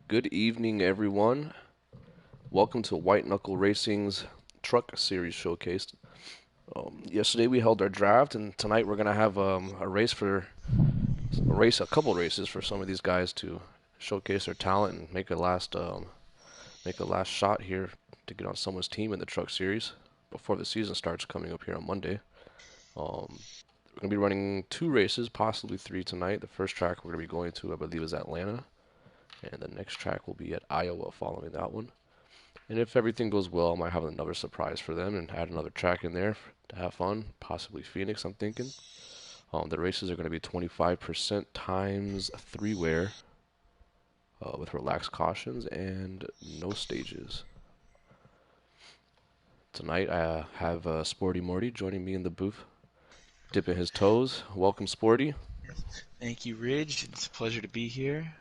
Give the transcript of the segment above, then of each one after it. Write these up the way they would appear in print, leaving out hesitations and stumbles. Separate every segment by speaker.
Speaker 1: Good evening, everyone. Welcome to White Knuckle Racing's Truck Series Showcase. Yesterday we held our draft, and tonight we're gonna have a couple races for some of these guys to showcase their talent and make a last shot here to get on someone's team in the Truck Series before the season starts coming up here on Monday. We're gonna be running two races, possibly three tonight. The first track we're gonna be going to, I believe, is Atlanta, and the next track will be at Iowa following that one. And if everything goes well, I might have another surprise for them and add another track in there to have fun. Possibly Phoenix, I'm thinking. The races are going to be 25% times three wear with relaxed cautions and no stages. Tonight I have Sporty Morty joining me in the booth, dipping his toes. Welcome, Sporty.
Speaker 2: Thank you, Ridge. It's a pleasure to be here.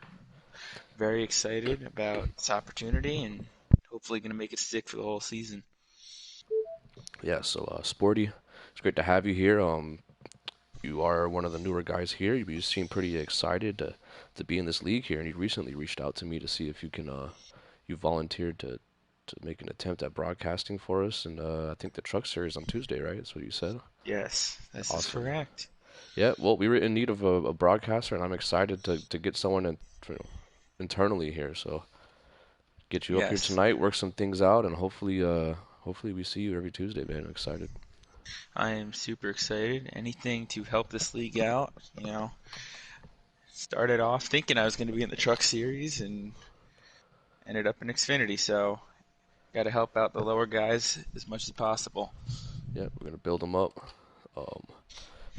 Speaker 2: Very excited about this opportunity and hopefully going to make it stick for the whole season.
Speaker 1: Yeah, so Sporty, it's great to have you here. You are one of the newer guys here. You seem pretty excited to be in this league here, and you recently reached out to me to see if you volunteered to make an attempt at broadcasting for us, and I think the truck series on Tuesday, right? That's what you said.
Speaker 2: Yes, this is
Speaker 1: Awesome.
Speaker 2: correct.
Speaker 1: Yeah, well, we were in need of a broadcaster, and I'm excited to get someone internally here. So get you up here
Speaker 2: Yes,
Speaker 1: tonight, work some things out, and hopefully we see you every Tuesday, man. I'm excited.
Speaker 2: I am super excited. Anything to help this league out. Started off thinking I was going to be in the truck series and ended up in Xfinity, so got to help out the lower guys as much as possible.
Speaker 1: Yeah, we're gonna build them up. Um,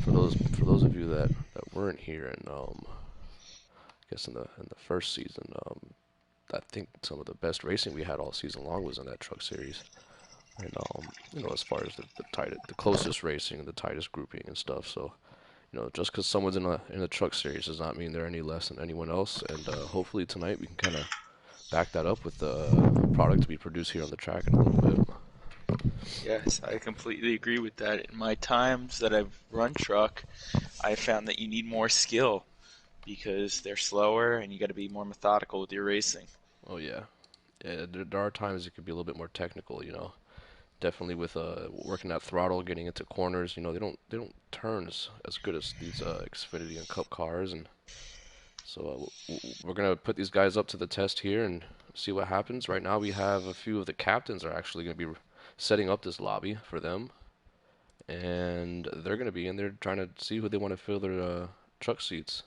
Speaker 1: for those of you that weren't here, and I guess in the first season, I think some of the best racing we had all season long was in that truck series. And as far as the closest racing, the tightest grouping and stuff. So just because someone's in a truck series does not mean they're any less than anyone else. And hopefully tonight we can kind of back that up with the product we produce here on the track in a little bit.
Speaker 2: Yes, I completely agree with that. In my times that I've run truck, I found that you need more skill because they're slower and you got to be more methodical with your racing.
Speaker 1: Oh yeah, yeah. There are times it could be a little bit more technical. Definitely with working that throttle, getting into corners. They don't turn as good as these Xfinity and Cup cars, and so we're gonna put these guys up to the test here and see what happens. Right now we have a few of the captains are actually gonna be setting up this lobby for them, and they're gonna be in there trying to see who they want to fill their truck seats.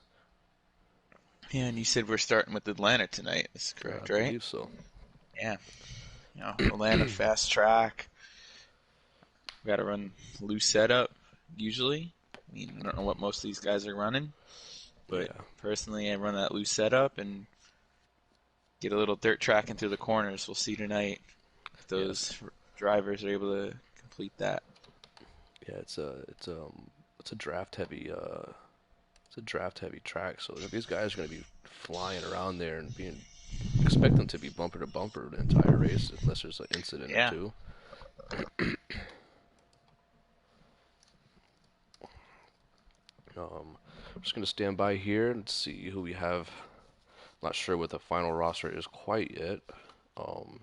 Speaker 2: Yeah, and you said we're starting with Atlanta tonight. That's
Speaker 1: I
Speaker 2: correct, right?
Speaker 1: believe so.
Speaker 2: Yeah. Atlanta fast track. We got to run loose setup usually. I mean, I don't know what most of these guys are running, but
Speaker 1: Yeah.
Speaker 2: personally, I run that loose setup and get a little dirt tracking through the corners. We'll see tonight if
Speaker 1: Yes.
Speaker 2: those drivers are able to complete that.
Speaker 1: Yeah. It's a draft heavy track. So these guys are gonna be flying around there and being expect them to be bumper to bumper the entire race unless there's an incident or
Speaker 2: Yeah.
Speaker 1: two. I'm just gonna stand by here and see who we have. Not sure what the final roster is quite yet. Um,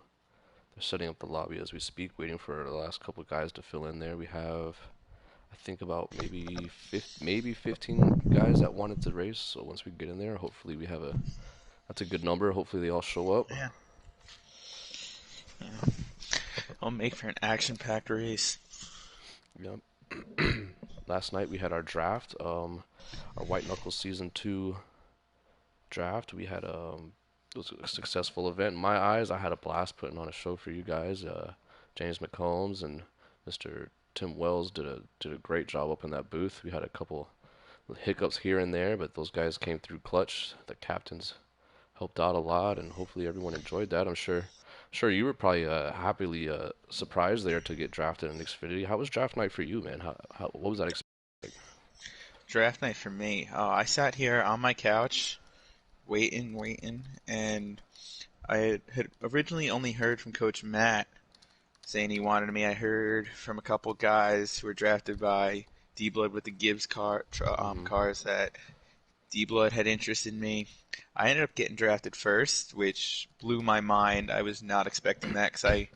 Speaker 1: they're setting up the lobby as we speak, waiting for the last couple of guys to fill in there. We have, I think, about maybe 15 guys that wanted to race. So once we get in there, hopefully that's a good number. Hopefully they all show up.
Speaker 2: Yeah. Yeah. I'll make for an action-packed race.
Speaker 1: Yep. Last night we had our draft, our White Knuckles Season 2 draft. We had it was a successful event. In my eyes, I had a blast putting on a show for you guys. James McCombs and Mr. Tim Wells did a great job up in that booth. We had a couple hiccups here and there, but those guys came through clutch. The captains helped out a lot, and hopefully everyone enjoyed that. I'm sure you were probably happily surprised there to get drafted in Xfinity. How was draft night for you, man? What was that experience?
Speaker 2: Draft night for me. I sat here on my couch, waiting, and I had originally only heard from Coach Matt saying he wanted me. I heard from a couple guys who were drafted by D Blood with the Gibbs
Speaker 1: Hmm.
Speaker 2: cars that D-Blood had interest in me. I ended up getting drafted first, which blew my mind. I was not expecting that because I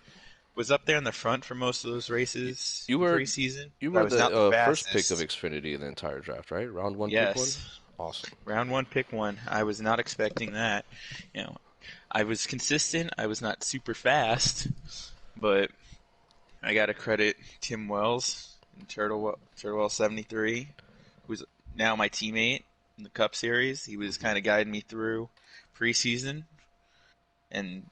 Speaker 2: was up there in the front for most of those
Speaker 1: You,
Speaker 2: races
Speaker 1: you
Speaker 2: in
Speaker 1: were
Speaker 2: preseason,
Speaker 1: you
Speaker 2: but I
Speaker 1: were
Speaker 2: was not the
Speaker 1: the first pick of
Speaker 2: fastest.
Speaker 1: Xfinity in the entire draft, right? Round one, pick one.
Speaker 2: Yes,
Speaker 1: Awesome.
Speaker 2: round one, pick one. I was not expecting that. You know, I was consistent. I was not super fast, but I got to credit Tim Wells in Turtlewell 73, who's now my teammate in the Cup Series. He was
Speaker 1: Hmm.
Speaker 2: kind of guiding me through preseason, and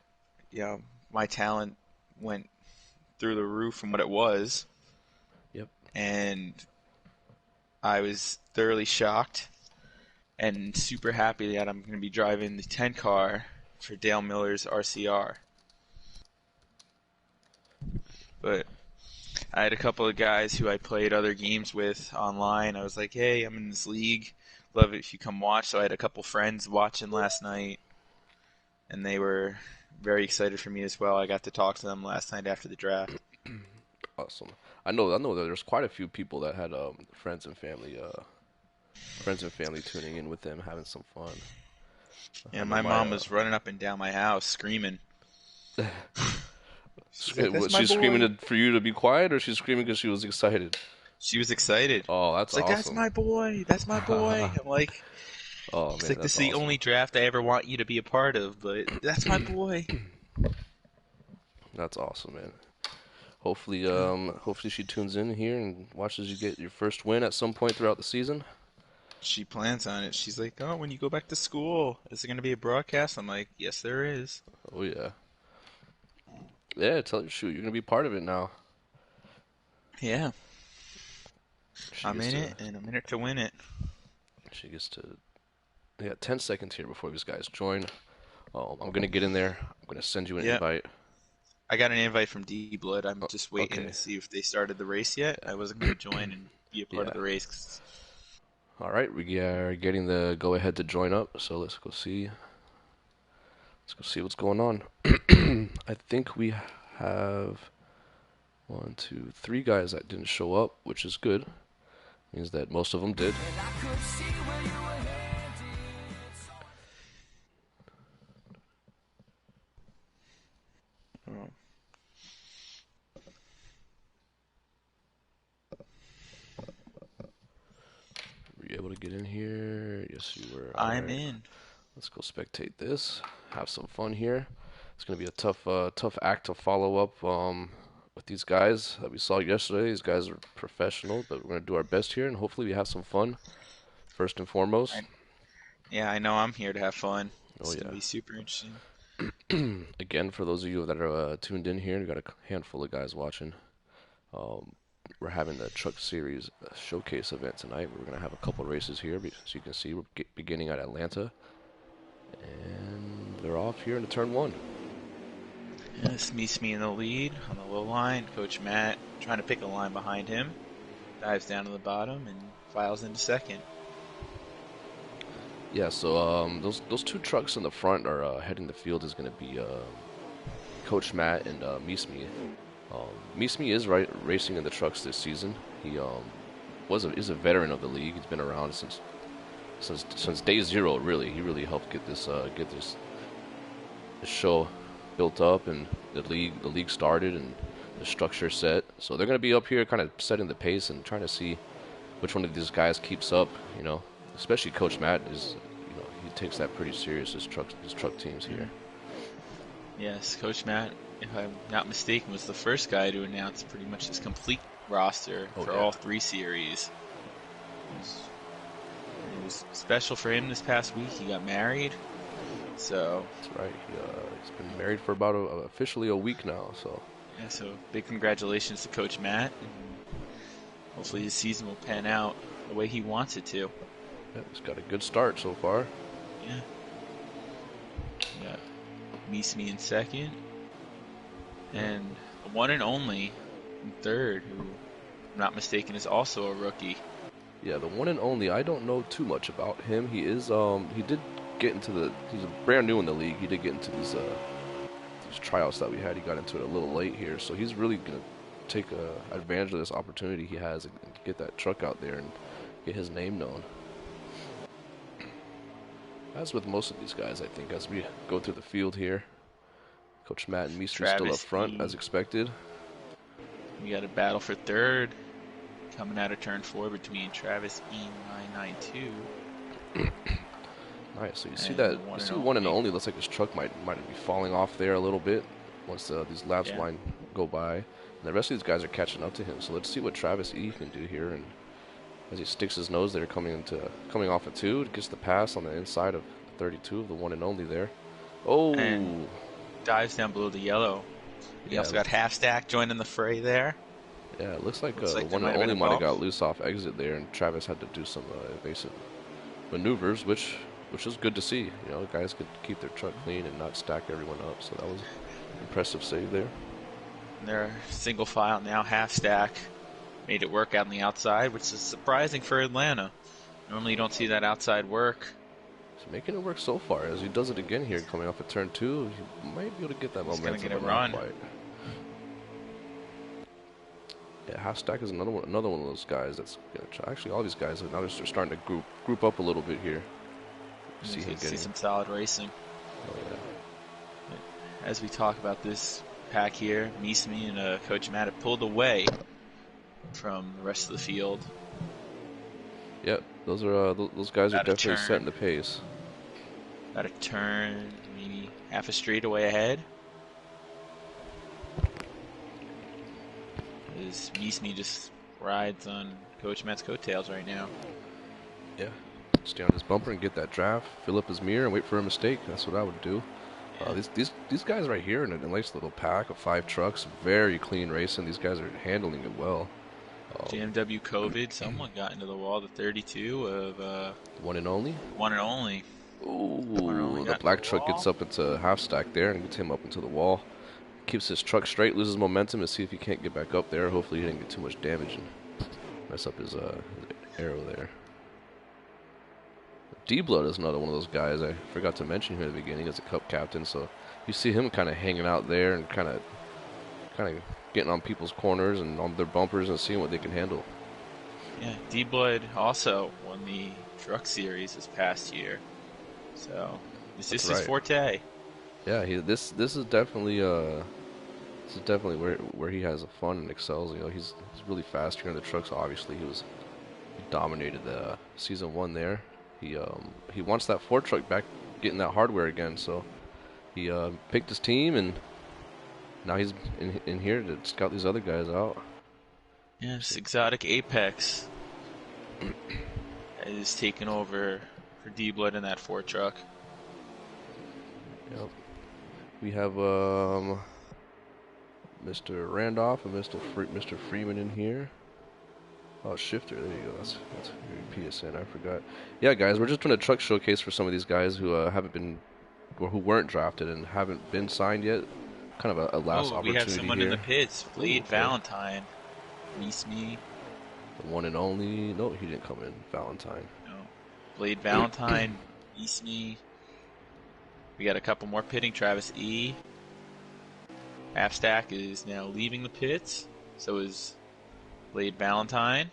Speaker 2: my talent went through the roof from what it was,
Speaker 1: Yep.
Speaker 2: and I was thoroughly shocked and super happy that I'm going to be driving the 10 car for Dale Miller's RCR. But I had a couple of guys who I played other games with online. I was like, hey, I'm in this league. Love it if you come watch. So I had a couple friends watching last night, and they were very excited for me as well. I got to talk to them last night after the draft.
Speaker 1: Awesome. I know that there's quite a few people that had friends and family tuning in with them, having some fun. I
Speaker 2: And
Speaker 1: know
Speaker 2: my
Speaker 1: my
Speaker 2: mom was running up and down my house screaming. She's like,
Speaker 1: was
Speaker 2: "That's my
Speaker 1: she screaming
Speaker 2: boy."
Speaker 1: for you to be quiet, or she's screaming because she was excited?
Speaker 2: She was excited.
Speaker 1: Oh, that's
Speaker 2: It's like, "That's
Speaker 1: awesome.
Speaker 2: my boy. That's my boy." I'm like,
Speaker 1: Oh
Speaker 2: it's
Speaker 1: man,
Speaker 2: like this
Speaker 1: that's
Speaker 2: is the
Speaker 1: awesome.
Speaker 2: only draft I ever want you to be a part of, but that's my boy.
Speaker 1: That's awesome, man. Hopefully she tunes in here and watches you get your first win at some point throughout the season.
Speaker 2: She plans on it. She's like, "Oh, when you go back to school, is there going to be a broadcast?" I'm like, "Yes, there is."
Speaker 1: Oh yeah, yeah. Tell her, shoot, you're gonna be part of it now.
Speaker 2: Yeah,
Speaker 1: She
Speaker 2: I'm
Speaker 1: gets
Speaker 2: in
Speaker 1: to
Speaker 2: it, and I'm in it to win it.
Speaker 1: she gets to. Yeah, 10 seconds here before these guys join. I'm gonna get in there. I'm gonna send you an
Speaker 2: Yep.
Speaker 1: invite.
Speaker 2: I got an invite from D Blood. I'm
Speaker 1: Oh,
Speaker 2: just waiting to
Speaker 1: okay.
Speaker 2: see if they started the race yet. I wasn't going to join and be a part of
Speaker 1: Yeah.
Speaker 2: the race 'cause
Speaker 1: All right, we are getting the go ahead to join up. So let's go see. Let's go see what's going on. I think we have one, two, three guys that didn't show up, which is good. Means that most of them did.
Speaker 2: oh,
Speaker 1: Were you able to get in here? Yes, you were. All
Speaker 2: I'm
Speaker 1: right.
Speaker 2: in.
Speaker 1: Let's go spectate this. Have some fun here. It's gonna be a tough act to follow up with these guys that we saw yesterday. These guys are professional, but we're gonna do our best here, and hopefully we have some fun first and foremost.
Speaker 2: I, yeah, I know I'm here to have fun.
Speaker 1: Oh
Speaker 2: It's going to
Speaker 1: yeah.
Speaker 2: be super interesting.
Speaker 1: Again, for those of you that are tuned in here, we got a handful of guys watching. Um, we're having the Truck Series showcase event tonight. We're gonna have a couple races here, so you can see we're beginning at Atlanta, and they're off here into turn one.
Speaker 2: Yeah, this meets me in the lead on the low line. Coach Matt trying to pick a line behind him. Dives down to the bottom and files into second.
Speaker 1: Yeah, so those two trucks in the front are heading the field is going to be Coach Matt and Meesme. Meesme is racing in the trucks this season. He is a veteran of the league. He's been around since day zero. Really, he really helped get this show built up and the league started and the structure set. So they're going to be up here, kind of setting the pace and trying to see which one of these guys keeps up. You know, especially Coach Matt is. He takes that pretty serious. His truck teams here.
Speaker 2: Mm. Yes, Coach Matt, if I'm not mistaken, was the first guy to announce pretty much his complete roster
Speaker 1: Oh
Speaker 2: for
Speaker 1: yeah,
Speaker 2: all three series. It was, it was special for him this past week. He got married, so
Speaker 1: that's right. He's been married for about officially a week now. So
Speaker 2: yeah, so big congratulations to Coach Matt, and hopefully his season will pan out the way he wants it to.
Speaker 1: yeah, he's got a good start so far.
Speaker 2: Yeah, we got Meets Me in second,
Speaker 1: Yep.
Speaker 2: and the one and only in third, who, if I'm not mistaken, is also a rookie.
Speaker 1: Yeah, the one and only. I don't know too much about him. He did get into the. He's brand new in the league. He did get into these tryouts that we had. He got into it a little late here, so he's really gonna take advantage of this opportunity he has and get that truck out there and get his name known. As with most of these guys, I think, as we go through the field here, Coach Matt and Meester still up
Speaker 2: Travis
Speaker 1: front, as
Speaker 2: E.
Speaker 1: expected.
Speaker 2: We got a battle for third coming out of turn 4 between Travis E992
Speaker 1: Nice. So you see
Speaker 2: and
Speaker 1: that
Speaker 2: the one
Speaker 1: you
Speaker 2: and
Speaker 1: see one and
Speaker 2: only.
Speaker 1: only. Looks like his truck might be falling off there a little bit once these laps
Speaker 2: Yeah.
Speaker 1: line go by. And the rest of these guys are catching up to him. So let's see what Travis E can do here. And as he sticks his nose there, coming off a 2, gets the pass on the inside of 32 of the one and only there.
Speaker 2: And
Speaker 1: Oh,
Speaker 2: dives down below the yellow. We
Speaker 1: yeah,
Speaker 2: also got Half Stack joining the fray there.
Speaker 1: yeah. It looks like
Speaker 2: Looks
Speaker 1: the
Speaker 2: like there
Speaker 1: one and
Speaker 2: might have been
Speaker 1: only
Speaker 2: a
Speaker 1: might have
Speaker 2: bump.
Speaker 1: got loose off exit there, and Travis had to do some evasive maneuvers, which is good to see. You know, guys could keep their truck clean and not stack everyone up. So that was an impressive save there.
Speaker 2: And they're single file now. Half Stack made it work out on the outside, which is surprising for Atlanta. Normally you don't see that outside work.
Speaker 1: He's making it work so far. As he does it again here, coming off a turn 2, he might be able to get that
Speaker 2: He's gonna
Speaker 1: momentum,
Speaker 2: get a
Speaker 1: but not
Speaker 2: run.
Speaker 1: quite. Yeah, half stack is another one of those guys that's gonna try. Actually, all these guys are now just starting to group up a little bit here. See him
Speaker 2: See
Speaker 1: getting.
Speaker 2: some solid racing.
Speaker 1: Oh yeah.
Speaker 2: As we talk about this pack here, Meesme and Coach Matt have pulled away from the rest of the field.
Speaker 1: Yep, those are those guys are
Speaker 2: About a
Speaker 1: definitely setting
Speaker 2: turn.
Speaker 1: the pace.
Speaker 2: About a turn, maybe half a straight away ahead. As Meesme just rides on Coach Matt's coattails right now.
Speaker 1: Yeah. Stay on his bumper and get that draft. Fill up his mirror and wait for a mistake. That's what I would do.
Speaker 2: Yeah.
Speaker 1: These guys right here in a nice little pack of 5 trucks, very clean racing. These guys are handling it well.
Speaker 2: JMW COVID, someone got into the wall, the 32 of
Speaker 1: One and only.
Speaker 2: one and only. One and only
Speaker 1: Ooh, the
Speaker 2: got into
Speaker 1: black
Speaker 2: the
Speaker 1: truck
Speaker 2: wall.
Speaker 1: gets up into half stack there and gets him up into the wall. Keeps his truck straight, loses momentum, and see if he can't get back up there. Hopefully he didn't get too much damage and mess up his arrow there. D-Blood is another one of those guys I forgot to mention here at the beginning as a cup captain. So you see him kind of hanging out there and kind of getting on people's corners and on their bumpers and seeing what they can handle.
Speaker 2: Yeah, D-Blood also won the truck series this past year. So, is
Speaker 1: That's
Speaker 2: this his
Speaker 1: right.
Speaker 2: forte?
Speaker 1: Yeah, this is definitely where he has fun and excels. You know, he's really fast here in the trucks. Obviously, he dominated the season 1 there. He wants that Ford truck back, getting that hardware again. So he picked his team, and now he's in here to scout these other guys out.
Speaker 2: Yes, Exotic Apex is taking over for D-Blood in that Ford truck.
Speaker 1: Yep. We have Mr. Randolph and Mr. Freeman in here. Oh, Shifter, there you go. That's your PSN. I forgot. Yeah, guys, we're just doing a truck showcase for some of these guys who haven't been, or who weren't drafted and haven't been signed yet. Kind of a last
Speaker 2: Oh, we have
Speaker 1: opportunity
Speaker 2: someone in
Speaker 1: here.
Speaker 2: the pits. Blade
Speaker 1: okay.
Speaker 2: Valentine. Meesme.
Speaker 1: The one and only. No, he didn't come in. Valentine.
Speaker 2: No. Blade Valentine. Meesme. We got a couple more pitting. Travis E. Half Stack is now leaving the pits. So is Blade Valentine.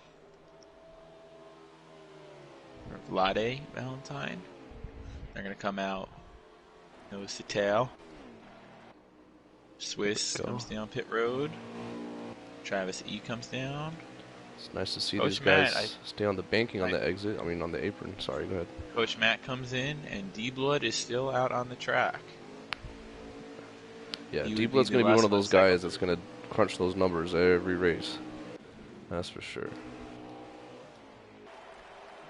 Speaker 2: Or Vlade Valentine. They're going to come out nose to tail. Swiss
Speaker 1: Go.
Speaker 2: comes down pit road. Travis E comes down.
Speaker 1: It's nice to see
Speaker 2: Coach
Speaker 1: these guys
Speaker 2: Matt,
Speaker 1: stay on the banking on
Speaker 2: I-
Speaker 1: the exit. I mean, on the apron. Sorry, go ahead.
Speaker 2: Coach Matt comes in, and D-Blood is still out on the track.
Speaker 1: Yeah,
Speaker 2: He would
Speaker 1: D-Blood's
Speaker 2: be
Speaker 1: going
Speaker 2: the
Speaker 1: to be one
Speaker 2: last
Speaker 1: of those
Speaker 2: one to
Speaker 1: guys
Speaker 2: cycle
Speaker 1: that's going to crunch those numbers every race. That's for sure.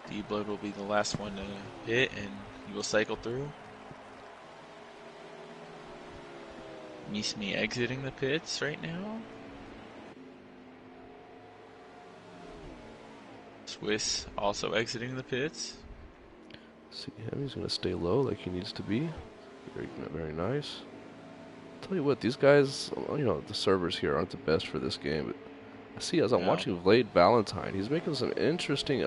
Speaker 2: D-Blood will be the last one to hit, and he will cycle through. Meesme exiting the pits right now. Swiss also exiting the pits.
Speaker 1: See him, he's going to stay low like he needs to be. Very nice. Tell you what, these guys, you know, the servers here aren't the best for this game, but I see as I'm
Speaker 2: No.
Speaker 1: watching Blade Valentine, he's making some interesting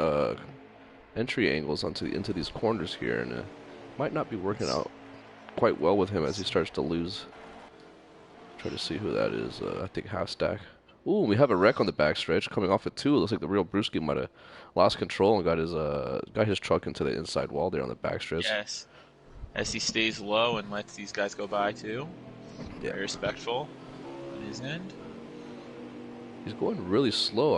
Speaker 1: entry angles into these corners here, and might not be working out quite well with him as he starts to lose. Try to see who that is. I think Half Stack. Ooh, we have a wreck on the backstretch coming off at 2. It looks like the real Brewski might have lost control and got his truck into the inside wall there on the backstretch.
Speaker 2: Yes. As he stays low and lets these guys go by too.
Speaker 1: Yeah,
Speaker 2: Very respectful on his end.
Speaker 1: he's going really slow.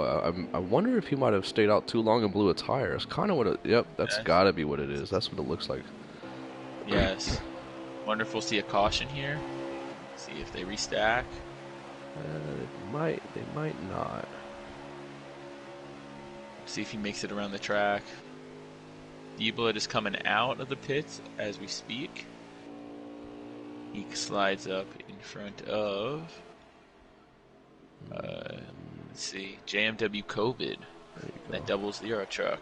Speaker 1: I wonder if he might have stayed out too long and blew a tire. It's kind of what it. Yep, that's
Speaker 2: Yes.
Speaker 1: got to be what it is. That's what it looks like.
Speaker 2: Yes. Wonder if we'll see a caution here. See if they restack.
Speaker 1: They might not.
Speaker 2: See if he makes it around the track. Diebler is coming out of the pits as we speak. He slides up in front of, let's see, JMW COVID. That doubles the Euro truck.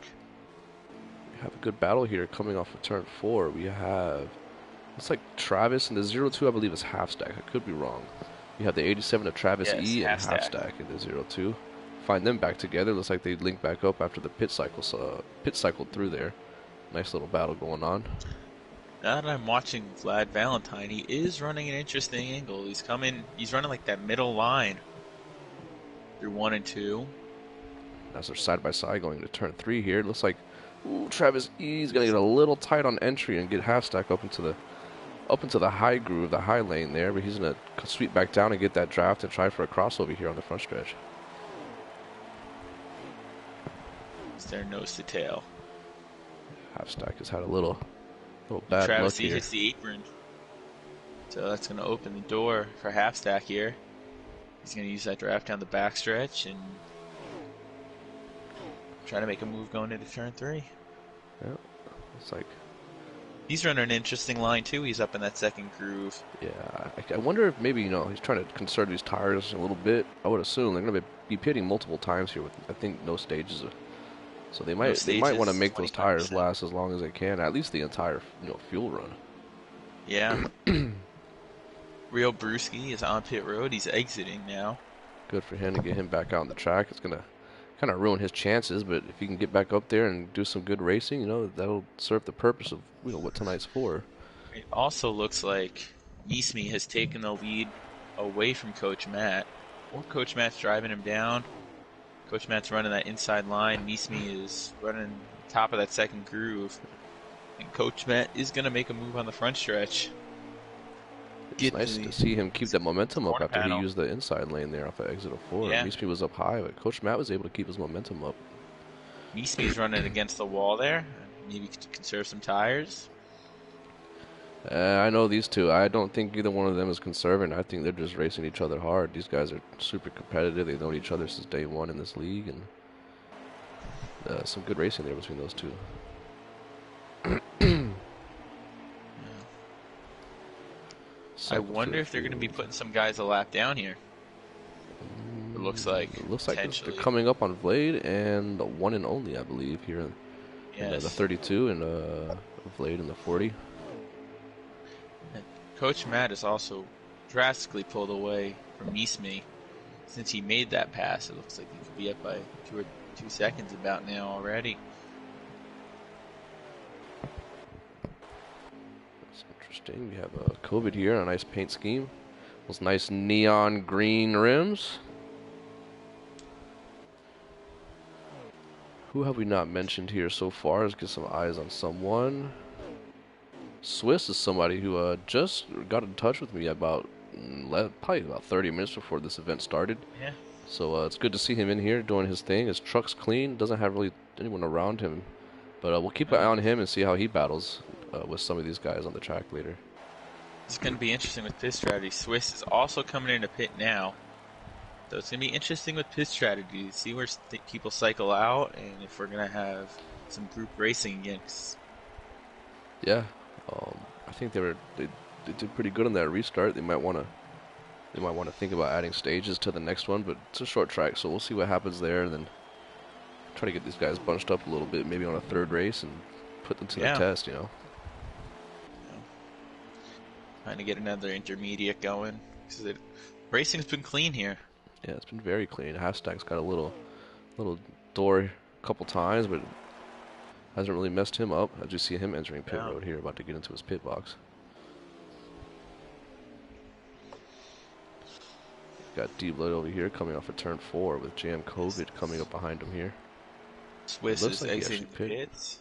Speaker 1: We have a good battle here coming off of turn 4. We have, it's like Travis and the 02, I believe, is half stack. I could be wrong. You have the 87 of Travis
Speaker 2: Yes,
Speaker 1: E and
Speaker 2: half
Speaker 1: half
Speaker 2: stack.
Speaker 1: stack in the 02. Find them back together. Looks like they link back up after the pit cycled through there. Nice little battle going on.
Speaker 2: Now that I'm watching Vlad Valentine, he is running an interesting angle. He's running like that middle line through 1 and 2.
Speaker 1: As they're side by side going to turn 3 here. It looks like Travis E is gonna get a little tight on entry and get half stack up into the high groove, the high lane there, but he's gonna sweep back down and get that draft and try for a crossover here on the front stretch.
Speaker 2: It's their nose to tail.
Speaker 1: Half stack has had a little bad luck
Speaker 2: Travis E
Speaker 1: here.
Speaker 2: hits the apron. So that's going to open the door for half stack here. He's going to use that draft down the backstretch and try to make a move going into turn 3.
Speaker 1: Yeah, it's like,
Speaker 2: He's running an interesting line too. He's up in that second groove.
Speaker 1: yeah, I wonder if maybe he's trying to conserve these tires a little bit. I would assume they're gonna be pitting multiple times here with I think no stages. So they might want to make those tires
Speaker 2: 25%.
Speaker 1: last as long as they can, at least the entire fuel run.
Speaker 2: Yeah. Real Brewski is on pit road. He's exiting now.
Speaker 1: Good for him to get him back out on the track. It's gonna kind of ruin his chances, but if he can get back up there and do some good racing, that'll serve the purpose of what tonight's for.
Speaker 2: It also looks like Eastme has taken the lead away from Coach Matt. Or Coach Matt's driving him down. Coach Matt's running that inside line. Eastme is running top of that second groove. And Coach Matt is going to make a move on the front stretch.
Speaker 1: It's nice to see him keep that momentum up
Speaker 2: corner
Speaker 1: after
Speaker 2: panel.
Speaker 1: he used the inside lane there off of exit of 4.
Speaker 2: Yeah.
Speaker 1: Eastme was up high, but Coach Matt was able to keep his momentum up.
Speaker 2: Eastme's running against the wall there. Maybe to conserve some tires.
Speaker 1: I know these two. I don't think either one of them is conserving. I think they're just racing each other hard. These guys are super competitive. They've known each other since day one in this league, and some good racing there between those two.
Speaker 2: I wonder if they're going to be putting some guys a lap down here. It looks like.
Speaker 1: It looks like they're
Speaker 2: potentially.
Speaker 1: coming up on Vlade and the one and only, I believe, here in
Speaker 2: Yes.
Speaker 1: the 32 and Vlade in the 40.
Speaker 2: Coach Matt is also drastically pulled away from Eastme. Since he made that pass, it looks like he could be up by 2 seconds about now already.
Speaker 1: That's interesting. We have COVID here on a nice paint scheme. Those nice neon green rims. Who have we not mentioned here so far? Let's get some eyes on someone. Swiss is somebody who just got in touch with me about probably about 30 minutes before this event started.
Speaker 2: Yeah.
Speaker 1: So it's good to see him in here doing his thing. His truck's clean. Doesn't have really anyone around him. But we'll keep an eye on him and see how he battles with some of these guys on the track later.
Speaker 2: It's going to be interesting with pit strategy. Swiss is also coming into pit now. So it's going to be interesting with pit strategy. See where people cycle out and if we're going to have some group racing again.
Speaker 1: Yeah. I think they did pretty good on that restart. They might want to think about adding stages to the next one, but it's a short track, so we'll see what happens there, and then try to get these guys bunched up a little bit, maybe on a third race, and put them to the test.
Speaker 2: Trying to get another intermediate going. Racing's been clean here.
Speaker 1: Yeah, it's been very clean. Halfstack's got a little door a couple times, but hasn't really messed him up. As you see him entering pit road here, about to get into his pit box. got D-Blood over here coming off of turn 4 with Jam COVID coming up behind him here. It
Speaker 2: Swiss
Speaker 1: looks
Speaker 2: is
Speaker 1: like he
Speaker 2: exiting
Speaker 1: actually
Speaker 2: the
Speaker 1: pit.
Speaker 2: pits.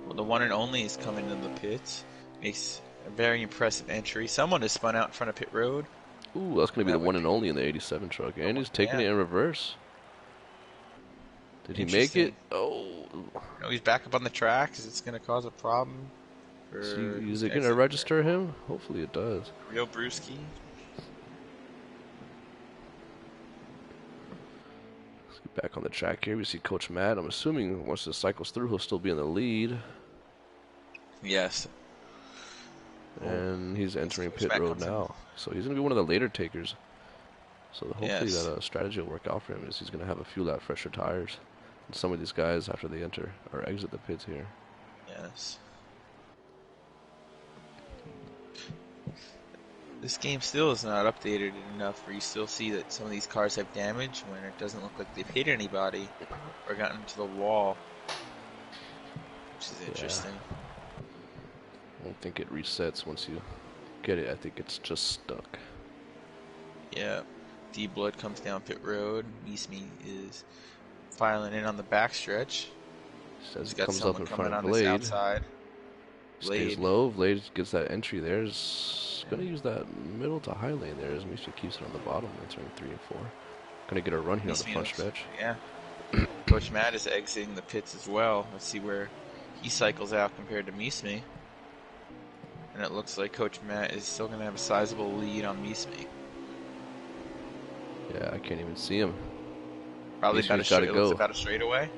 Speaker 2: Well, the one and only is coming in the pits. Makes a very impressive entry. Someone has spun out in front of pit road.
Speaker 1: Ooh, that's going to be the
Speaker 2: That would
Speaker 1: one and
Speaker 2: be
Speaker 1: only in the 87 truck.
Speaker 2: the
Speaker 1: And
Speaker 2: one.
Speaker 1: he's taking
Speaker 2: Yeah,
Speaker 1: it in reverse. Did he make it?
Speaker 2: interesting.
Speaker 1: Oh,
Speaker 2: No, he's back up on the track. Is this going to cause a problem for
Speaker 1: is
Speaker 2: who's
Speaker 1: it going to
Speaker 2: exiting
Speaker 1: register him? Hopefully it does.
Speaker 2: Real Brewski?
Speaker 1: Let's get back on the track here. We see Coach Matt. I'm assuming once this cycles through, he'll still be in the lead.
Speaker 2: Yes. Oh,
Speaker 1: And he's entering
Speaker 2: Coach
Speaker 1: pit
Speaker 2: Matt
Speaker 1: road
Speaker 2: comes in.
Speaker 1: now. So he's going to be one of the later takers. So hopefully
Speaker 2: Yes.
Speaker 1: that strategy will work out for him. Is he's going to have a few lap fresher tires. And some of these guys, after they enter or exit the pits here.
Speaker 2: Yes. This game still is not updated enough where you still see that some of these cars have damage when it doesn't look like they've hit anybody or gotten into the wall, which is
Speaker 1: Yeah,
Speaker 2: interesting.
Speaker 1: I don't think it resets once you get it. I think it's just stuck.
Speaker 2: Yeah. D-Blood comes down pit road. Meesme is filing in on the backstretch.
Speaker 1: As
Speaker 2: He's
Speaker 1: he
Speaker 2: got
Speaker 1: comes up
Speaker 2: someone
Speaker 1: in
Speaker 2: coming
Speaker 1: front of
Speaker 2: on this
Speaker 1: Blade,
Speaker 2: outside.
Speaker 1: stays
Speaker 2: Blade.
Speaker 1: low. Blade gets that entry there. Is going to use that middle to high lane there as Misha keeps it on the bottom, entering 3 and 4. Going to get a run here on the
Speaker 2: Meesme
Speaker 1: front
Speaker 2: looks,
Speaker 1: stretch.
Speaker 2: yeah. Coach Matt is exiting the pits as well. Let's see where he cycles out compared to Meesme. And it looks like Coach Matt is still going to have a sizable lead on Meesme.
Speaker 1: Yeah, I can't even see him.
Speaker 2: Probably about a
Speaker 1: Misha's got to
Speaker 2: straight. It looks
Speaker 1: go.
Speaker 2: about a straightaway.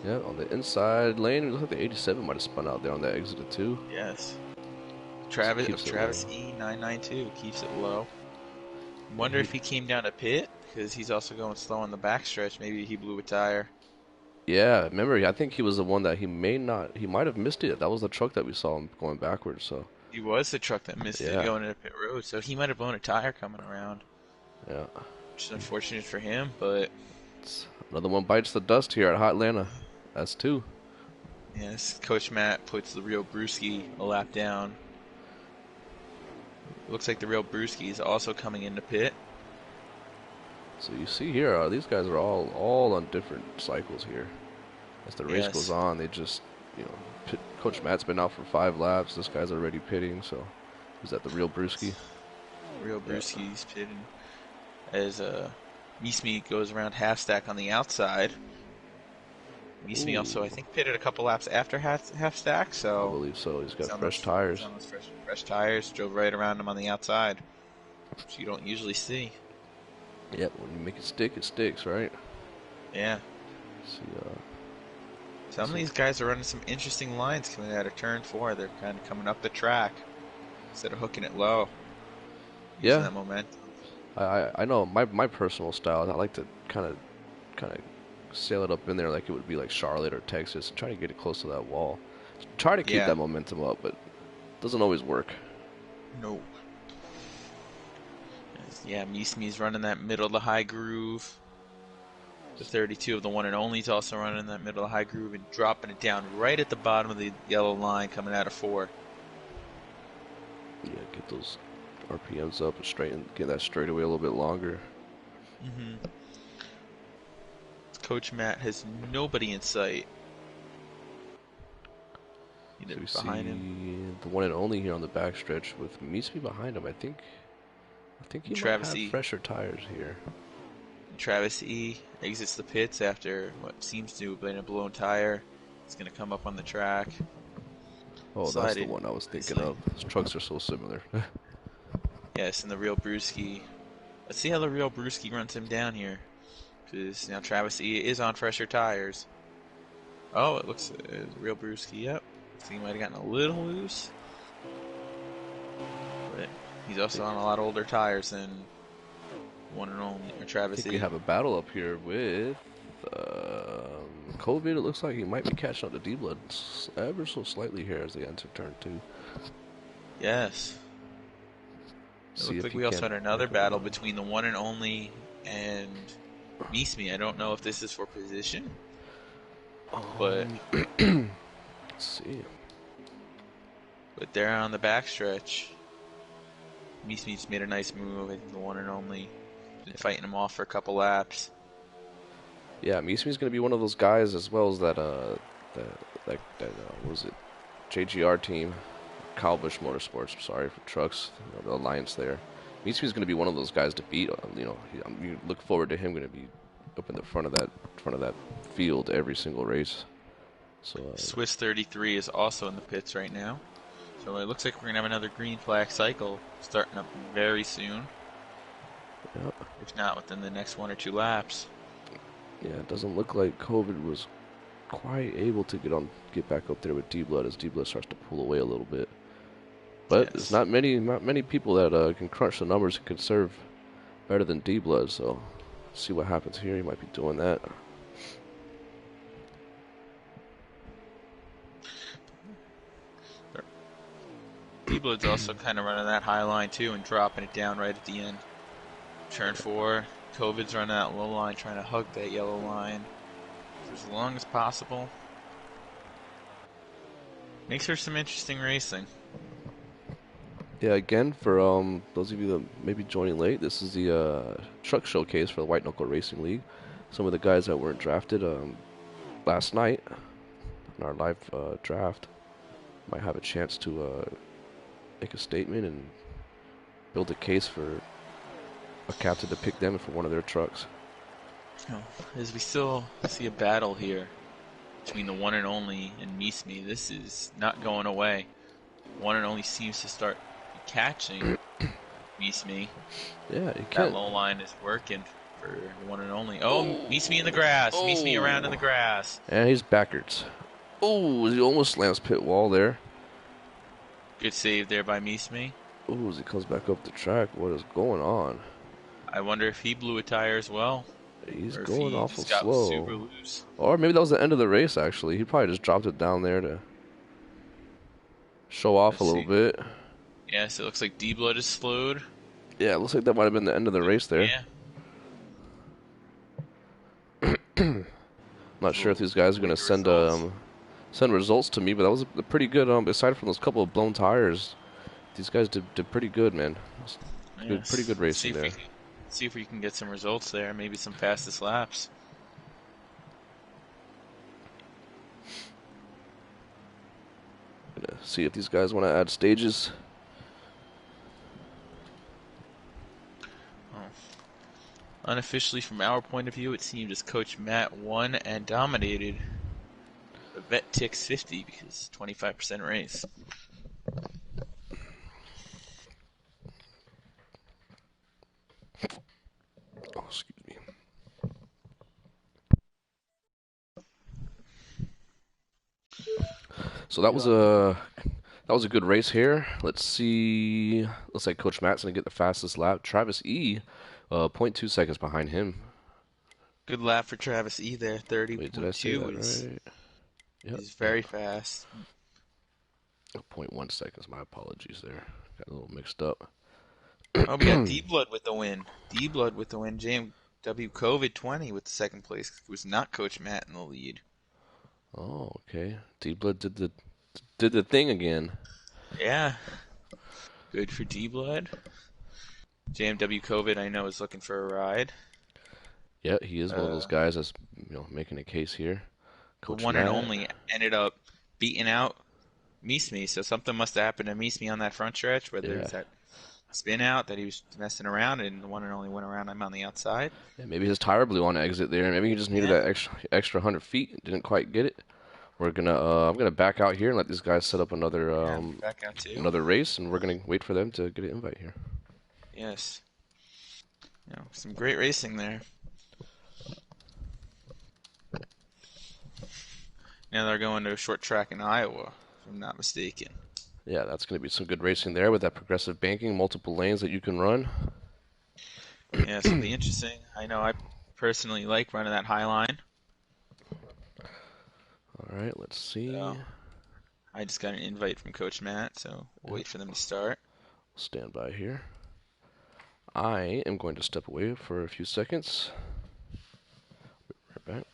Speaker 1: Yeah, on the inside lane, it looks like the 87 might have spun out there on that exit too.
Speaker 2: Yes.
Speaker 1: So
Speaker 2: Travis
Speaker 1: keeps it
Speaker 2: Travis
Speaker 1: low.
Speaker 2: E992 keeps it low. Wonder if he came down to pit because he's also going slow on the backstretch. Maybe he blew a tire.
Speaker 1: Yeah, remember, I think he was the one that he might have missed it. That was the truck that we saw him going backwards, so.
Speaker 2: He was the truck that missed it
Speaker 1: Yeah,
Speaker 2: going into pit road, so he might have blown a tire coming around.
Speaker 1: yeah.
Speaker 2: Which is unfortunate for him, but
Speaker 1: Another one bites the dust here at Hot Atlanta. That's 2.
Speaker 2: yes, Coach Matt puts the real Brewski a lap down. Looks like the real Brewski is also coming into pit.
Speaker 1: So you see here, these guys are all on different cycles here. As the race goes
Speaker 2: Yes,
Speaker 1: on, they just, Coach Matt's been out for 5 laps. This guy's already pitting, so is that the real Brewski?
Speaker 2: real
Speaker 1: Yeah.
Speaker 2: Brewski's pitting as Meesme goes around half stack on the outside. Meesme also, I
Speaker 1: Ooh,
Speaker 2: think, pitted a couple laps after half stack,
Speaker 1: I
Speaker 2: so
Speaker 1: believe so. He's
Speaker 2: he's
Speaker 1: got
Speaker 2: on
Speaker 1: fresh
Speaker 2: he's
Speaker 1: tires.
Speaker 2: on those fresh tires. Drove right around him on the outside, which you don't usually see.
Speaker 1: Yep, when you make it stick, it sticks, right?
Speaker 2: Yeah,
Speaker 1: See,
Speaker 2: some of these guys are running some interesting lines coming out of turn 4. They're kind of coming up the track instead of hooking it low, using
Speaker 1: yeah,
Speaker 2: that momentum.
Speaker 1: I know my personal style. I like to kind of sail it up in there like it would be like Charlotte or Texas, and try to get it close to that wall. Try to keep
Speaker 2: Yeah,
Speaker 1: that momentum up, but it doesn't always work.
Speaker 2: no. Yeah, Meesme's running that middle to high groove. The 32 of the one and only is also running that middle to high groove and dropping it down right at the bottom of the yellow line coming out of 4.
Speaker 1: Yeah, get those RPMs up and straighten, get that straightaway a little bit longer.
Speaker 2: Mm-hmm. Coach Matt has nobody in sight.
Speaker 1: So
Speaker 2: Either
Speaker 1: we
Speaker 2: behind him.
Speaker 1: see the one and only here on the backstretch with Mismi behind him. I think he might
Speaker 2: Travis
Speaker 1: have
Speaker 2: E.
Speaker 1: fresher tires here.
Speaker 2: Travis E exits the pits after what seems to have been a blown tire. He's going to come up on the track.
Speaker 1: Oh, that's
Speaker 2: Slide
Speaker 1: the
Speaker 2: in
Speaker 1: one I was thinking
Speaker 2: nicely.
Speaker 1: of. Those trucks are so similar.
Speaker 2: Yes, and the real Brewski. Let's see how the real Brewski runs him down here. Because now Travis E is on fresher tires. Oh, it looks real Brewski. Yep. So he might have gotten a little loose. But he's also on a lot older tires than one and only or
Speaker 1: I
Speaker 2: Travis
Speaker 1: think we
Speaker 2: E.
Speaker 1: have a battle up here with COVID. It looks like he might be catching up to D-Blood ever so slightly here as they enter turn 2.
Speaker 2: Yes. It
Speaker 1: See
Speaker 2: looks
Speaker 1: if
Speaker 2: like
Speaker 1: he
Speaker 2: we also
Speaker 1: can
Speaker 2: had another
Speaker 1: make a
Speaker 2: battle
Speaker 1: run.
Speaker 2: between the one and only and Meesme. I don't know if this is for position, but
Speaker 1: Let's see.
Speaker 2: they're on the backstretch. Meesme just made a nice move. I think the one and only. Been fighting him off for a couple laps.
Speaker 1: Yeah, Mismi's going to be one of those guys as well as that what was it, JGR team, Kyle Busch Motorsports. I'm sorry for trucks, the alliance there. Mismi's going to be one of those guys to beat. You look forward to him going to be up in the front of that field every single race. So
Speaker 2: Swiss 33 is also in the pits right now. So it looks like we're going to have another green flag cycle starting up very soon.
Speaker 1: yeah,
Speaker 2: If not within the next 1 or 2 laps.
Speaker 1: yeah, it doesn't look like COVID was quite able to get back up there with D Blood as D Blood starts to pull away a little bit. But there's
Speaker 2: Yes.
Speaker 1: not many people that can crunch the numbers and can serve better than D Blood. So see what happens here. He might be doing that.
Speaker 2: D-Blood's also kind of running that high line too and dropping it down right at the end. Turn 4. COVID's running that low line, trying to hug that yellow line for as long as possible. Makes for some interesting racing.
Speaker 1: Yeah, again for those of you that may be joining late, this is the truck showcase for the White Knuckle Racing League. Some of the guys that weren't drafted last night in our live draft might have a chance to make a statement and build a case for a captain to pick them for one of their trucks.
Speaker 2: Oh, as we still see a battle here between the one and only and Meesme, this is not going away. One and only seems to start catching Meesme.
Speaker 1: Yeah, you
Speaker 2: That
Speaker 1: can't.
Speaker 2: low line is working for the one and only. Oh,
Speaker 1: Oh,
Speaker 2: Meesme in the grass. Meesme around in the
Speaker 1: oh,
Speaker 2: grass.
Speaker 1: and he's backwards. Oh, he almost slams pit wall there.
Speaker 2: Good save there by Meesme.
Speaker 1: Oh, as he comes back up the track, what is going on?
Speaker 2: I wonder if he blew a tire as well,
Speaker 1: He's
Speaker 2: or if
Speaker 1: going
Speaker 2: he
Speaker 1: awful
Speaker 2: just got super
Speaker 1: slow.
Speaker 2: loose.
Speaker 1: Or maybe that was the end of the race, actually. He probably just dropped it down there to show off
Speaker 2: Let's
Speaker 1: a little
Speaker 2: see.
Speaker 1: bit.
Speaker 2: Yes, it looks like D-Blood is slowed.
Speaker 1: Yeah, it looks like that might have been the end of the race there.
Speaker 2: Yeah.
Speaker 1: Not sure if these guys are going
Speaker 2: Wait
Speaker 1: to
Speaker 2: the results.
Speaker 1: send results to me, but that was a pretty good, aside from those couple of blown tires, these guys did pretty good, man. Pretty
Speaker 2: Yes.
Speaker 1: good
Speaker 2: Let's see
Speaker 1: racing
Speaker 2: if we
Speaker 1: there.
Speaker 2: can get some results there. Maybe some fastest laps.
Speaker 1: Gonna see if these guys want to add stages.
Speaker 2: Oh. Unofficially, from our point of view, it seemed as Coach Matt won and dominated. The vet ticks 50 because 25% race.
Speaker 1: Oh, excuse me. So that was a good race here. Let's see. Looks like Coach Matt's gonna get the fastest lap. Travis E, zero point 0.2 seconds behind him.
Speaker 2: Good lap for Travis E there.
Speaker 1: Wait, did I say
Speaker 2: 30.2
Speaker 1: that right? Yep,
Speaker 2: is
Speaker 1: yep.
Speaker 2: very fast.
Speaker 1: zero point 0.1 seconds. My apologies there. Got a little mixed up.
Speaker 2: Oh, we got D Blood with the win. D Blood with the win. JMW COVID 20 with the second place. It was not Coach Matt in the lead.
Speaker 1: Oh, okay. D Blood did the thing again.
Speaker 2: Yeah, good for D Blood. JMW COVID, I know, is looking for a ride.
Speaker 1: Yeah, he is one of those
Speaker 2: Uh,
Speaker 1: guys that's making a case here.
Speaker 2: the
Speaker 1: Coach
Speaker 2: one and
Speaker 1: Matt.
Speaker 2: only ended up beating out Meesme, so something must have happened to Meesme on that front stretch, whether
Speaker 1: Yeah.
Speaker 2: it's that spin out that he was messing around and the one and only went around him on the outside.
Speaker 1: Yeah, maybe his tire blew on exit there. Maybe he just needed
Speaker 2: Yeah,
Speaker 1: that extra 100 feet. Didn't quite get it. I'm gonna back out here and let these guys set up
Speaker 2: yeah, back out too.
Speaker 1: another race, and we're gonna wait for them to get an invite here.
Speaker 2: Yes, some great racing there. Now they're going to a short track in Iowa, if I'm not mistaken.
Speaker 1: Yeah, that's gonna be some good racing there with that progressive banking, multiple lanes that you can run.
Speaker 2: Yes, it'll be interesting. I know I personally like running that high line,
Speaker 1: All right, let's see.
Speaker 2: so I just got an invite from Coach Matt, so we'll
Speaker 1: Yep,
Speaker 2: wait for them to start.
Speaker 1: stand by here. I am going to step away for a few seconds. Right back.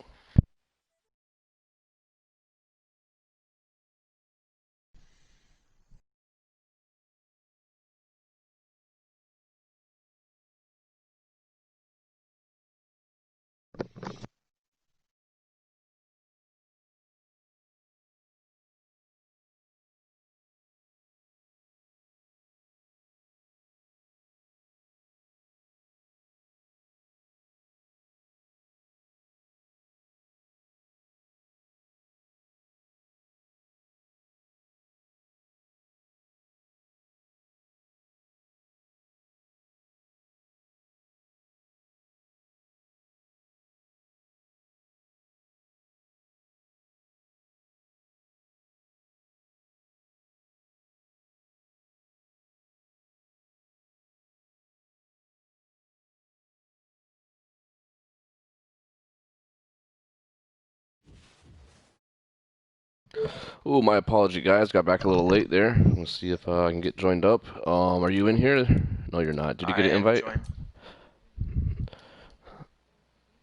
Speaker 1: Ooh, my apology, guys. Got back a little late there. Let's see if I can get joined up. Are you in here? No, you're not. Did you
Speaker 2: I
Speaker 1: get an
Speaker 2: am
Speaker 1: invite?
Speaker 2: joined.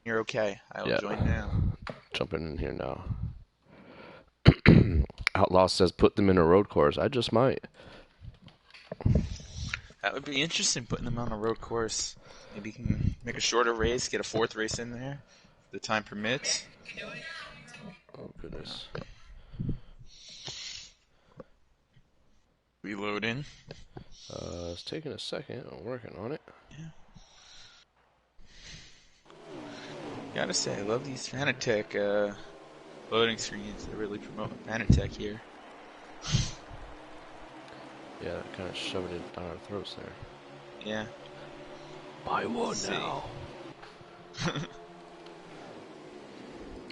Speaker 2: You're okay. I will
Speaker 1: Yeah.
Speaker 2: join now.
Speaker 1: Jumping in here now. Outlaw says put them in a road course. I just might.
Speaker 2: That would be interesting putting them on a road course. Maybe you can make a shorter race, get a fourth race in there, if the time permits.
Speaker 1: Oh goodness.
Speaker 2: Reloading.
Speaker 1: It's taking a second. I'm working on it.
Speaker 2: Yeah. Gotta say, I love these Fanatec loading screens. They're really promoting Fanatec here.
Speaker 1: Yeah, kind of shoving it down our throats there.
Speaker 2: Yeah.
Speaker 1: Buy
Speaker 2: Let's
Speaker 1: one
Speaker 2: see.
Speaker 1: now.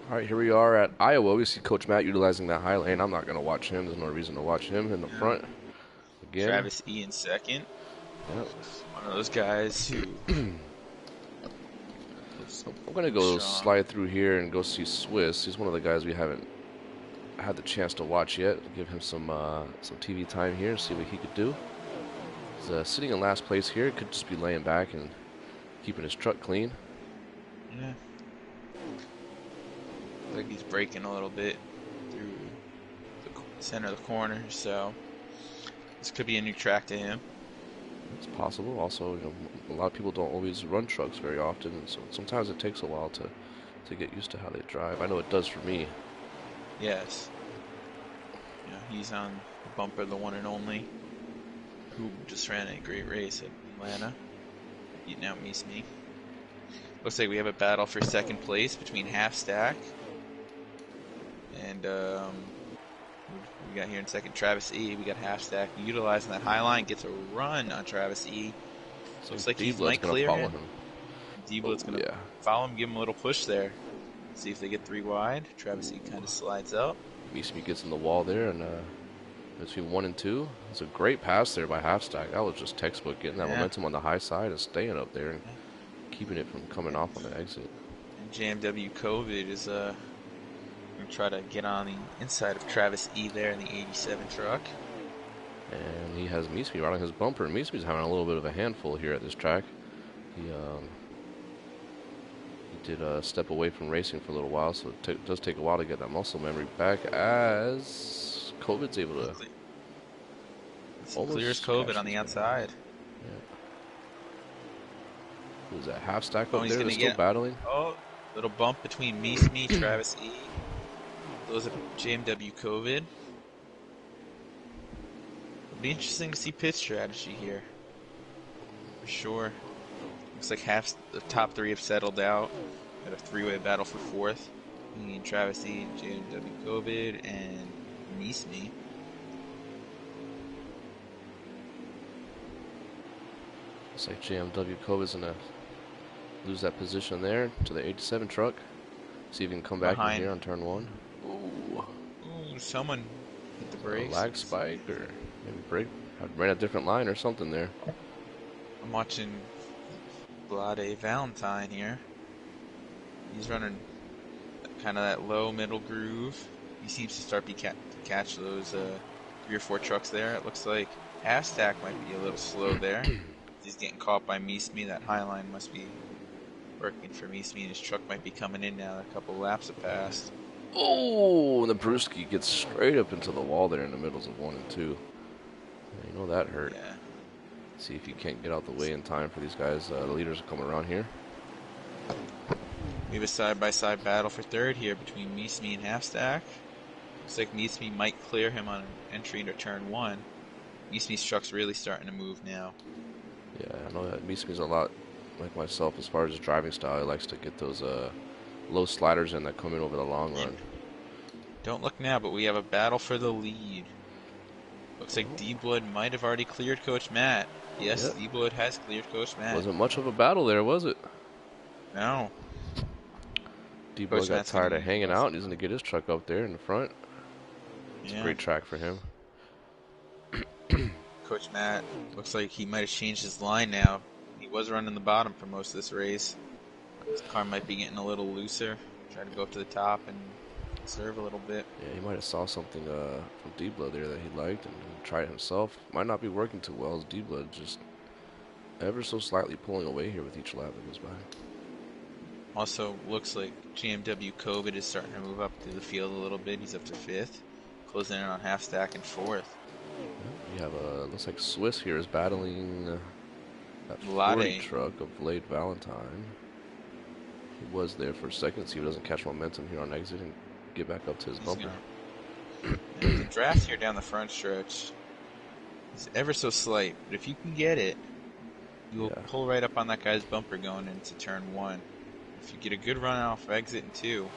Speaker 1: All right, here we are at Iowa. We see Coach Matt utilizing that high lane. I'm not going to watch him. There's no reason to watch him in the
Speaker 2: Yeah.
Speaker 1: front. Again.
Speaker 2: Travis E in second.
Speaker 1: Yep.
Speaker 2: One of those guys who
Speaker 1: I'm going to
Speaker 2: looks
Speaker 1: go
Speaker 2: strong.
Speaker 1: slide through here and go see Swiss. He's one of the guys we haven't had the chance to watch yet. Give him some TV time here and see what he could do. He's sitting in last place here. Could just be laying back and keeping his truck clean.
Speaker 2: Yeah. Looks like he's braking a little bit through the center of the corner, so this could be a new track to him.
Speaker 1: It's possible. Also, a lot of people don't always run trucks very often, and so sometimes it takes a while to get used to how they drive. I know it does for me.
Speaker 2: Yes. Yeah, he's on the bumper, the one and only, who just ran a great race at Atlanta, beating out Me. Looks like we have a battle for second place between Half Stack and we got here in second Travis E. We got Half Stack utilizing that high line, gets a run on Travis E.
Speaker 1: So
Speaker 2: Looks like he
Speaker 1: D-Blood's
Speaker 2: might
Speaker 1: gonna
Speaker 2: clear
Speaker 1: follow
Speaker 2: him.
Speaker 1: him. Oh
Speaker 2: D-Blood's gonna
Speaker 1: yeah.
Speaker 2: follow him, give him a little push there. See if they get three wide. Travis E kind of slides up.
Speaker 1: Meesby gets in the wall there, and between 1 and 2, it's a great pass there by Half Stack. That was just textbook, getting that
Speaker 2: Yeah.
Speaker 1: momentum on the high side and staying up there and
Speaker 2: Yeah.
Speaker 1: keeping it from coming off on the exit.
Speaker 2: And JMW COVID is gonna try to get on the inside of Travis E there in the 87 truck.
Speaker 1: And he has Meesby right on his bumper. And Meesby's having a little bit of a handful here at this track. He did step away from racing for a little while, so it does take a while to get that muscle memory back as COVID's able to
Speaker 2: Clears
Speaker 1: almost
Speaker 2: COVID
Speaker 1: catch
Speaker 2: on
Speaker 1: these
Speaker 2: the
Speaker 1: guys.
Speaker 2: outside.
Speaker 1: Yeah. Who's that? Half Stack
Speaker 2: Oh,
Speaker 1: up
Speaker 2: he's
Speaker 1: there? They're
Speaker 2: gonna
Speaker 1: still
Speaker 2: get
Speaker 1: battling?
Speaker 2: little bump between me, Travis E. Those are JMW COVID. It'll be interesting to see pit strategy here, for sure. Looks like half the top three have settled out. Got a three-way battle for fourth. Me and Travis E, JMW COVID, and Me.
Speaker 1: Looks like JMW COVID's going to lose that position there to the 87 truck. See if he can come back in
Speaker 2: Behind.
Speaker 1: here on turn 1. Ooh.
Speaker 2: Ooh, someone hit the
Speaker 1: A
Speaker 2: brakes.
Speaker 1: lag spike or maybe brake. Ran a different line or something there.
Speaker 2: I'm watching Vlade Valentine here. He's running kind of that low middle groove. He seems to start to catch those 3 or 4 trucks there. It looks like Half Stack might be a little slow there. He's getting caught by Me. That high line must be working for Me, and his truck might be coming in now. A couple laps have passed.
Speaker 1: Oh, and the Brewski gets straight up into the wall there in the middles of 1 and 2. Yeah, you know that hurt.
Speaker 2: Yeah.
Speaker 1: See if he can't get out the way in time for these guys. The leaders are coming around here.
Speaker 2: We have a side-by-side battle for third here between Me and Half Stack. Looks like Me might clear him on entry into turn 1. Me's truck's really starting to move now.
Speaker 1: Yeah, I know that Meesby's a lot like myself as far as his driving style. He likes to get those low sliders in that come in over the long run.
Speaker 2: Don't look now, but we have a battle for the lead. Looks like D-Blood might have already cleared Coach Matt. Yes,
Speaker 1: Yep.
Speaker 2: D-Blood has cleared Coach Matt.
Speaker 1: Wasn't much of a battle there, was it?
Speaker 2: No.
Speaker 1: D-Blood
Speaker 2: Coach
Speaker 1: got
Speaker 2: Matt's gonna
Speaker 1: tired of
Speaker 2: be
Speaker 1: hanging
Speaker 2: left.
Speaker 1: out. He's going to get his truck up there in the front. It's a
Speaker 2: Yeah.
Speaker 1: great track for him.
Speaker 2: Coach Matt looks like he might have changed his line now. He was running the bottom for most of this race. His car might be getting a little looser. Try to go up to the top and serve a little bit.
Speaker 1: Yeah, he might have saw something from D-Blood there that he liked and tried it himself. Might not be working too well as D-Blood just ever so slightly pulling away here with each lap that goes by.
Speaker 2: Also, looks like GMW COVID is starting to move up through the field a little bit. He's up to fifth, closing in on half stack and fourth.
Speaker 1: Yeah, we have looks like Swiss here is battling that 40
Speaker 2: Lade,
Speaker 1: truck of Late Valentine. He was there for a second, see if he doesn't catch momentum here on exit and get back up to his
Speaker 2: he's
Speaker 1: bumper.
Speaker 2: gonna. The draft here down the front stretch is ever so slight, but if you can get it, you'll pull right up on that guy's bumper going into turn one. If you get a good run off exit and two,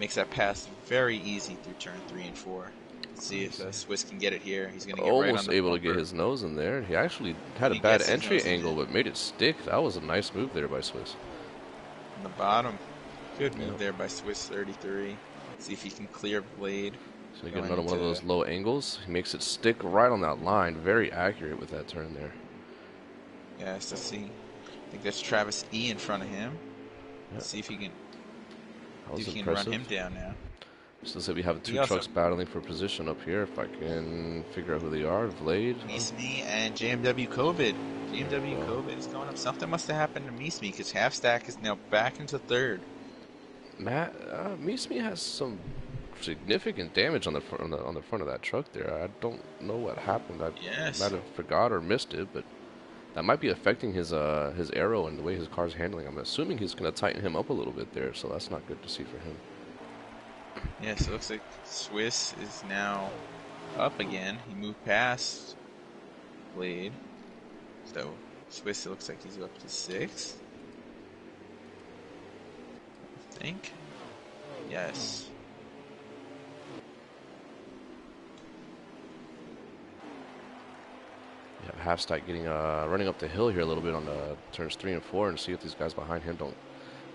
Speaker 2: makes that pass very easy through turn 3 and 4. Let's see if Swiss can get it here. He's going to get right on
Speaker 1: Almost
Speaker 2: the
Speaker 1: able
Speaker 2: bumper.
Speaker 1: to get his nose in there. He actually had a
Speaker 2: He
Speaker 1: bad
Speaker 2: gets his
Speaker 1: entry
Speaker 2: nose in
Speaker 1: angle,
Speaker 2: it.
Speaker 1: but made it stick. That was a nice move there by Swiss.
Speaker 2: On the bottom. Good move there by Swiss 33. See if he can clear Blade.
Speaker 1: He's going to get another one of those low angles. He makes it stick right on that line. Very accurate with that turn there.
Speaker 2: Yeah, so see. I think there's Travis E in front of him. Let's see if he can,
Speaker 1: That was
Speaker 2: run
Speaker 1: impressive.
Speaker 2: him down now.
Speaker 1: So let's say we have two
Speaker 2: also-
Speaker 1: trucks battling for position up here. If I can figure out who they are. Vlade.
Speaker 2: Meesme and JMW COVID. JMW
Speaker 1: Wow.
Speaker 2: COVID is going up. Something must have happened to Meesme because half stack is now back into third.
Speaker 1: Meesme has some significant damage on the front of that truck there. I don't know what happened. I
Speaker 2: Yes.
Speaker 1: might have forgot or missed it, but that might be affecting his aero and the way his car's handling. I'm assuming he's going to tighten him up a little bit there, so that's not good to see for him.
Speaker 2: Yeah, so it looks like Swiss is now up again. He moved past Blade. So Swiss, it looks like he's up to 6th. I think. Yes.
Speaker 1: Yeah, half stack getting running up the hill here a little bit on the turns 3 and 4, and see if these guys behind him don't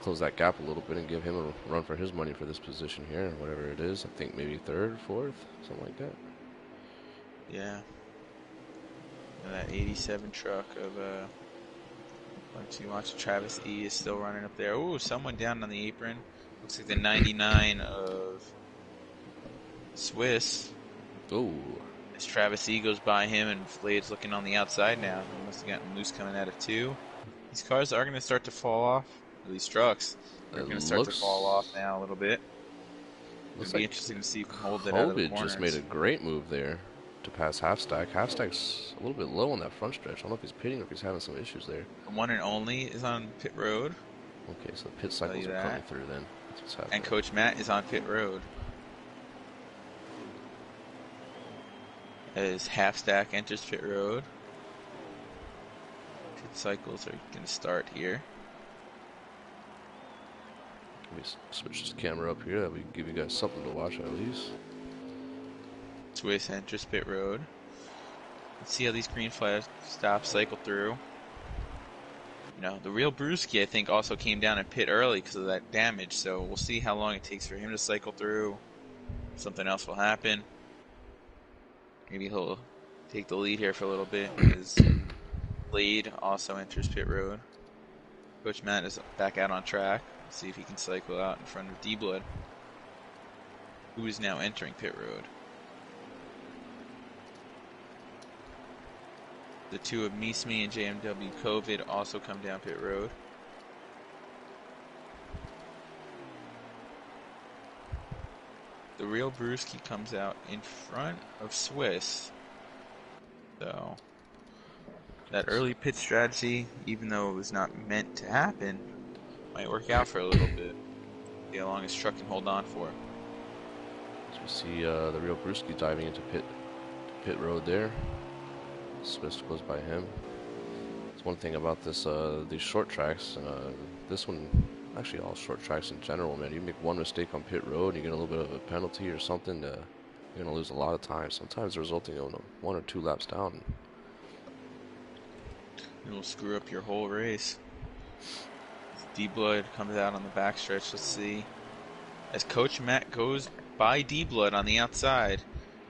Speaker 1: close that gap a little bit and give him a run for his money for this position here, whatever it is. I think maybe 3rd, 4th, something like that.
Speaker 2: Yeah. And that 87 truck of once you watch Travis E is still running up there. Ooh, someone down on the apron. Looks like the 99 of Swiss.
Speaker 1: Ooh.
Speaker 2: As Travis E goes by him and Blade's looking on the outside now. He must have gotten loose coming out of 2. These cars are going to start to fall off. Or these trucks are going to start to fall off now a little bit. It'll be interesting to see if he can hold it out of the
Speaker 1: COVID
Speaker 2: corners.
Speaker 1: just made a great move there to pass half stack. Half stack's a little bit low on that front stretch. I don't know if he's pitting or if he's having some issues there.
Speaker 2: The one and only is on pit road.
Speaker 1: Okay, so the pit cycles are coming through then. That's what's happening.
Speaker 2: And Coach Matt is on pit road. As half stack enters pit road. Pit cycles are going to start here.
Speaker 1: Let me switch the camera up here. That we give you guys something to watch at least.
Speaker 2: Swiss enters pit road. Let's see how these green flags stop, cycle through. You know, the real Brewski, I think, also came down and pit early because of that damage, so we'll see how long it takes for him to cycle through. Something else will happen. Maybe he'll take the lead here for a little bit. His lead also enters pit road. Coach Matt is back out on track. Let's see if he can cycle out in front of D-Blood, who is now entering pit road. The two of Meesme and JMW COVID also come down pit road. The real Brewski comes out in front of Swiss. So that early pit strategy, even though it was not meant to happen, might work out for a little bit. See how long his truck can hold on for.
Speaker 1: So we see the real Brewski diving into pit road there. Swiss goes by him. It's one thing about these short tracks. This one, actually all short tracks in general, man. You make one mistake on pit road, you get a little bit of a penalty or something. You're gonna lose a lot of time. Sometimes resulting in 1 or 2 laps down.
Speaker 2: It will screw up your whole race. D-Blood comes out on the backstretch. Let's see. As Coach Matt goes by D-Blood on the outside,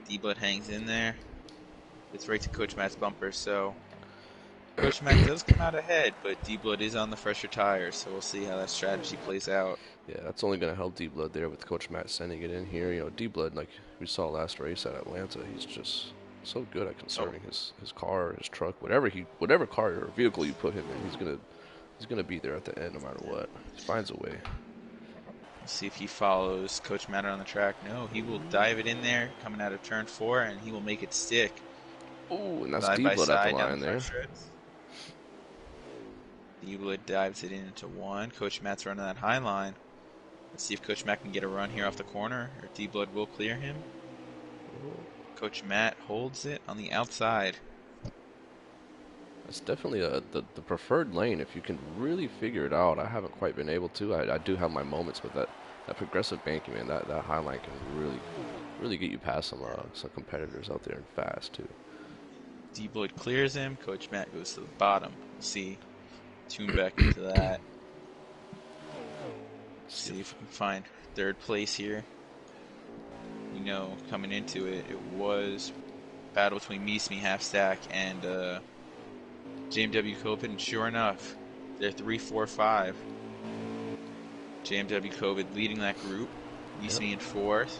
Speaker 2: D-Blood hangs in there. It's right to Coach Matt's bumper, so Coach Matt does come out ahead, but D-Blood is on the fresher tires, so we'll see how that strategy plays out.
Speaker 1: Yeah, that's only going to help D-Blood there with Coach Matt sending it in here. You know, D-Blood, like we saw last race at Atlanta, he's just so good at
Speaker 2: So
Speaker 1: conserving his car, his truck, whatever car or vehicle you put him in, he's gonna be there at the end no matter what. He finds a way.
Speaker 2: we'll see if he follows Coach Matter on the track. No, he will dive it in there, coming out of turn 4, and he will make it stick.
Speaker 1: Oh, and that's
Speaker 2: Side by
Speaker 1: D-Blood at the
Speaker 2: side down the
Speaker 1: line
Speaker 2: front
Speaker 1: there.
Speaker 2: stretch. D-Wood dives it into 1. Coach Matt's running that high line. Let's see if Coach Matt can get a run here off the corner, or D-Blood will clear him. Coach Matt holds it on the outside.
Speaker 1: That's definitely the preferred lane if you can really figure it out. I haven't quite been able to. I do have my moments with that progressive banking, man. That high line can really get you past some competitors out there and fast too.
Speaker 2: D-Blood clears him. Coach Matt goes to the bottom. We'll see. Tune back into that. See if we can find third place here. You know, coming into it, it was a battle between Meesme, Half Stack, and JMW COVID, and sure enough, they're 3, 4, 5. JMW COVID leading that group. Meesme in 4th.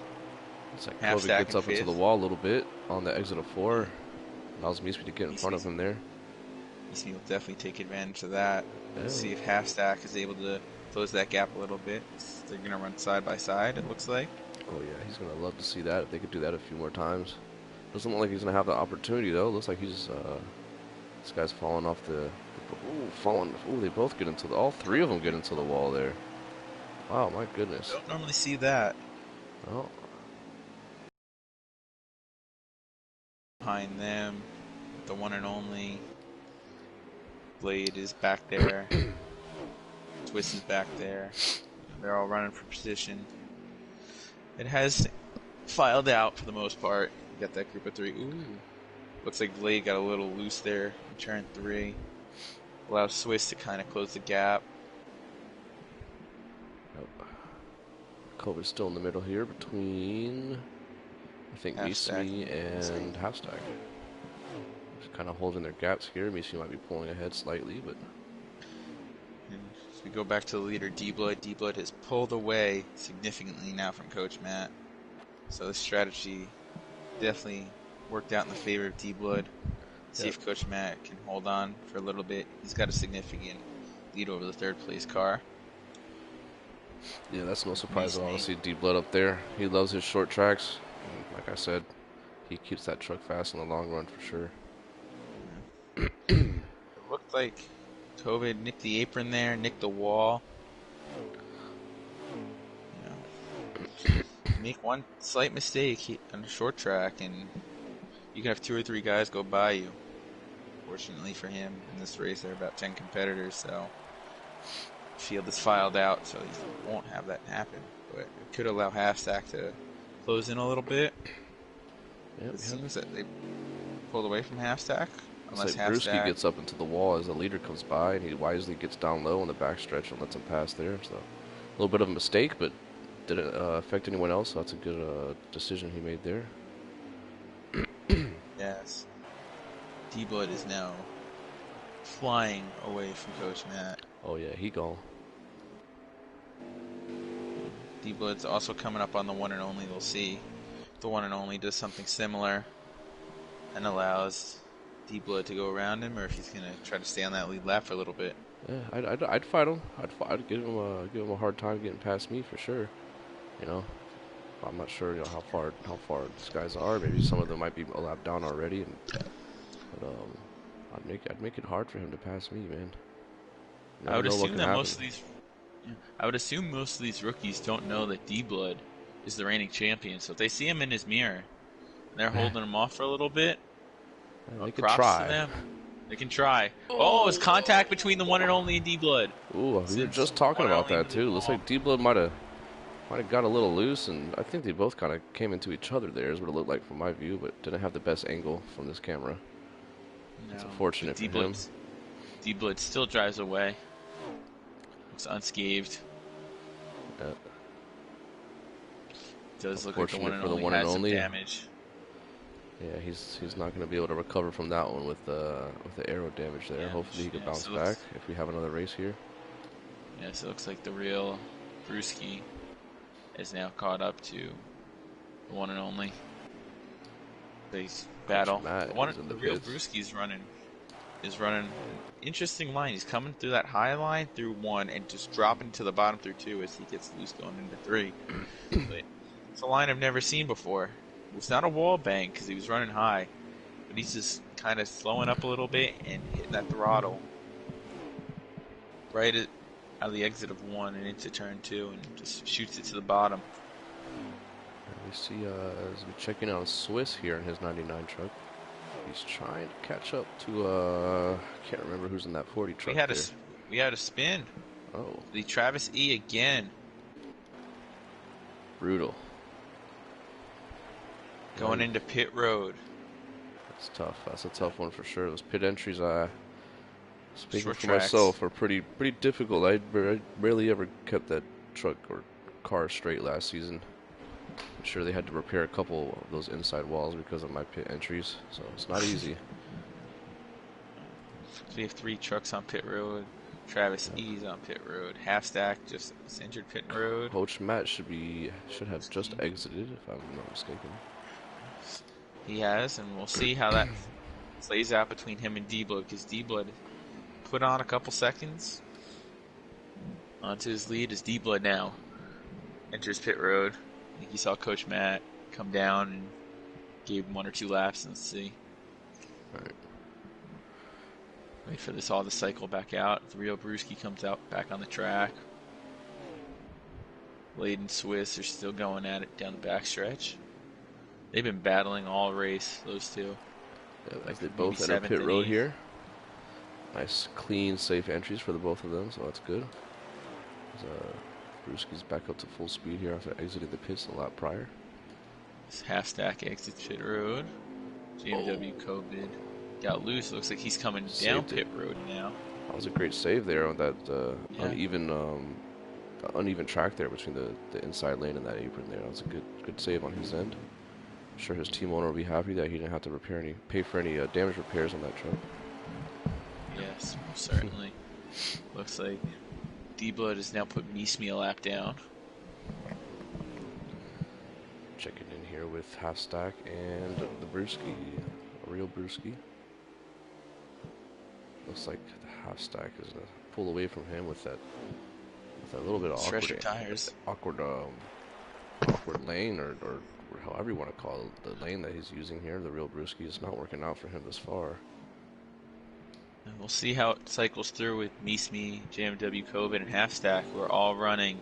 Speaker 1: It's like
Speaker 2: Half
Speaker 1: Kobe
Speaker 2: Stack
Speaker 1: gets
Speaker 2: in
Speaker 1: up into
Speaker 2: 5th.
Speaker 1: the wall a little bit on the exit of 4. Allows Meesby to get in front of him there.
Speaker 2: Meesme will definitely take advantage of that.
Speaker 1: Yeah.
Speaker 2: Let's see if Half Stack is able to close that gap a little bit. They're going to run side by side, it looks like.
Speaker 1: Oh yeah, he's gonna love to see that if they could do that a few more times. Doesn't look like he's gonna have the opportunity though. Looks like he's this guy's falling off the ooh, falling. Ooh, they both get into the all three of them get into the wall there. Wow, my goodness.
Speaker 2: Don't normally see that.
Speaker 1: Oh,
Speaker 2: Behind them, the one and only Blade is back there. Twist is back there. They're all running for position. It has filed out for the most part. You got that group of 3. Ooh. Looks like Blade got a little loose there in turn 3. Allows Swiss to kind of close the gap.
Speaker 1: yep. Kobe's still in the middle here between I think
Speaker 2: Half Stack.
Speaker 1: Meesby and Half Stack. Just kind of holding their gaps here. Meesby might be pulling ahead slightly, but
Speaker 2: And as we go back to the leader, D-Blood. D-Blood has pulled away significantly now from Coach Matt. So this strategy definitely worked out in the favor of D-Blood. See
Speaker 1: Yep.
Speaker 2: if Coach Matt can hold on for a little bit. He's got a significant lead over the third place car.
Speaker 1: yeah, that's no surprise at all to
Speaker 2: Meesby.
Speaker 1: see D-Blood up there. He loves his short tracks. And like I said, he keeps that truck fast in the long run for sure.
Speaker 2: It looked like COVID nicked the apron there, nicked the wall. You know, make one slight mistake on a short track, and you can have 2 or 3 guys go by you. Fortunately for him, in this race, there are about 10 competitors, so field is filed out, so he won't have that happen. But it could allow Half Stack to close in a little bit.
Speaker 1: Yep,
Speaker 2: It seems that they pulled away from Half Stack,
Speaker 1: it's
Speaker 2: unless
Speaker 1: like
Speaker 2: Half
Speaker 1: Brewski
Speaker 2: Stack.
Speaker 1: gets up into the wall as the leader comes by, and he wisely gets down low on the backstretch and lets him pass there. So a little bit of a mistake, but didn't affect anyone else. So that's a good decision he made there.
Speaker 2: Yes. D-Blood is now flying away from Coach Matt.
Speaker 1: Oh yeah, he gone.
Speaker 2: D-Blood's also coming up on the one and only. We'll see if the one and only does something similar and allows D-Blood to go around him, or if he's going to try to stay on that lead lap for a little bit.
Speaker 1: Yeah, I'd fight him. I'd give him a hard time getting past me for sure. You know, I'm not sure how far these guys are. Maybe some of them might be a lap down already, but I'd make it hard for him to pass me, man. You
Speaker 2: I
Speaker 1: never
Speaker 2: would
Speaker 1: know what
Speaker 2: assume
Speaker 1: can
Speaker 2: that
Speaker 1: happen.
Speaker 2: most of these rookies don't know that D-Blood is the reigning champion. So if they see him in his mirror and they're holding him off for a little bit,
Speaker 1: Yeah, they could
Speaker 2: props
Speaker 1: try.
Speaker 2: to them. They can try. Oh, it's contact between the one and only and D-Blood.
Speaker 1: Ooh, we were
Speaker 2: Since
Speaker 1: just talking
Speaker 2: one and
Speaker 1: about
Speaker 2: only
Speaker 1: that
Speaker 2: into the
Speaker 1: too. Looks
Speaker 2: wall.
Speaker 1: like D-Blood might have got a little loose, and I think they both kind of came into each other there, is what it looked like from my view, but didn't have the best angle from this camera. It's
Speaker 2: No,
Speaker 1: unfortunate for him.
Speaker 2: D-Blood still drives away. Looks unscathed.
Speaker 1: Yeah.
Speaker 2: Does look like the one
Speaker 1: Unfortunate
Speaker 2: and
Speaker 1: for the
Speaker 2: only
Speaker 1: one
Speaker 2: has
Speaker 1: and
Speaker 2: some
Speaker 1: only.
Speaker 2: damage.
Speaker 1: Yeah, he's not going to be able to recover from that one with the aero damage there.
Speaker 2: Damage,
Speaker 1: Hopefully he can
Speaker 2: yeah,
Speaker 1: bounce
Speaker 2: so
Speaker 1: back if we have another race here.
Speaker 2: Yeah, so it looks like the real Brewski is now caught up to the one and only. Base
Speaker 1: Coach
Speaker 2: battle.
Speaker 1: Matt is in
Speaker 2: The
Speaker 1: the
Speaker 2: real
Speaker 1: pits.
Speaker 2: Brewski is running an interesting line. He's coming through that high line through 1 and just dropping to the bottom through 2 as he gets loose going into 3. But it's a line I've never seen before. It's not a wall bang because he was running high, but he's just kind of slowing up a little bit and hitting that throttle right out of the exit of 1 and into turn 2 and just shoots it to the bottom.
Speaker 1: We see as we checking out Swiss here in his 99 truck. He's trying to catch up to I can't remember who's in that 40 truck there.
Speaker 2: We had a spin.
Speaker 1: Oh,
Speaker 2: The Travis E again.
Speaker 1: brutal.
Speaker 2: Going into pit road.
Speaker 1: That's tough. That's a tough one for sure. Those pit entries, speaking
Speaker 2: Short
Speaker 1: for
Speaker 2: tracks.
Speaker 1: myself, are pretty difficult. I rarely ever kept that truck or car straight last season. I'm sure they had to repair a couple of those inside walls because of my pit entries, so it's not easy.
Speaker 2: So we have 3 trucks on pit road. Travis E's on pit road. Half stack just injured pit road.
Speaker 1: Coach Matt should have just exited, if I'm not mistaken.
Speaker 2: He has, and we'll see how that plays out between him and D-Blood, because D-Blood put on a couple seconds onto his lead as D-Blood now enters pit road. I think you saw Coach Matt come down and gave him 1 or 2 laps. Let's see.
Speaker 1: All right.
Speaker 2: Wait for this all to cycle back out. The real Brewski comes out back on the track. Wade and Swiss are still going at it down the backstretch. They've been battling all race, those two.
Speaker 1: Yeah,
Speaker 2: Like
Speaker 1: they
Speaker 2: maybe
Speaker 1: both enter
Speaker 2: 7th
Speaker 1: pit
Speaker 2: and
Speaker 1: road
Speaker 2: 8th.
Speaker 1: here. Nice, clean, safe entries for the both of them, so that's good. Brewski's back up to full speed here after exiting the pits a lap prior.
Speaker 2: This half stack exits pit road. JMW COVID got loose. Looks like he's coming down
Speaker 1: Saved it.
Speaker 2: pit road now.
Speaker 1: That was a great save there on that
Speaker 2: Yeah.
Speaker 1: uneven track there between the inside lane and that apron there. That was a good save on his end. I'm sure his team owner will be happy that he didn't have to pay for any damage repairs on that truck.
Speaker 2: Yes, certainly. Looks like D-Blood has now put Meesme a lap down.
Speaker 1: Checking in here with Half Stack and the Brewski, a real Brewski. Looks like the Half Stack is gonna pull away from him with that little bit of
Speaker 2: Stretch your tires.
Speaker 1: awkward lane or however you want to call it, the lane that he's using here. The real Brewski is not working out for him this far.
Speaker 2: And we'll see how it cycles through with Meesme, JMW COVID, and Half Stack. We're all running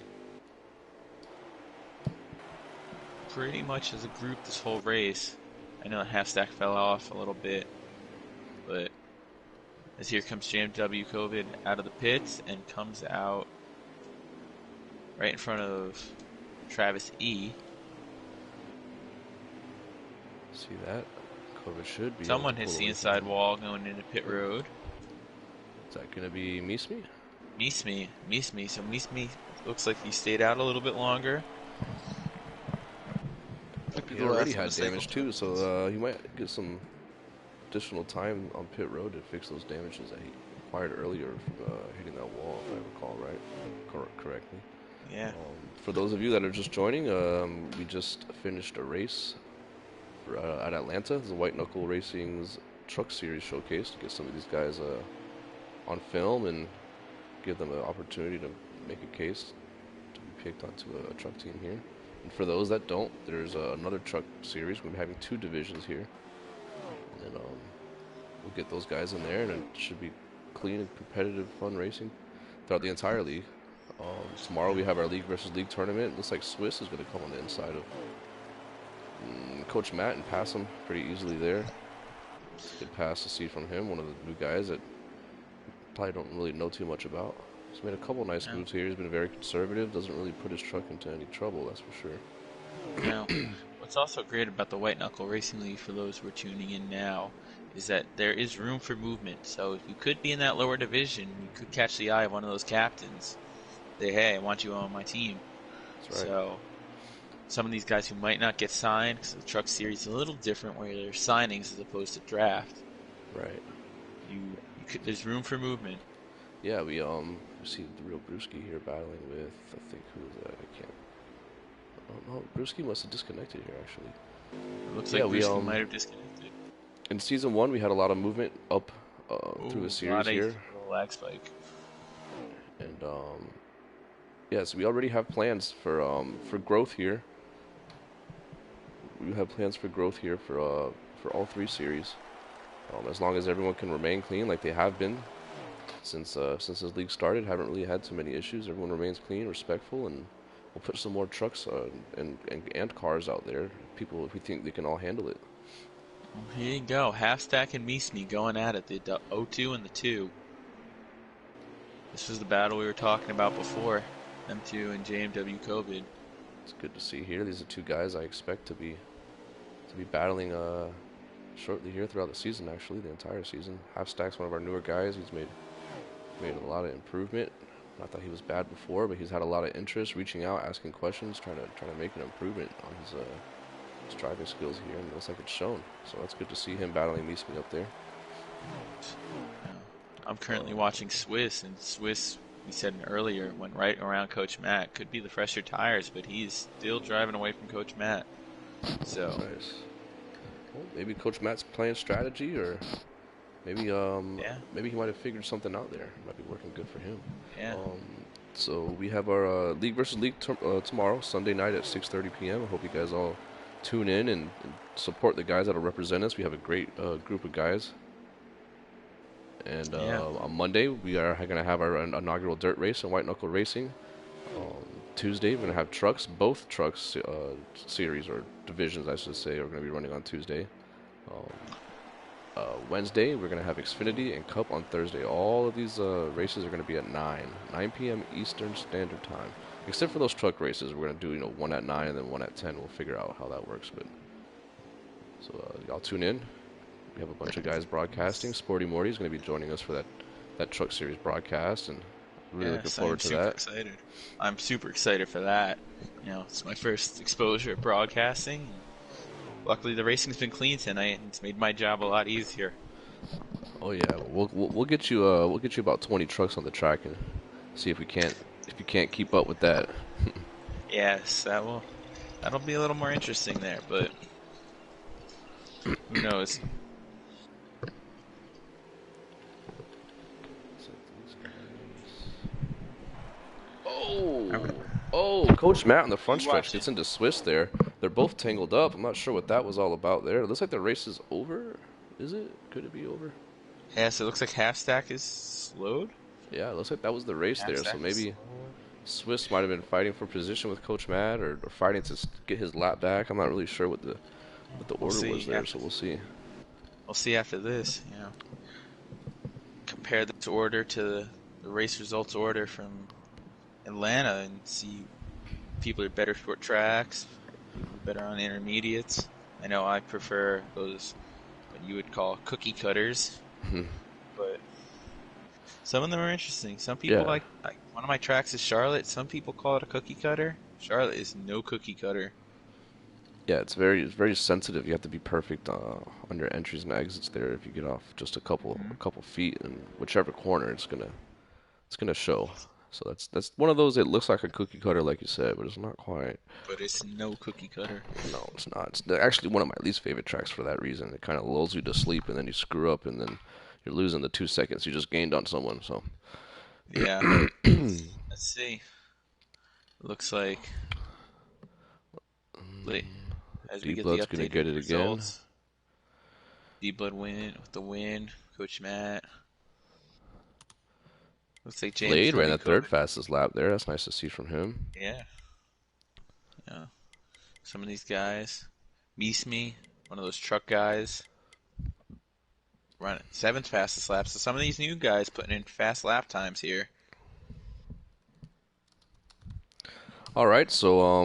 Speaker 2: pretty much as a group this whole race. I know Half Stack fell off a little bit, but as here comes JMW COVID out of the pits and comes out right in front of Travis E.
Speaker 1: See that? Kovac should be.
Speaker 2: Someone
Speaker 1: able to
Speaker 2: hits
Speaker 1: pull
Speaker 2: the
Speaker 1: away
Speaker 2: inside
Speaker 1: from him.
Speaker 2: wall going into pit road.
Speaker 1: Is that gonna be Meesme?
Speaker 2: Meesme. So Meesme looks like he stayed out a little bit longer.
Speaker 1: He already had damage too, so he might get some additional time on pit road to fix those damages that he acquired earlier from hitting that wall, if I recall correctly.
Speaker 2: Yeah.
Speaker 1: For those of you that are just joining, we just finished a race at Atlanta. The White Knuckle Racing's Truck Series showcase to get some of these guys on film and give them an opportunity to make a case to be picked onto a truck team here. And for those that don't, there's another truck series. We're having 2 divisions here, and we'll get those guys in there, and it should be clean and competitive, fun racing throughout the entire league. Tomorrow we have our league versus league tournament. It looks like Swiss is going to come on the inside of Coach Matt and pass him pretty easily there. Good pass to see from him, one of the new guys that probably don't really know too much about. He's made a couple nice moves here. He's been very conservative, doesn't really put his truck into any trouble, that's for sure.
Speaker 2: Now, what's also great about the White Knuckle Racing League for those who are tuning in now is that there is room for movement. So if you could be in that lower division, you could catch the eye of one of those captains. Say, hey, I want you on my team.
Speaker 1: That's right.
Speaker 2: So some of these guys who might not get signed, because the truck series is a little different where there's signings as opposed to draft.
Speaker 1: Right.
Speaker 2: There's room for movement.
Speaker 1: Yeah, we see the real Brewski here battling with, I think, who is that? I can't. Oh no, Brewski must have disconnected here actually.
Speaker 2: It looks
Speaker 1: Yeah,
Speaker 2: like Brewski might have disconnected.
Speaker 1: in season one we had a lot of movement up through the
Speaker 2: Ooh, a
Speaker 1: series
Speaker 2: lot of
Speaker 1: here,
Speaker 2: little lag spike.
Speaker 1: and yeah, so we already have plans for growth here. We have plans for growth here for all three series. As long as everyone can remain clean like they have been since this league started, haven't really had too many issues. Everyone remains clean, respectful, and we'll put some more trucks and cars out there. People, if we think they can all handle it.
Speaker 2: Well, here you go. Half Stack and Meesme going at it. The 0-2 and the 2. This was the battle we were talking about before. M2 and JMW COVID.
Speaker 1: It's good to see here. These are two guys I expect to be battling shortly here throughout the season. Actually, the entire season. Half Stack's one of our newer guys. He's made a lot of improvement. Not that he was bad before, but he's had a lot of interest, reaching out, asking questions, trying to make an improvement on his driving skills here, and it looks like it's shown. So that's good to see him battling Meesme up there.
Speaker 2: Yeah. I'm currently watching Swiss, and Swiss, we said earlier, went right around Coach Matt. Could be the fresher tires, but he's still driving away from Coach Matt. So,
Speaker 1: Nice. Well, maybe Coach Matt's playing strategy, or
Speaker 2: yeah,
Speaker 1: maybe he might have figured something out there. Might be working good for him.
Speaker 2: yeah.
Speaker 1: Um, so we have our League versus League tomorrow, Sunday night at 6:30 p.m. I hope you guys all tune in and support the guys that'll represent us. We have a great group of guys. And
Speaker 2: Yeah.
Speaker 1: on Monday, we are going to have our inaugural dirt race and white knuckle racing. Um, Tuesday, we're going to have trucks. Both trucks series or divisions, I should say, are going to be running on Tuesday. Um, Wednesday, we're going to have Xfinity and Cup on Thursday. All of these races are going to be at 9 p.m. Eastern Standard Time. Except for those truck races, we're going to do one at 9 and then one at 10. We'll figure out how that works. But so y'all tune in. We have a bunch of guys broadcasting. Sporty Morty is going to be joining us for that truck series broadcast, and really looking
Speaker 2: Yes, I am
Speaker 1: forward to
Speaker 2: super
Speaker 1: that.
Speaker 2: excited. I'm super excited for that. It's my first exposure at broadcasting. Luckily, the racing's been clean tonight, and it's made my job a lot easier.
Speaker 1: Oh yeah, we'll get you we'll get you about 20 trucks on the track and see if you can't keep up with that.
Speaker 2: Yes, that'll be a little more interesting there, but who knows?
Speaker 1: Oh, oh, Coach Matt on the front
Speaker 2: You
Speaker 1: stretch
Speaker 2: watching?
Speaker 1: gets into Swiss there. They're both tangled up. I'm not sure what that was all about there. It looks like the race is over. Is it? Could it be over?
Speaker 2: Yeah, so it looks like Half Stack is slowed.
Speaker 1: Yeah, it looks like that was the race
Speaker 2: Half
Speaker 1: there. So
Speaker 2: Stack is
Speaker 1: maybe
Speaker 2: slowed.
Speaker 1: Swiss might have been fighting for position with Coach Matt, or fighting to get his lap back. I'm not really sure what the
Speaker 2: We'll
Speaker 1: order was
Speaker 2: see
Speaker 1: there.
Speaker 2: after
Speaker 1: So we'll see.
Speaker 2: we'll see after this. Compare this order to the race results order from Atlanta and see people are better short tracks, people are better on intermediates. I know I prefer those what you would call cookie cutters, but some of them are interesting. Some people
Speaker 1: Yeah,
Speaker 2: like one of my tracks is Charlotte. Some people call it a cookie cutter. Charlotte is no cookie cutter.
Speaker 1: yeah, it's very sensitive. You have to be perfect on your entries and exits there. If you get off just
Speaker 2: Hmm.
Speaker 1: a couple feet in whichever corner, it's gonna show. So that's one of those. It looks like a cookie cutter, like you said, but it's not quite.
Speaker 2: But it's no cookie cutter.
Speaker 1: No, it's not. It's actually one of my least favorite tracks for that reason. It kind of lulls you to sleep, and then you screw up, and then you're losing the 2 seconds you just gained on someone. So,
Speaker 2: Yeah. Let's see. Looks like as we
Speaker 1: D
Speaker 2: get the
Speaker 1: Blood's gonna
Speaker 2: updated
Speaker 1: get it again.
Speaker 2: results, D Blood win with the win. Coach Matt. Looks like
Speaker 1: Blade ran
Speaker 2: JMW
Speaker 1: the third
Speaker 2: COVID.
Speaker 1: fastest lap there. That's nice to see from him.
Speaker 2: Yeah. Yeah. Some of these guys. Me, one of those truck guys, running seventh fastest lap. So some of these new guys putting in fast lap times here.
Speaker 1: All right, so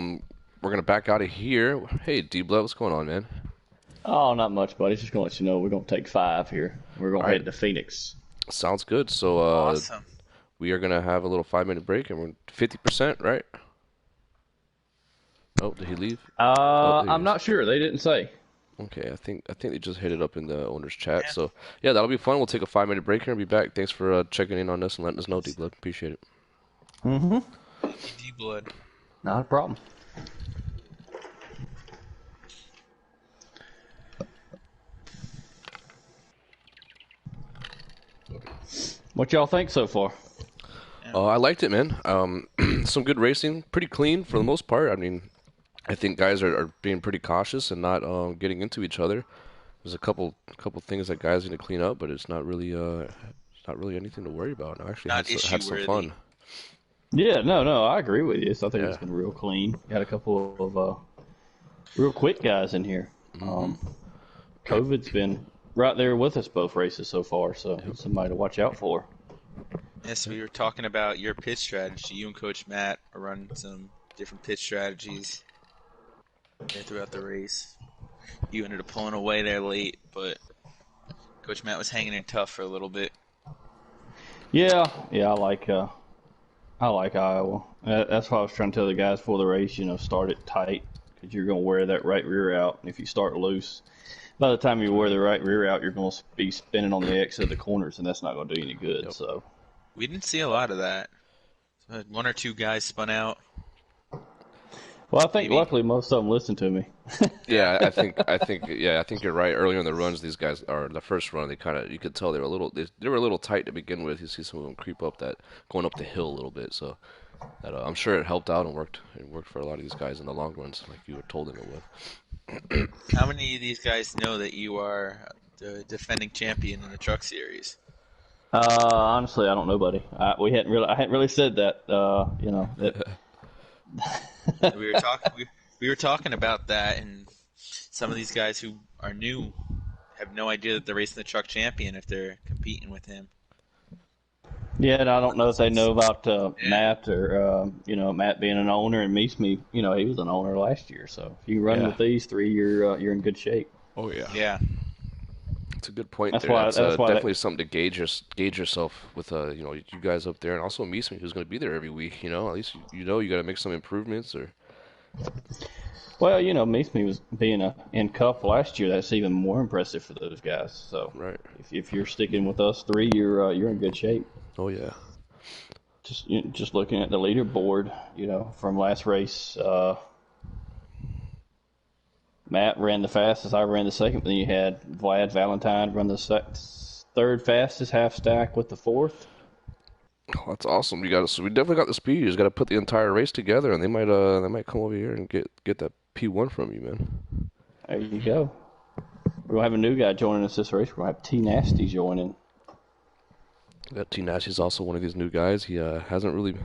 Speaker 1: we're gonna back out of here. Hey, D Blood, what's going on, man?
Speaker 3: Oh, not much, buddy. Just gonna let you know we're gonna take 5 here. We're
Speaker 1: All
Speaker 3: gonna
Speaker 1: right,
Speaker 3: head to Phoenix.
Speaker 1: sounds good. So
Speaker 2: Awesome.
Speaker 1: we are gonna have a little 5 minute break, and we're 50%, right? Oh, did he leave? Oh, there he
Speaker 3: I'm
Speaker 1: is.
Speaker 3: not sure. They didn't say.
Speaker 1: Okay, I think they just hit it up in the owner's chat.
Speaker 2: Yeah.
Speaker 1: So yeah, that'll be fun. We'll take a 5 minute break here and be back. Thanks for checking in on us and letting us know, D Blood. Appreciate it.
Speaker 3: Mm-hmm.
Speaker 2: Thank you, D-Blood.
Speaker 3: Not a problem. What y'all think so far?
Speaker 1: I liked it, man. Some good racing, pretty clean for the most part. I mean, I think guys are being pretty cautious and not getting into each other. There's a couple things that guys need to clean up, but it's not really anything to worry about. I actually
Speaker 2: Not
Speaker 1: had
Speaker 2: issue
Speaker 1: some
Speaker 2: worthy.
Speaker 1: fun.
Speaker 3: Yeah, no, I agree with you. I think it's
Speaker 1: Yeah.
Speaker 3: been real clean. Got a couple of real quick guys in here.
Speaker 1: Mm-hmm.
Speaker 3: COVID's been right there with us both races so far, so he's somebody to watch out for.
Speaker 2: Yes, we were talking about your pitch strategy. You and Coach Matt are running some different pitch strategies there throughout the race. You ended up pulling away there late, but Coach Matt was hanging in tough for a little bit.
Speaker 3: Yeah, I like Iowa. That's why I was trying to tell the guys before the race. Start it tight because you're going to wear that right rear out, and if you start loose, by the time you wear the right rear out, you're going to be spinning on the exit of the corners, and that's not going to do you any good.
Speaker 1: Yep.
Speaker 3: So.
Speaker 2: We didn't see a lot of that. One or two guys spun out.
Speaker 3: Well, I think
Speaker 2: Maybe.
Speaker 3: luckily most of them listened to me.
Speaker 1: Yeah, I think you're right. Earlier in the runs, these guys are the first run. They kind of you could tell they were a little tight to begin with. You see some of them creep up that going up the hill a little bit. So that I'm sure it helped out and worked. It worked for a lot of these guys in the long runs, like you were told them it would.
Speaker 2: How many of these guys know that you are the defending champion in the Truck Series?
Speaker 3: Honestly, I don't know, buddy. I hadn't really said that.
Speaker 2: We were talking. We were talking about that, and some of these guys who are new have no idea that they're racing the truck champion if they're competing with him.
Speaker 3: Yeah, and I don't know if they know about Matt or Matt being an owner and Meesme. He was an owner last year, so if you run
Speaker 1: Yeah.
Speaker 3: with these three, you're in good shape.
Speaker 1: Oh yeah.
Speaker 2: Yeah.
Speaker 1: It's a good point
Speaker 3: That's
Speaker 1: there.
Speaker 3: why-
Speaker 1: That's,
Speaker 3: that's why
Speaker 1: definitely something to gauge yourself with. You guys up there, and also Meesman, who's going to be there every week. At least you got to make some improvements. Or
Speaker 3: Well, Meesme was being in Cup last year. That's even more impressive for those guys. So
Speaker 1: right.
Speaker 3: if you're sticking with us three, you're in good shape.
Speaker 1: Oh yeah.
Speaker 3: Just looking at the leaderboard, from last race, Matt ran the fastest. I ran the second. But then you had Vlad Valentine run the third fastest half stack with the fourth.
Speaker 1: Oh, that's awesome. So we definitely got the speed. You just got to put the entire race together, and they might come over here and get that P1 from you, man.
Speaker 3: There you go. We're gonna have a new guy joining us this race. We're gonna have T Nasty joining.
Speaker 1: That T Nash is also one of these new guys. He hasn't really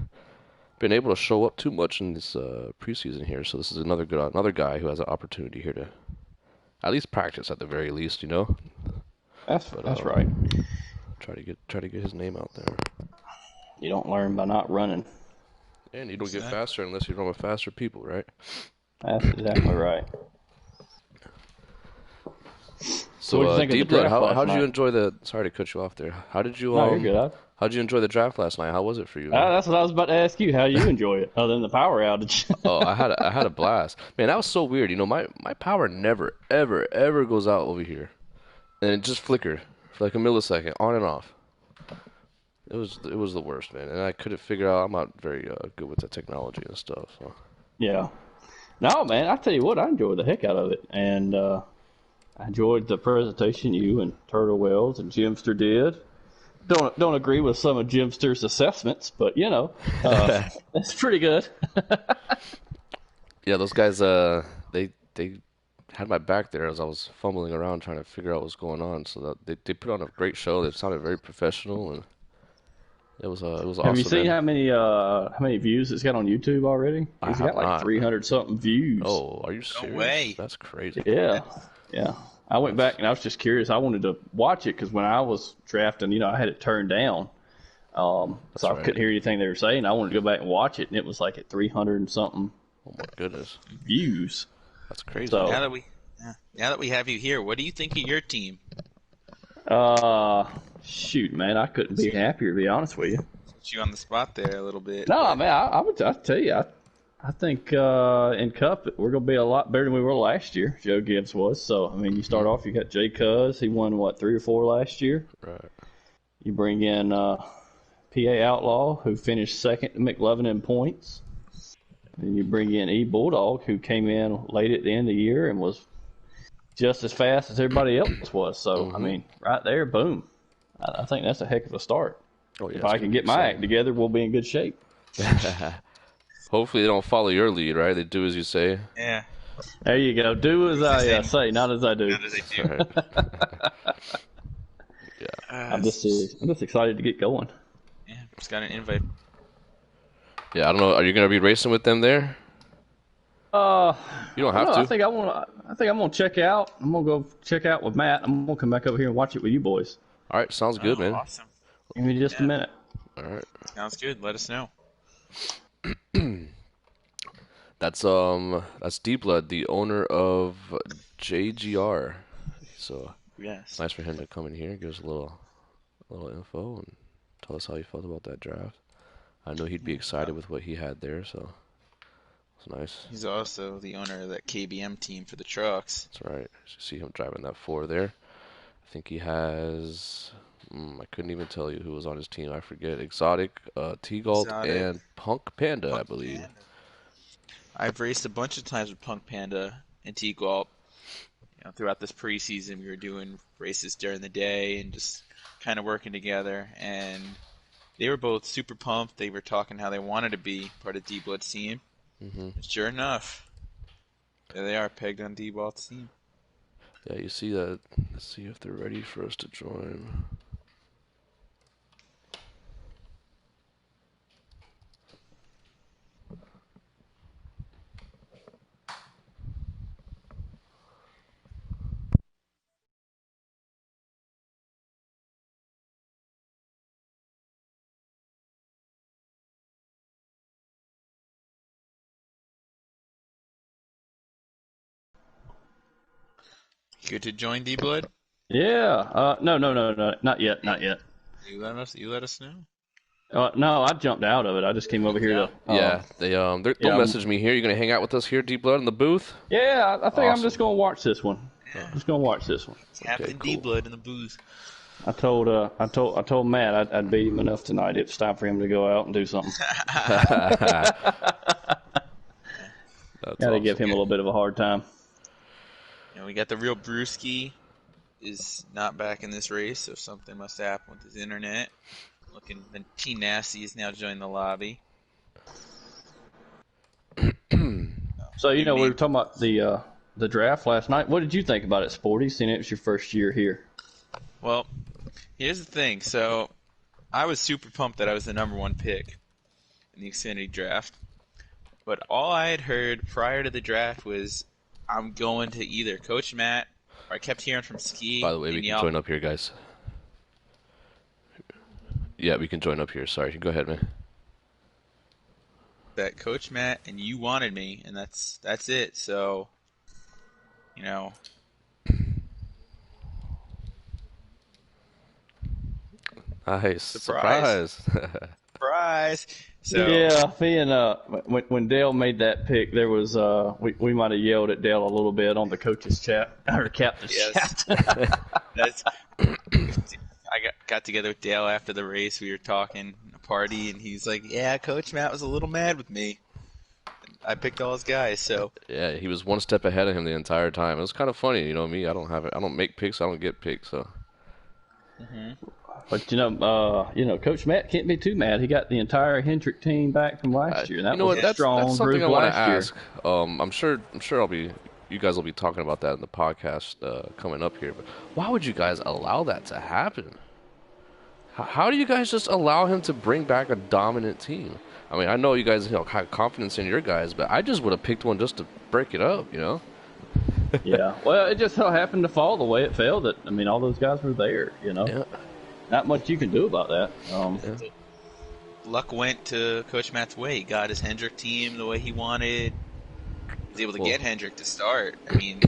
Speaker 1: been able to show up too much in this preseason here, so this is another guy who has an opportunity here to at least practice at the very least.
Speaker 3: That's right.
Speaker 1: Try to get his name out there.
Speaker 3: You don't learn by not running.
Speaker 1: And you don't get faster unless you run with faster people, right?
Speaker 3: That's exactly right.
Speaker 1: So,
Speaker 3: what'd you think of the
Speaker 1: D-Blood,
Speaker 3: draft
Speaker 1: how
Speaker 3: last
Speaker 1: did you
Speaker 3: night?
Speaker 1: enjoy the? Sorry to cut you off there. How did you
Speaker 3: No, you're good.
Speaker 1: How did you enjoy the draft last night? How was it for you? Man?
Speaker 3: That's what I was about to ask you. How you enjoy it, other than the power outage?
Speaker 1: Oh, I had a blast, man. That was so weird. My power never ever goes out over here, and it just flickered for like a millisecond, on and off. It was the worst, man, and I couldn't figure out. I'm not very good with the technology and stuff. So.
Speaker 3: Yeah. No, man. I tell you what, I enjoyed the heck out of it, and I enjoyed the presentation you and Turtle Wells and Jimster did. Don't agree with some of Jimster's assessments, but it's pretty good.
Speaker 1: Yeah, those guys they had my back there as I was fumbling around trying to figure out what was going on. So that they put on a great show. They sounded very professional, and it was awesome.
Speaker 3: Have you seen
Speaker 1: man.
Speaker 3: how many views it's got on YouTube already?
Speaker 1: I
Speaker 3: It's
Speaker 1: have
Speaker 3: got like
Speaker 1: not.
Speaker 3: 300 something views.
Speaker 1: Oh, are you serious?
Speaker 2: way.
Speaker 1: That's crazy.
Speaker 3: Yeah. I went back and I was just curious. I wanted to watch it because when I was drafting, I had it turned down. So I
Speaker 1: right.
Speaker 3: couldn't hear anything they were saying. I wanted to go back and watch it, and it was like at 300 and something
Speaker 1: Oh my goodness,
Speaker 3: views.
Speaker 1: that's crazy.
Speaker 3: So,
Speaker 2: Now that we have you here, what do you think of your team?
Speaker 3: shoot, man, I couldn't be happier, to be honest with you.
Speaker 2: Put you on the spot there a little bit.
Speaker 3: No, man, I would tell you, I think in Cup we're going to be a lot better than we were last year. Joe Gibbs was. So I mean, you start off. You got Jay Cuz. He won what 3 or 4 last year.
Speaker 1: Right.
Speaker 3: You bring in PA Outlaw, who finished second to McLovin in points. And you bring in E Bulldog, who came in late at the end of the year and was just as fast as everybody else was. So I mean, right there, boom. I think that's a heck of a start.
Speaker 1: Oh yeah.
Speaker 3: If I can get my act together, we'll be in good shape.
Speaker 1: Hopefully they don't follow your lead, right? They do as you say.
Speaker 2: Yeah.
Speaker 3: There you go. Do as I say, not as I do.
Speaker 2: Not as I do.
Speaker 1: Right.
Speaker 3: I'm just excited to get going.
Speaker 2: Yeah, just got an invite.
Speaker 1: Yeah, I don't know. Are you gonna be racing with them there? You don't have to.
Speaker 3: I think I'm gonna check out. I'm gonna go check out with Matt. I'm gonna come back over here and watch it with you boys.
Speaker 1: All right, sounds good, man.
Speaker 2: Awesome.
Speaker 3: Give me just a minute.
Speaker 1: All right.
Speaker 2: Sounds good. Let us know.
Speaker 1: That's Deep Blood, the owner of JGR. So
Speaker 2: Yes.
Speaker 1: nice for him to come in here, give us a little info, and tell us how he felt about that draft. I know he'd be excited with what he had there, so it's nice.
Speaker 2: He's also the owner of that KBM team for the trucks.
Speaker 1: That's right. You see him driving that 4 there. I think he has. I couldn't even tell you who was on his team. I forget. Exotic, T-Gold, and Punk Panda, I believe.
Speaker 2: Panda. I've raced a bunch of times with Punk Panda and T-Gulp. Throughout this preseason, we were doing races during the day and just kind of working together. And they were both super pumped. They were talking how they wanted to be part of D-Blood's team. Sure enough, there they are, pegged on D-Blood's team.
Speaker 1: Yeah, you see that. Let's see if they're ready for us to join.
Speaker 2: Good to join D-Blood?
Speaker 3: Yeah. No, not yet.
Speaker 2: You let us know.
Speaker 3: No, I jumped out of it. I just came over here to.
Speaker 1: Yeah, they'll message me here. You're gonna hang out with us here, Deep Blood, in the booth.
Speaker 3: Yeah, I think I'm
Speaker 1: Awesome.
Speaker 3: just gonna watch this one. Just gonna watch this one.
Speaker 2: Captain
Speaker 1: cool.
Speaker 2: D-Blood in the booth.
Speaker 3: I told Matt I'd beat him enough tonight. It's time for him to go out and do something. Gotta give him a little bit of a hard time.
Speaker 2: We got the real Brewski is not back in this race, so something must happen with his internet. Looking, the T Nasty has now joined the lobby.
Speaker 3: So we were talking about the draft last night. What did you think about it, Sporty? Seeing it was your first year here.
Speaker 2: Well, here's the thing. So, I was super pumped that I was the #1 pick in the Xfinity draft. But all I had heard prior to the draft was I'm going to either Coach Matt, or I kept hearing from Ski.
Speaker 1: By the way, we can join up here, guys. Yeah, we can join up here. Sorry, go ahead, man.
Speaker 2: That Coach Matt and you wanted me, and that's it. So,
Speaker 1: Nice
Speaker 2: Surprise. Surprise. So
Speaker 3: Yeah, me and when Dale made that pick, there was we might have yelled at Dale a little bit on the coaches chat or captain's
Speaker 2: Yes.
Speaker 3: chat.
Speaker 2: that's. I got together with Dale after the race. We were talking at a party, and he's like, "Yeah, Coach Matt was a little mad with me. I picked all his guys, so."
Speaker 1: Yeah, he was one step ahead of him the entire time. It was kind of funny, me. I don't make picks. I don't get picks. So.
Speaker 3: But Coach Matt can't be too mad. He got the entire Hendrick team back from last year. That was a strong
Speaker 1: that's something
Speaker 3: group
Speaker 1: I want to
Speaker 3: last year.
Speaker 1: ask. I'm sure you guys will be talking about that in the podcast coming up here. But why would you guys allow that to happen? How do you guys just allow him to bring back a dominant team? I mean, I know you guys have confidence in your guys, but I just would have picked one just to break it up,
Speaker 3: Yeah. Well, it just so happened to fall the way it fell. That all those guys were there.
Speaker 1: Yeah.
Speaker 3: Not much you can do about that.
Speaker 2: Luck went to Coach Matt's way. He got his Hendrick team the way he wanted. Was able to get Hendrick to start. I mean,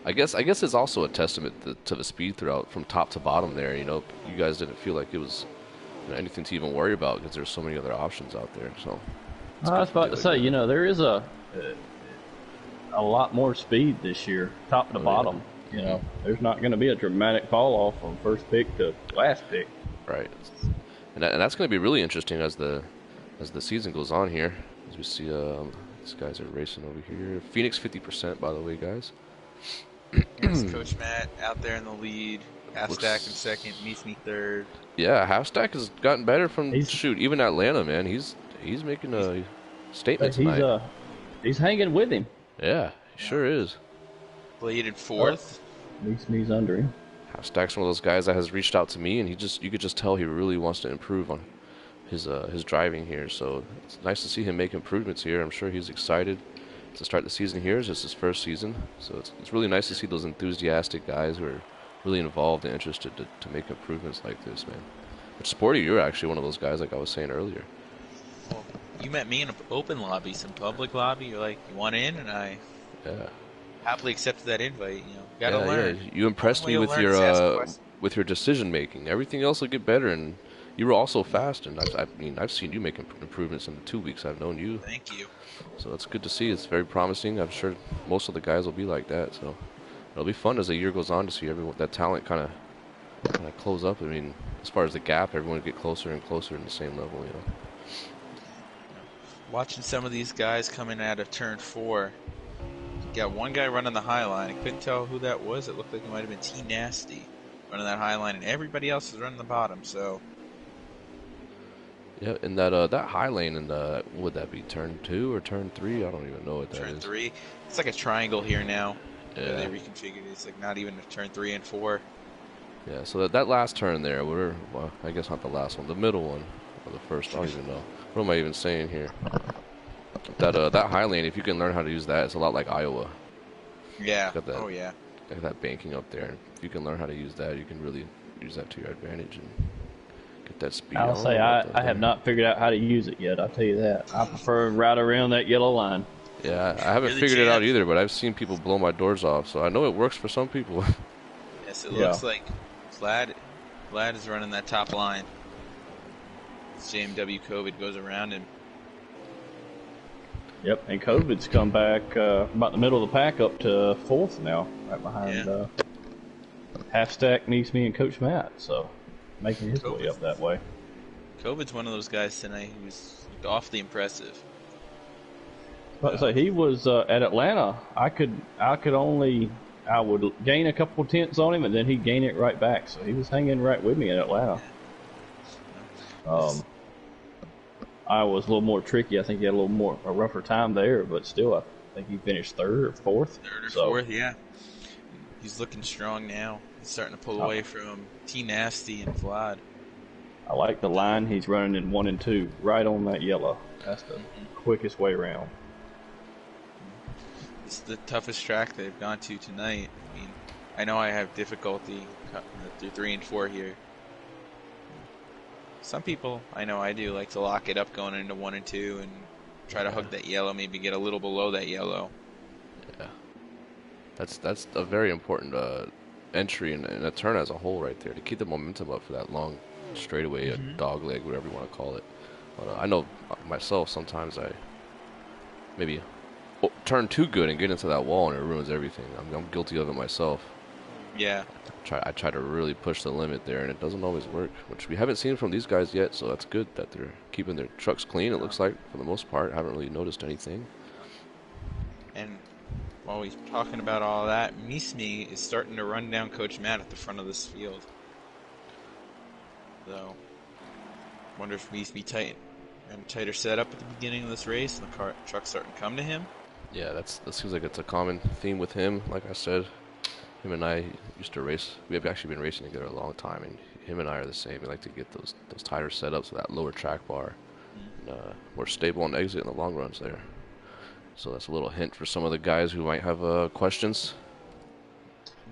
Speaker 1: I guess it's also a testament to the speed throughout from top to bottom there. You guys didn't feel like it was anything to even worry about because there's so many other options out there. So It's
Speaker 3: I
Speaker 1: good
Speaker 3: was
Speaker 1: for the
Speaker 3: about to
Speaker 1: other
Speaker 3: say,
Speaker 1: guy.
Speaker 3: there is a lot more speed this year, top to
Speaker 1: Oh yeah.
Speaker 3: bottom. There's not going to be a dramatic fall off from first pick to last pick.
Speaker 1: Right. And that's going to be really interesting as the season goes on here. As we see, these guys are racing over here. Phoenix 50%, by the way, guys.
Speaker 2: Yes, Coach Matt out there in the lead. Half stack in
Speaker 1: Looks.
Speaker 2: second, meets me third.
Speaker 1: Yeah, half stack has gotten better from
Speaker 3: He's
Speaker 1: shoot. Even Atlanta, man, he's making
Speaker 2: He's
Speaker 1: a statement
Speaker 3: he's
Speaker 1: tonight.
Speaker 3: he's hanging with him.
Speaker 1: Yeah, he
Speaker 2: you know,
Speaker 1: sure is.
Speaker 2: bladed
Speaker 3: Or
Speaker 2: fourth.
Speaker 3: me's under him.
Speaker 1: Half stack's one of those guys that has reached out to me, and you could just tell he really wants to improve on his driving here. So it's nice to see him make improvements here. I'm sure he's excited to start the season here. It's just his first season, so it's really nice to see those enthusiastic guys who are really involved and interested to make improvements like this, man. But Sporty, you're actually one of those guys, like I was saying earlier.
Speaker 2: Well, you met me in an open lobby, some public lobby. You're like, you want in? And I
Speaker 1: Yeah,
Speaker 2: happily accepted that invite. Gotta
Speaker 1: yeah,
Speaker 2: learn.
Speaker 1: yeah. You
Speaker 2: Only
Speaker 1: impressed
Speaker 2: way
Speaker 1: me
Speaker 2: you'll learn is ask questions.
Speaker 1: with your decision making. Everything else will get better, and you were also fast. And I've seen you make improvements in the 2 weeks I've known you.
Speaker 2: Thank you.
Speaker 1: So that's good to see. It's very promising. I'm sure most of the guys will be like that. So it'll be fun as the year goes on to see everyone that talent kind of close up. I mean, as far as the gap, everyone will get closer and closer in the same level.
Speaker 2: Watching some of these guys coming out of turn 4. You got one guy running the high line. I couldn't tell who that was. It looked like it might have been T Nasty running that high line, and everybody else is running the bottom. So
Speaker 1: Yeah, and that high lane and would that be turn 2 or turn 3? I don't even know what that
Speaker 2: turn
Speaker 1: is.
Speaker 2: 3, it's like a triangle here now.
Speaker 1: Yeah.
Speaker 2: They reconfigured it. It's like not even a turn 3 and 4.
Speaker 1: Yeah, so that last turn there, well, I guess not the last one, the middle one, or the first, I don't even know. What am I even saying here? That high lane, if you can learn how to use that, it's a lot like Iowa.
Speaker 2: Yeah.
Speaker 1: Got that,
Speaker 2: Oh yeah.
Speaker 1: got that banking up there. If you can learn how to use that, you can really use that to your advantage and get that speed.
Speaker 3: I'll say I have
Speaker 1: there.
Speaker 3: not figured out how to use it yet. I'll tell you that. I prefer right around that yellow line.
Speaker 1: Yeah, I haven't
Speaker 2: You're the
Speaker 1: figured it out
Speaker 2: champ.
Speaker 1: either, but I've seen people blow my doors off, so I know it works for some people.
Speaker 2: Yes, it
Speaker 3: Yeah.
Speaker 2: looks like Vlad is running that top line. JMW COVID goes around him.
Speaker 3: Yep, and COVID's come back about the middle of the pack up to fourth now, right behind Half Stack, Neesme, and Coach Matt. So making his way up that way.
Speaker 2: COVID's one of those guys tonight who's awfully impressive.
Speaker 3: But so he was at Atlanta. I would gain a couple tenths on him, and then he'd gain it right back. So he was hanging right with me in Atlanta. I was a little more tricky. I think he had a rougher time there, but still, I think he finished third or fourth.
Speaker 2: Third or fourth, yeah. He's looking strong now. He's starting to pull away from T Nasty and Vlad.
Speaker 3: I like the line he's running in 1 and 2, right on that yellow. That's the quickest way around.
Speaker 2: It's the toughest track they've gone to tonight. I mean, I know I have difficulty through 3 and 4 here. Some people, I know I do, like to lock it up going into 1 and 2 and try to hook that yellow, maybe get a little below that yellow.
Speaker 1: Yeah, that's a very important entry in a turn as a whole right there to keep the momentum up for that long straightaway, a dog leg, whatever you want to call it. But I know myself, sometimes I maybe turn too good and get into that wall and it ruins everything. I'm guilty of it myself.
Speaker 2: Yeah.
Speaker 1: I try to really push the limit there, and it doesn't always work, which we haven't seen from these guys yet, so that's good that they're keeping their trucks clean, it looks like, for the most part. I haven't really noticed anything.
Speaker 2: And while we're talking about all that, Neesme is starting to run down Coach Matt at the front of this field. So, wonder if Neesme and a tighter setup at the beginning of this race, and the truck's starting to come to him.
Speaker 1: Yeah, that seems like it's a common theme with him. Like I said, him and I used to race. We have actually been racing together a long time, and him and I are the same. We like to get those tighter setups with that lower track bar, and, more stable on exit in the long runs there. So that's a little hint for some of the guys who might have questions.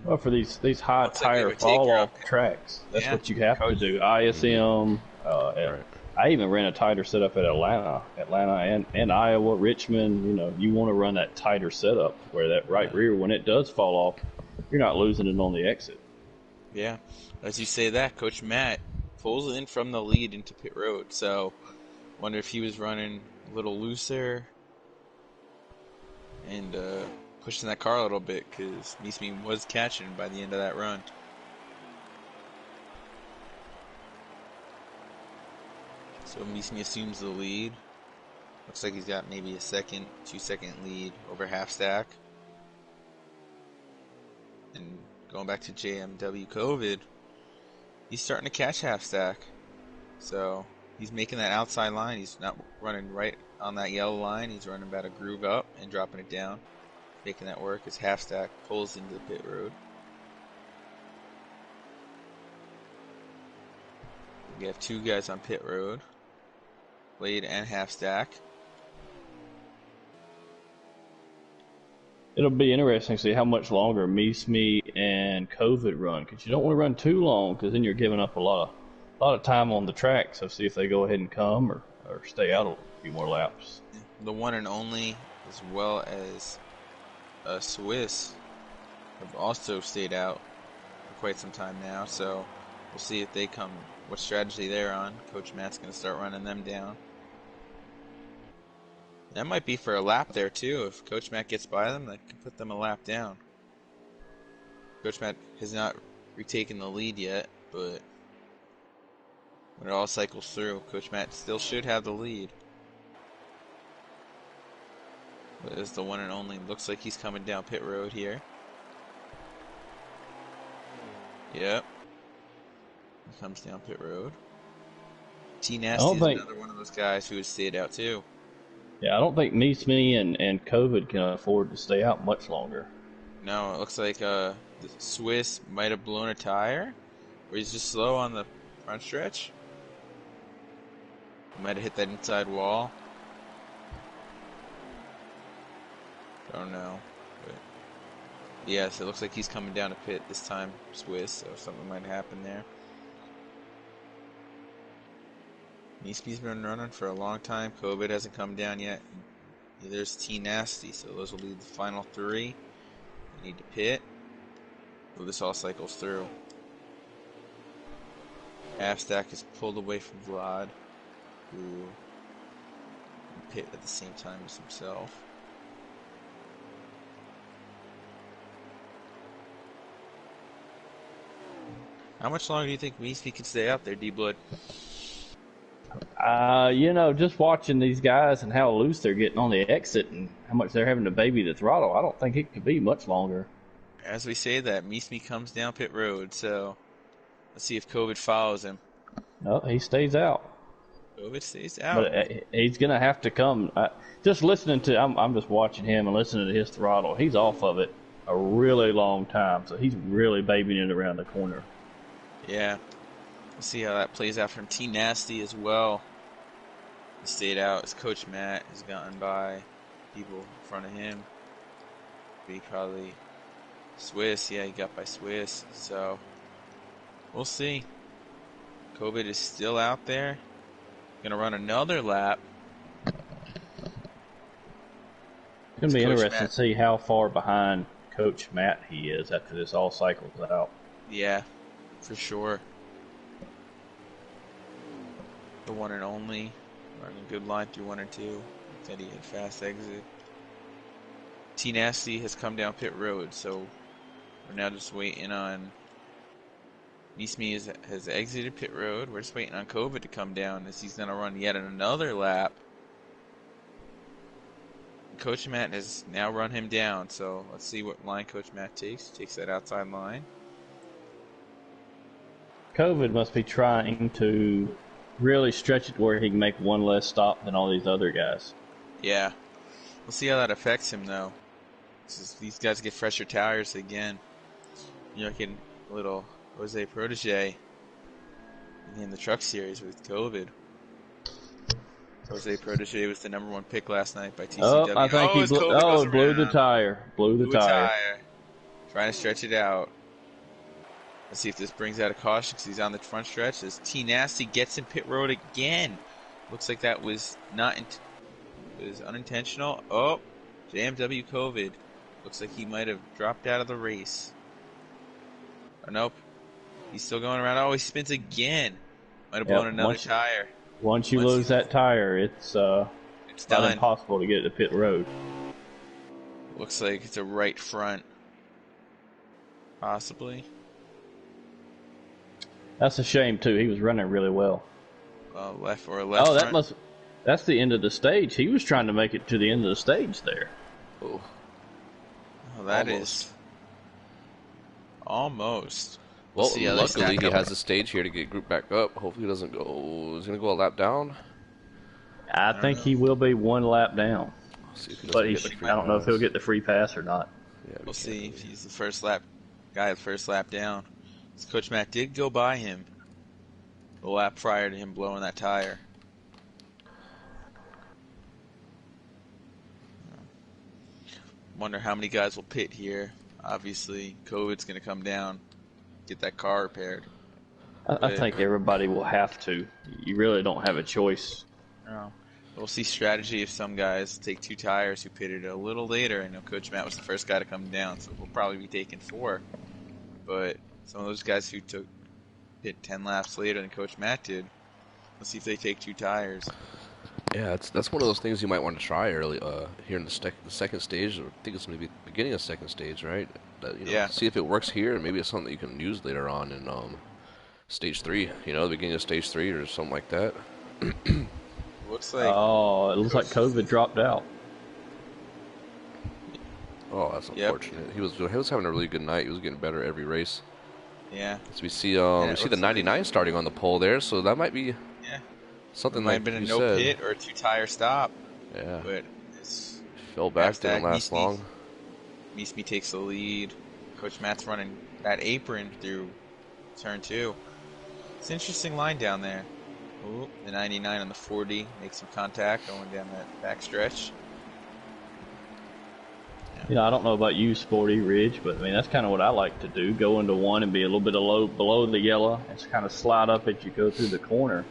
Speaker 3: Well, for these high
Speaker 2: Looks like they
Speaker 3: tire
Speaker 2: would take
Speaker 3: fall
Speaker 2: your-
Speaker 3: off tracks, that's
Speaker 2: Yeah.
Speaker 3: what you have to do. ISM.
Speaker 1: Right.
Speaker 3: I even ran a tighter setup at Atlanta and Iowa, Richmond. You want to run that tighter setup where that right rear, when it does fall off, you're not losing it on the exit.
Speaker 2: Yeah. As you say that, Coach Matt pulls in from the lead into pit road. So, wonder if he was running a little looser and pushing that car a little bit because Neesmith was catching by the end of that run. So Neesmith assumes the lead. Looks like he's got maybe a 2-second lead over half stack. And going back to JMW COVID, he's starting to catch half stack. So he's making that outside line. He's not running right on that yellow line. He's running about a groove up and dropping it down. Making that work as half stack pulls into the pit road. We have two guys on pit road. Blade and half stack.
Speaker 3: It'll be interesting to see how much longer Neesmith and COVID run, because you don't want to run too long, because then you're giving up a lot of time on the track. So see if they go ahead and come or stay out a few more laps.
Speaker 2: The one and only, as well as Swiss, have also stayed out for quite some time now. So we'll see if they come, what strategy they're on. Coach Matt's going to start running them down. That might be for a lap there too. If Coach Matt gets by them, that can put them a lap down. Coach Matt has not retaken the lead yet, but when it all cycles through, Coach Matt still should have the lead. But it's the one and only. Looks like he's coming down pit road here. Yep. He comes down pit road. T Nasty is another one of those guys who has stayed out too.
Speaker 3: Yeah, I don't think Neesmith and COVID can afford to stay out much longer.
Speaker 2: No, it looks like the Swiss might have blown a tire, or he's just slow on the front stretch. He might have hit that inside wall. Don't know. But yes, it looks like he's coming down to pit this time, Swiss, so something might happen there. Neesmith's been running for a long time. COVID hasn't come down yet. There's T Nasty, so those will be the final three. They need to pit. So this all cycles through. Half stack is pulled away from Vlad, who pit at the same time as himself. How much longer do you think Neesmith can stay out there, D-Blood?
Speaker 3: Just watching these guys and how loose they're getting on the exit and how much they're having to baby the throttle, I don't think it could be much longer.
Speaker 2: As we say that, Neesmith comes down pit road, so let's see if COVID follows him.
Speaker 3: No, he stays out.
Speaker 2: COVID stays out.
Speaker 3: But he's going to have to come. Just listening to, I'm just watching him and listening to his throttle. He's off of it a really long time, so he's really babying it around the corner.
Speaker 2: Yeah. We'll see how that plays out from T Nasty as well. He stayed out as Coach Matt has gotten by people in front of him. He probably Swiss, yeah, he got by Swiss. So we'll see. COVID is still out there. Gonna run another lap.
Speaker 3: It's gonna be interesting to see how far behind Coach Matt he is after this all cycles out.
Speaker 2: Yeah, for sure. The one and only. Running a good line through 1 and 2. Said he had fast exit. T Nasty has come down pit road, so we're now just waiting on. Neesmith has exited pit road. We're just waiting on COVID to come down as he's going to run yet another lap. Coach Matt has now run him down, so let's see what line Coach Matt takes. He takes that outside line.
Speaker 3: COVID must be trying to really stretch it where he can make one less stop than all these other guys.
Speaker 2: Yeah. We'll see how that affects him, though. These guys get fresher tires again. You're getting a little Jose Protege in the truck series with COVID. Jose Protege was the #1 pick last night by TCW.
Speaker 3: Oh, I think he blew the tire. Blew the tire.
Speaker 2: Trying to stretch it out. Let's see if this brings out a caution because he's on the front stretch. As T Nasty gets in pit road again. Looks like that was unintentional. Oh, JMW COVID. Looks like he might have dropped out of the race. Oh, nope. He's still going around. Oh, he spins again. Might have blown another tire.
Speaker 3: Once you lose that tire, it's
Speaker 2: It's
Speaker 3: About
Speaker 2: done.
Speaker 3: impossible to get to pit road.
Speaker 2: Looks like it's a right front, possibly.
Speaker 3: That's a shame too. He was running really well.
Speaker 2: Left or a left
Speaker 3: Oh,
Speaker 2: front.
Speaker 3: that's the end of the stage. He was trying to make it to the end of the stage there.
Speaker 1: Oh,
Speaker 2: Oh, that
Speaker 1: almost.
Speaker 2: is almost. We'll
Speaker 1: Well,
Speaker 2: see how they
Speaker 1: luckily
Speaker 2: stack
Speaker 1: he
Speaker 2: up.
Speaker 1: has a stage here to get grouped back up. Hopefully he doesn't go. He's gonna go a lap down.
Speaker 3: I
Speaker 2: don't
Speaker 3: think
Speaker 2: know.
Speaker 3: he will be one lap down,
Speaker 1: See if he
Speaker 3: but
Speaker 1: doesn't get the free
Speaker 3: I don't know if he'll
Speaker 1: pass.
Speaker 3: get the free pass or not.
Speaker 1: Yeah, we
Speaker 2: We'll
Speaker 1: can't
Speaker 2: see
Speaker 1: do
Speaker 2: if
Speaker 1: it.
Speaker 2: he's the first lap guy, the first lap down. Coach Matt did go by him the lap prior to him blowing that tire. Wonder how many guys will pit here. Obviously, COVID's going to come down, get that car repaired.
Speaker 3: I think everybody will have to. You really don't have a choice.
Speaker 2: No. We'll see strategy if some guys take 2 tires who pitted a little later. I know Coach Matt was the first guy to come down, so we'll probably be taking 4. But some of those guys who hit 10 laps later than Coach Matt did, let's see if they take 2 tires.
Speaker 1: Yeah, that's one of those things you might want to try early here in the second stage. Or I think it's maybe the beginning of second stage, right?
Speaker 2: Yeah.
Speaker 1: See if it works here, and maybe it's something that you can use later on in stage 3. The beginning of stage 3 or something like that.
Speaker 2: Looks like
Speaker 3: Oh, it looks like COVID dropped out.
Speaker 1: Oh, that's
Speaker 2: Yep.
Speaker 1: unfortunate. He was having a really good night. He was getting better every race.
Speaker 2: yeah,
Speaker 1: So we see
Speaker 2: it
Speaker 1: we see the
Speaker 2: looks
Speaker 1: 99 starting on the pole there, so that might be
Speaker 2: yeah.
Speaker 1: something
Speaker 2: It might
Speaker 1: like
Speaker 2: have been a
Speaker 1: you
Speaker 2: no
Speaker 1: said.
Speaker 2: pit or a 2 tire stop,
Speaker 1: Yeah,
Speaker 2: but it's
Speaker 1: fell back,
Speaker 2: Hashtag
Speaker 1: didn't last long.
Speaker 2: Meesme takes the lead. Coach Matt's running that apron through turn 2. It's an interesting line down there. Ooh, the 99 on the 40 makes some contact going down that back stretch.
Speaker 3: I don't know about you, Sporty Ridge, but I mean that's kind of what I like to do. Go into one and be a little bit below the yellow, and just kind of slide up as you go through the corner.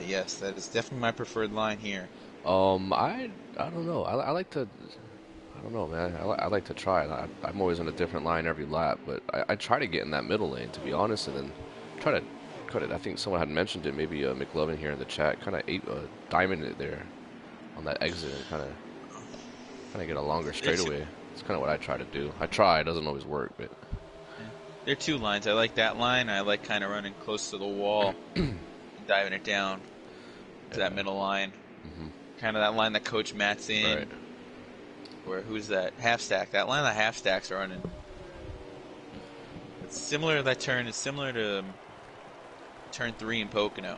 Speaker 2: Yes, that is definitely my preferred line here.
Speaker 1: I don't know. I like to. I don't know, man. I like to try. I'm always in a different line every lap, but I try to get in that middle lane, to be honest, and then try to cut it. I think someone had mentioned it, maybe McLovin here in the chat, kind of diamond it there on that exit and kind of get a longer straightaway. It's kind of what I try to do. I try. It doesn't always work, but
Speaker 2: There are 2 lines. I like that line. I like kind of running close to the wall, and diving it down to that middle line.
Speaker 1: Mhm.
Speaker 2: Kind of that line that Coach Matt's in.
Speaker 1: Right.
Speaker 2: Or who's that? Half stack. That line that half stacks are running. It's similar to that turn. It's similar to turn 3 in Pocono.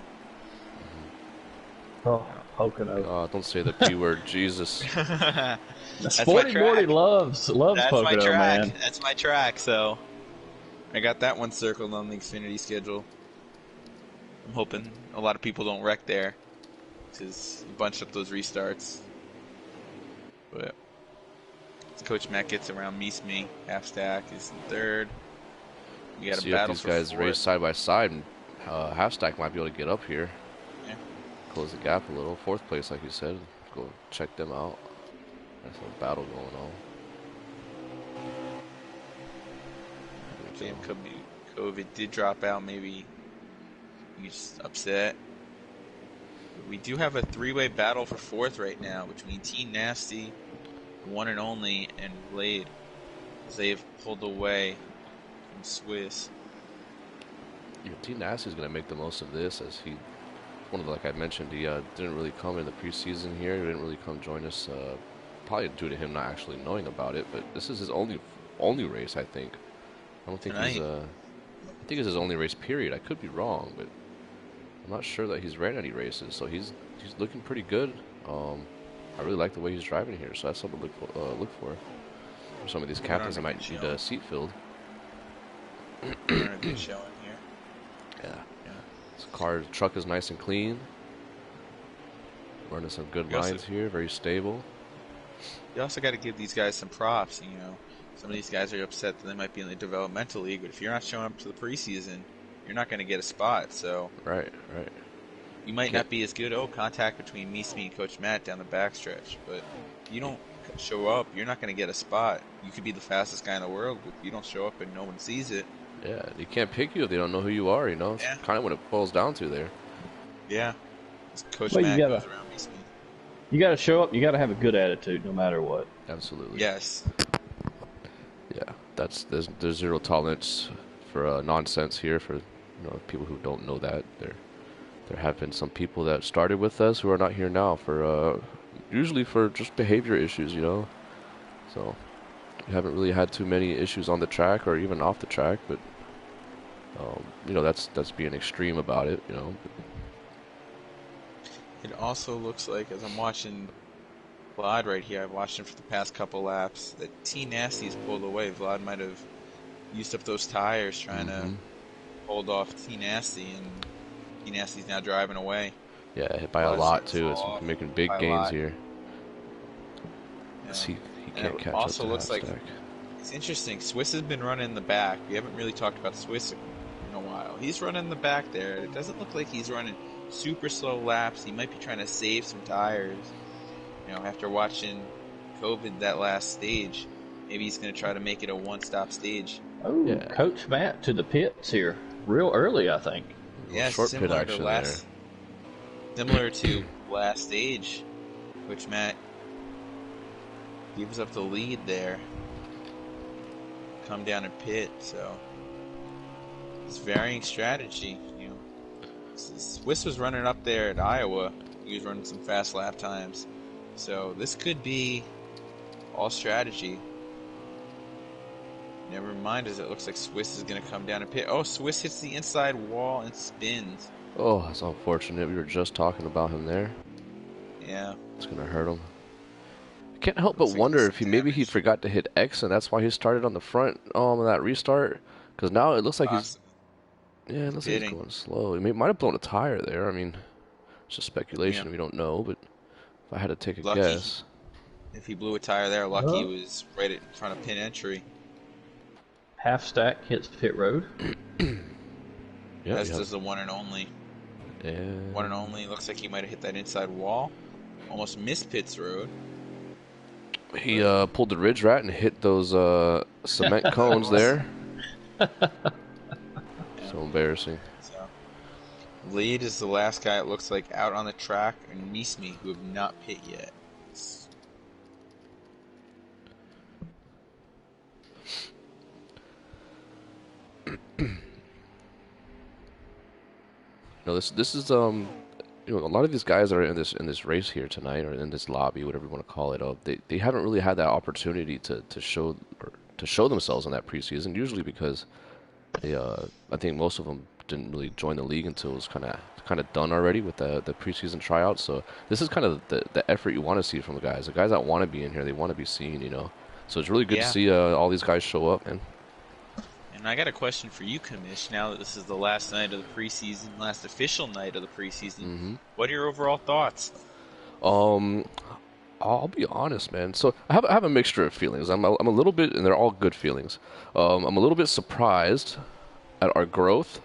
Speaker 3: Oh, Pocono.
Speaker 1: don't say the P word, Jesus.
Speaker 3: Sporty Morty loves
Speaker 2: That's
Speaker 3: Pocono,
Speaker 2: my track.
Speaker 3: man.
Speaker 2: That's my track. So I got that one circled on the Xfinity schedule. I'm hoping a lot of people don't wreck there, because you bunch up those restarts. But Coach Matt gets around Meesme. Half stack is in 3rd. We got
Speaker 1: See
Speaker 2: a
Speaker 1: if
Speaker 2: battle
Speaker 1: these
Speaker 2: for
Speaker 1: guys
Speaker 2: 4th.
Speaker 1: race side by side, and half stack might be able to get up here.
Speaker 2: Yeah.
Speaker 1: Close the gap a little. 4th place, like you said. Go check them out. That's a battle going on.
Speaker 2: Jam COVID did drop out. Maybe he's upset. But we do have a 3-way battle for 4th right now between Team Nasty, the one and only, and Blade, as they've pulled away from Swiss.
Speaker 1: Yeah, Team Nasty's going to make the most of this, as like I mentioned, he didn't really come in the preseason here. He didn't really come join us, probably due to him not actually knowing about it. But this is his only race, I think. I don't think I think it's his only race, period. I could be wrong, but I'm not sure that he's ran any races. So he's looking pretty good. I really like the way he's driving here, so that's something to look for. For some of these captains, I might need a seat filled.
Speaker 2: Doing a good showing here.
Speaker 1: Yeah. This truck is nice and clean. Running some good lines here, very stable.
Speaker 2: You also got to give these guys some props. Some of these guys are upset that they might be in the developmental league, but if you're not showing up to the preseason, you're not going to get a spot. So
Speaker 1: Right.
Speaker 2: you might not be as good. Contact between Meesme and Coach Matt down the backstretch, but if you don't show up, you're not going to get a spot. You could be the fastest guy in the world, but if you don't show up and no one sees it.
Speaker 1: Yeah, they can't pick you if they don't know who you are, It's kind of what it boils down to there.
Speaker 2: Yeah. Coach
Speaker 3: Well,
Speaker 2: Matt goes around Meesme.
Speaker 3: You got to show up. You got to have a good attitude, no matter what.
Speaker 1: Absolutely.
Speaker 2: Yes.
Speaker 1: Yeah, there's zero tolerance for nonsense here. For people who don't know that, there have been some people that started with us who are not here now for usually for just behavior issues. So we haven't really had too many issues on the track or even off the track, but that's being extreme about it.
Speaker 2: It also looks like, as I'm watching Vlad right here, I've watched him for the past couple laps, that T Nasty's pulled away. Vlad might have used up those tires trying to hold off T Nasty, and T Nasty's now driving away.
Speaker 1: Yeah, hit by a
Speaker 2: Vlad's
Speaker 1: lot
Speaker 2: starting to
Speaker 1: too. It's
Speaker 2: fall off
Speaker 1: making big
Speaker 2: by a
Speaker 1: gains
Speaker 2: lot.
Speaker 1: here.
Speaker 2: Yeah.
Speaker 1: He
Speaker 2: And
Speaker 1: can't
Speaker 2: it
Speaker 1: catch up
Speaker 2: also
Speaker 1: to
Speaker 2: looks
Speaker 1: half
Speaker 2: like
Speaker 1: stack.
Speaker 2: it's interesting. Swiss has been running in the back. We haven't really talked about Swiss in a while. He's running in the back there. It doesn't look like he's running super slow laps. He might be trying to save some tires. After watching COVID that last stage, maybe he's going to try to make it a one-stop stage.
Speaker 3: Oh,
Speaker 1: Yeah.
Speaker 3: Coach Matt to the pits here, real early, I think.
Speaker 2: Yeah,
Speaker 1: Short pit
Speaker 2: similar
Speaker 1: action
Speaker 2: to last stage, which Matt gives up the lead there. Come down and pit, so it's varying strategy. Swiss was running up there at Iowa. He was running some fast lap times, so this could be all strategy. Never mind, as it looks like Swiss is going to come down and pit. Oh, Swiss hits the inside wall and spins.
Speaker 1: Oh, that's unfortunate. We were just talking about him there.
Speaker 2: Yeah.
Speaker 1: It's gonna hurt him. I can't help
Speaker 2: Looks
Speaker 1: but
Speaker 2: like
Speaker 1: wonder
Speaker 2: he's
Speaker 1: if maybe he
Speaker 2: damaged.
Speaker 1: forgot to hit X and that's why he started on the front of that restart. Because now it looks like he's
Speaker 2: Pitting.
Speaker 1: going slow. He might have blown a tire there. I mean, it's just speculation.
Speaker 2: Yeah.
Speaker 1: We don't know. But if I had to take a
Speaker 2: Lucky.
Speaker 1: guess,
Speaker 2: If he blew a tire there, lucky he was right in front of pin entry.
Speaker 3: Half stack hits pit road.
Speaker 1: yeah,
Speaker 2: As does the one and only.
Speaker 1: and
Speaker 2: One and only. Looks like he might have hit that inside wall. Almost missed pits road.
Speaker 1: he pulled the ridge rat and hit those cement cones there. So embarrassing.
Speaker 2: So, lead is the last guy, it looks like, out on the track, and Nismi, who have not pit yet.
Speaker 1: This is a lot of these guys that are in this race here tonight or in this lobby, whatever you want to call it. They haven't really had that opportunity to show themselves in that preseason. Usually because I think most of them didn't really join the league until it was kind of done already with the preseason tryouts. So this is kind of the effort you want to see from the guys. The guys that want to be in here, they want to be seen. So it's really good to see all these guys show up, man.
Speaker 2: And I got a question for you, Kamish, now that this is the last night of the preseason, last official night of the preseason. What are your overall thoughts?
Speaker 1: I'll be honest, man. So I have a mixture of feelings. I'm a little bit, and they're all good feelings. I'm a little bit surprised at our growth,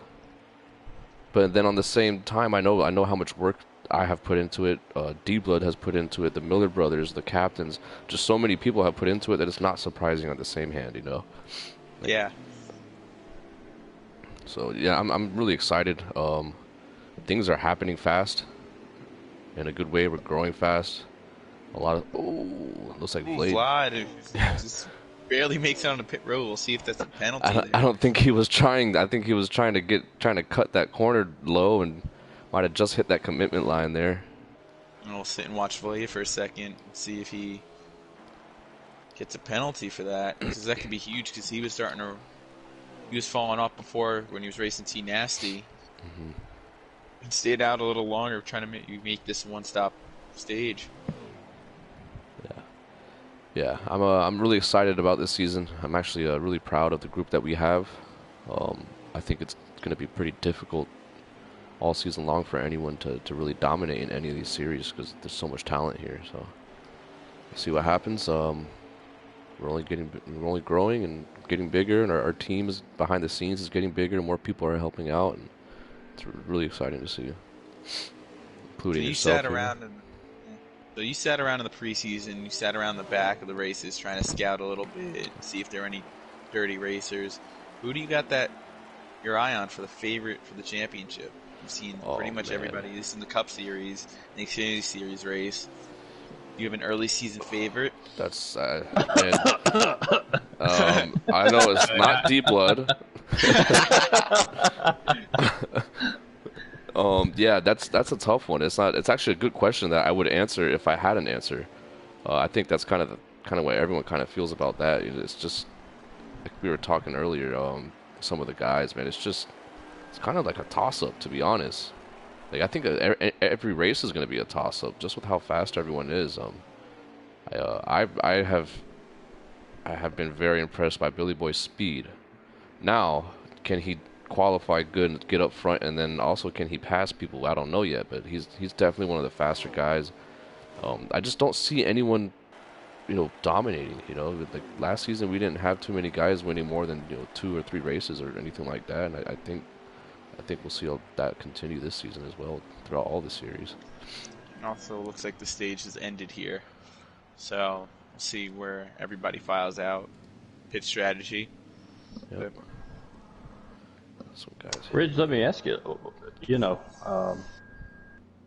Speaker 1: but then on the same time, I know how much work I have put into it. D-Blood has put into it. The Miller brothers, the captains, just so many people have put into it that it's not surprising on the same hand.
Speaker 2: Yeah.
Speaker 1: So yeah, I'm really excited. Things are happening fast, in a good way. We're growing fast. A lot of looks like Blade.
Speaker 2: Vlad just barely makes it on the pit road. We'll see if that's a penalty.
Speaker 1: I don't think he was trying. I think he was trying to cut that corner low and might have just hit that commitment line there.
Speaker 2: And we'll sit and watch Vlad for a second and see if he gets a penalty for that, because that could be huge. Because he was falling off before when he was racing T Nasty. And stayed out a little longer, trying to make this one-stop stage.
Speaker 1: Yeah, I'm really excited about this season. I'm actually really proud of the group that we have. I think it's going to be pretty difficult all season long for anyone to really dominate in any of these series because there's so much talent here. So we'll see what happens. We're only growing and getting bigger, and our team is behind the scenes is getting bigger, and more people are helping out, and it's really exciting to see. Including yourself.
Speaker 2: So you sat around in the preseason, you sat around the back of the races trying to scout a little bit, see if there are any dirty racers. Who do you got your eye on for the favorite for the championship? You've seen pretty much everybody. This is in the Cup Series, the Xfinity Series race. Do you have an early season favorite?
Speaker 1: That's man. I know it's not Deep Blood. Yeah, that's a tough one. It's not. It's actually a good question that I would answer if I had an answer. I think that's kind of what everyone kind of feels about that. It's just like we were talking earlier. Some of the guys, man, it's kind of like a toss up, to be honest. Like I think every race is going to be a toss up, just with how fast everyone is. I have been very impressed by Billy Boy's speed. Now, can he qualify good and get up front, and then also can he pass people? I don't know yet, but he's definitely one of the faster guys. I just don't see anyone, dominating. Like last season, we didn't have too many guys winning more than 2 or 3 races or anything like that, and I think we'll see all that continue this season as well throughout all the series.
Speaker 2: And also, looks like the stage has ended here. So we'll see where everybody files out. Pit strategy.
Speaker 1: Yep. Some guys here.
Speaker 3: Ridge, let me ask you.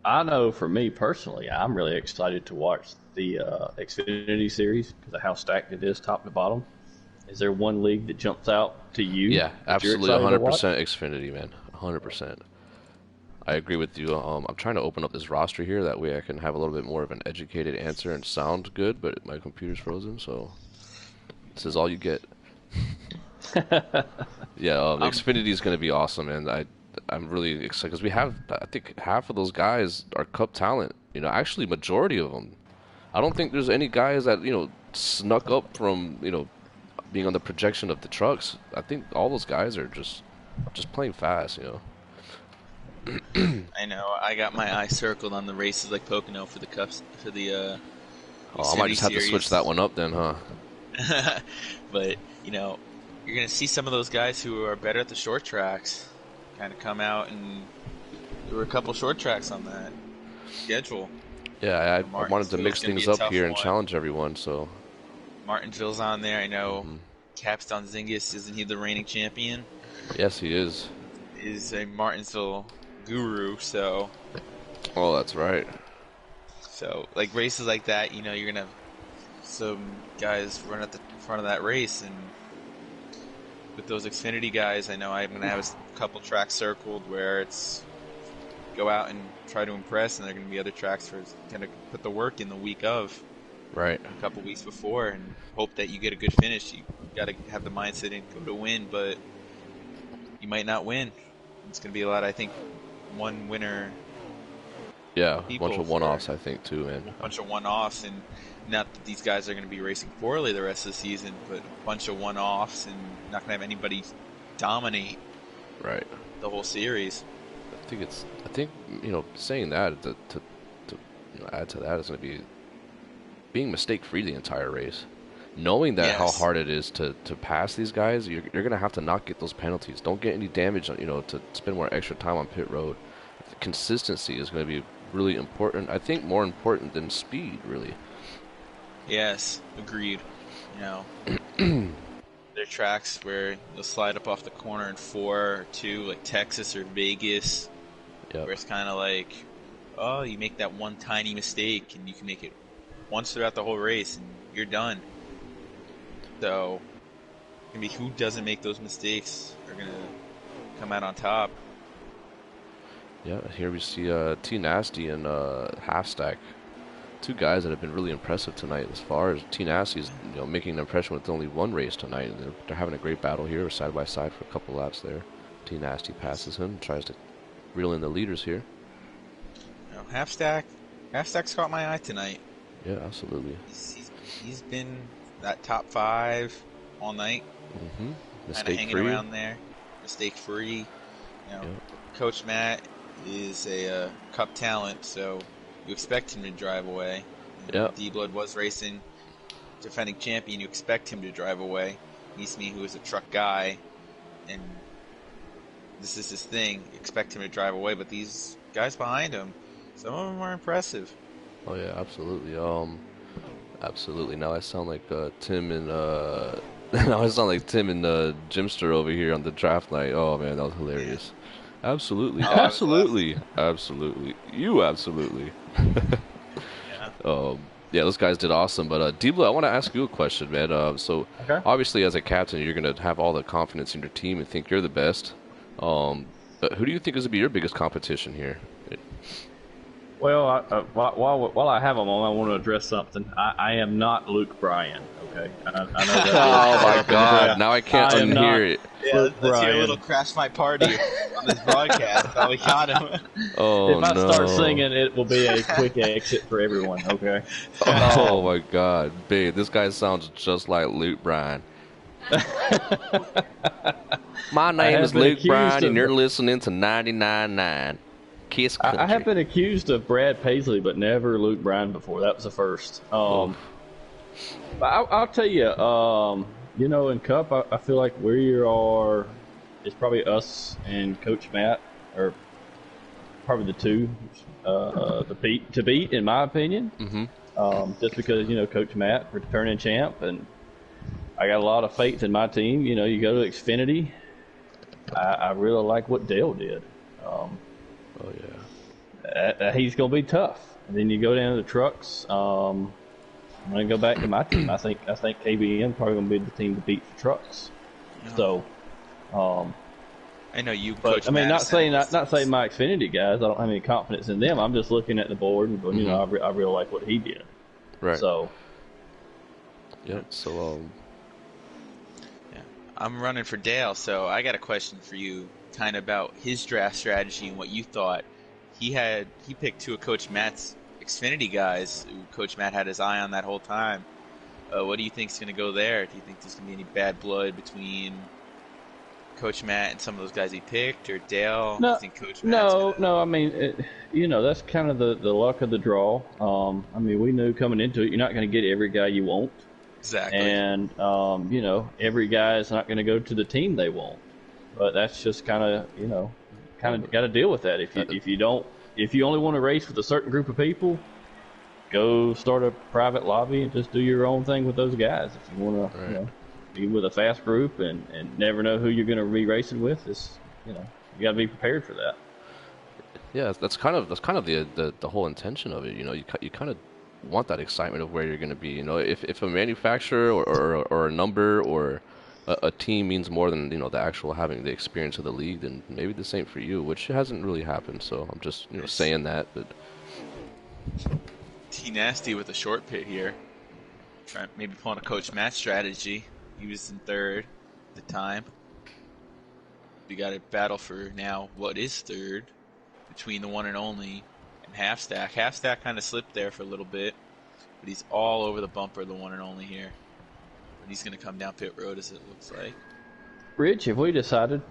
Speaker 3: I know for me personally, I'm really excited to watch the Xfinity series because of how stacked it is, top to bottom. Is there one league that jumps out to you?
Speaker 1: Yeah,
Speaker 3: that you're
Speaker 1: absolutely,
Speaker 3: excited to
Speaker 1: 100%
Speaker 3: watch?
Speaker 1: Xfinity, man, 100%. I agree with you. I'm trying to open up this roster here. That way I can have a little bit more of an educated answer and sound good, but my computer's frozen, so this is all you get. Yeah, Xfinity is going to be awesome, and I'm really excited because we have, I think, half of those guys are Cup talent. Actually, majority of them. I don't think there's any guys that snuck up from being on the projection of the trucks. I think all those guys are just playing fast.
Speaker 2: I know. I got my eye circled on the races like Pocono for the cups for the
Speaker 1: Oh, I might
Speaker 2: Xfinity
Speaker 1: just have to switch
Speaker 2: series.
Speaker 1: that one up then, huh?
Speaker 2: But you're gonna see some of those guys who are better at the short tracks kind of come out, and there were a couple short tracks on that schedule.
Speaker 1: Yeah, I wanted to
Speaker 2: Martinsville's
Speaker 1: mix
Speaker 2: gonna be
Speaker 1: things
Speaker 2: a
Speaker 1: up
Speaker 2: tough
Speaker 1: here and
Speaker 2: one.
Speaker 1: challenge everyone. So,
Speaker 2: Martinsville's on there. I know.
Speaker 1: mhm.
Speaker 2: Capstan Zingis, isn't he the reigning champion?
Speaker 1: Yes, he is.
Speaker 2: Is a Martinsville guru.
Speaker 1: Oh, that's right.
Speaker 2: So like races like that, you're gonna have some guys run at the front of that race, and with those Xfinity guys, I know I'm gonna have a couple tracks circled where it's go out and try to impress, and there are gonna be other tracks for kind of put the work in the week of,
Speaker 1: Right.
Speaker 2: a couple weeks before, and hope that you get a good finish. You got to have the mindset and go to win, but you might not win. It's gonna be a lot. I think one winner,
Speaker 1: Yeah, a
Speaker 2: people
Speaker 1: bunch of
Speaker 2: for
Speaker 1: one-offs, I think, too, man.
Speaker 2: a bunch of one-offs, and not that these guys are going to be racing poorly the rest of the season, but a bunch of one-offs, and not going to have anybody dominate
Speaker 1: Right.
Speaker 2: the whole series.
Speaker 1: I think saying that to add to that is going to be being mistake-free the entire race. Knowing that how
Speaker 2: Yes.
Speaker 1: hard it is to pass these guys, you're going to have to not get those penalties. Don't get any damage, to spend more extra time on pit road. Consistency is going to be really important. I think more important than speed, really.
Speaker 2: Yes, agreed. There are tracks where you'll slide up off the corner in 4 or 2, like Texas or Vegas,
Speaker 1: Yep.
Speaker 2: where it's kind of like, oh, you make that one tiny mistake, and you can make it once throughout the whole race, and you're done. So, it's gonna be who doesn't make those mistakes are gonna come out on top.
Speaker 1: Yeah, here we see T Nasty and Half Stack, two guys that have been really impressive tonight. As far as T Nasty's, making an impression with only one race tonight, and they're having a great battle here, side by side for a couple laps there. T Nasty passes him, tries to reel in the leaders here.
Speaker 2: Half stack's caught my eye tonight.
Speaker 1: Yeah, absolutely.
Speaker 2: He's been that top 5 all night,
Speaker 1: Mm-hmm.
Speaker 2: kind of
Speaker 1: Mistake
Speaker 2: hanging
Speaker 1: free.
Speaker 2: around there, mistake free.
Speaker 1: Yeah.
Speaker 2: Coach Matt is a Cup talent, so you expect him to drive away.
Speaker 1: Yeah.
Speaker 2: D-Blood was racing, defending champion. You expect him to drive away. Eastme, who is a truck guy, and this is his thing. You expect him to drive away, but these guys behind him, some of them are impressive.
Speaker 1: Oh yeah, absolutely. Absolutely. Now I sound like Tim and now I sound like Tim and Jimster over here on the draft night. Oh man, that was hilarious. Absolutely,
Speaker 2: Oh, I was
Speaker 1: absolutely, absolutely. You absolutely.
Speaker 2: Yeah.
Speaker 1: Um, Yeah, those guys did awesome. But D-Blood, I want to ask you a question, man. So
Speaker 3: Okay.
Speaker 1: obviously, as a captain, you're going to have all the confidence in your team and think you're the best. But who do you think is going to be your biggest competition here?
Speaker 3: Well, while I have them on, I want to address something. I am not Luke Bryan. Okay, I know that
Speaker 1: Oh
Speaker 3: was
Speaker 1: my
Speaker 3: up in the
Speaker 1: God!
Speaker 3: draft.
Speaker 1: Now I can't
Speaker 3: I am not
Speaker 1: unhear it.
Speaker 2: Yeah,
Speaker 3: Luke
Speaker 2: let's hear a little
Speaker 3: Bryan.
Speaker 2: crash my party on this broadcast. Oh, we got him.
Speaker 1: Oh
Speaker 3: If I start
Speaker 1: no!
Speaker 3: singing, it will be a quick exit for everyone. Okay.
Speaker 1: Oh
Speaker 3: Um,
Speaker 1: my God, babe, this guy sounds just like Luke Bryan. My
Speaker 3: I
Speaker 1: name
Speaker 3: have
Speaker 1: is
Speaker 3: been
Speaker 1: Luke
Speaker 3: accused
Speaker 1: Bryan, and
Speaker 3: of
Speaker 1: you're listening to 99.9 Kiss
Speaker 3: I have
Speaker 1: Country.
Speaker 3: been accused of Brad Paisley, but never Luke Bryan before. That was the first.
Speaker 1: Oh,
Speaker 3: But I'll tell you, in Cup, I feel like where you are is probably us and Coach Matt are probably the two to beat, in my opinion.
Speaker 1: mm-hmm.
Speaker 3: Just because Coach Matt, returning champ, and I got a lot of faith in my team. You go to Xfinity. I really like what Dale did.
Speaker 1: Oh yeah.
Speaker 3: He's going to be tough. And then you go down to the trucks. I'm going to go back to my team. I think KBM probably going to be the team to beat for trucks. So,
Speaker 2: I know you,
Speaker 3: but
Speaker 2: Coach
Speaker 3: I mean,
Speaker 2: Madison.
Speaker 3: not saying my Xfinity guys. I don't have any confidence in them. I'm just looking at the board and going, I really like what he did.
Speaker 1: Right.
Speaker 3: So,
Speaker 1: Yep. So
Speaker 2: Yeah. I'm running for Dale, so I got a question for you, kind of about his draft strategy and what you thought. He picked two of Coach Matt's Xfinity guys, who Coach Matt had his eye on that whole time. What do you think is going to go there? Do you think there's going to be any bad blood between Coach Matt and some of those guys he picked, or Dale? Do you think Coach Matt's
Speaker 3: no. I mean, that's kind of the luck of the draw. I mean, we knew coming into it, you're not going to get every guy you want.
Speaker 2: Exactly.
Speaker 3: And every guy is not going to go to the team they want. But that's just kind of got to deal with that. If you only want to race with a certain group of people, go start a private lobby and just do your own thing with those guys. If you want to, be with a fast group and never know who you're going to be racing with, you got to be prepared for that.
Speaker 1: yeah, that's kind of the whole intention of it. You kind of want that excitement of where you're going to be. If a manufacturer or a number or a team means more than the actual having the experience of the league, then maybe this ain't for you, which hasn't really happened. So I'm just saying that. But
Speaker 2: T Nasty with a short pit here, trying maybe pulling a Coach Matt strategy. He was in third at the time. We got a battle for now what is third between the one and only and Half Stack. Half Stack kind of slipped there for a little bit, but he's all over the bumper, the one and only here. But he's going to come down pit road as it looks like.
Speaker 3: Rich, have we decided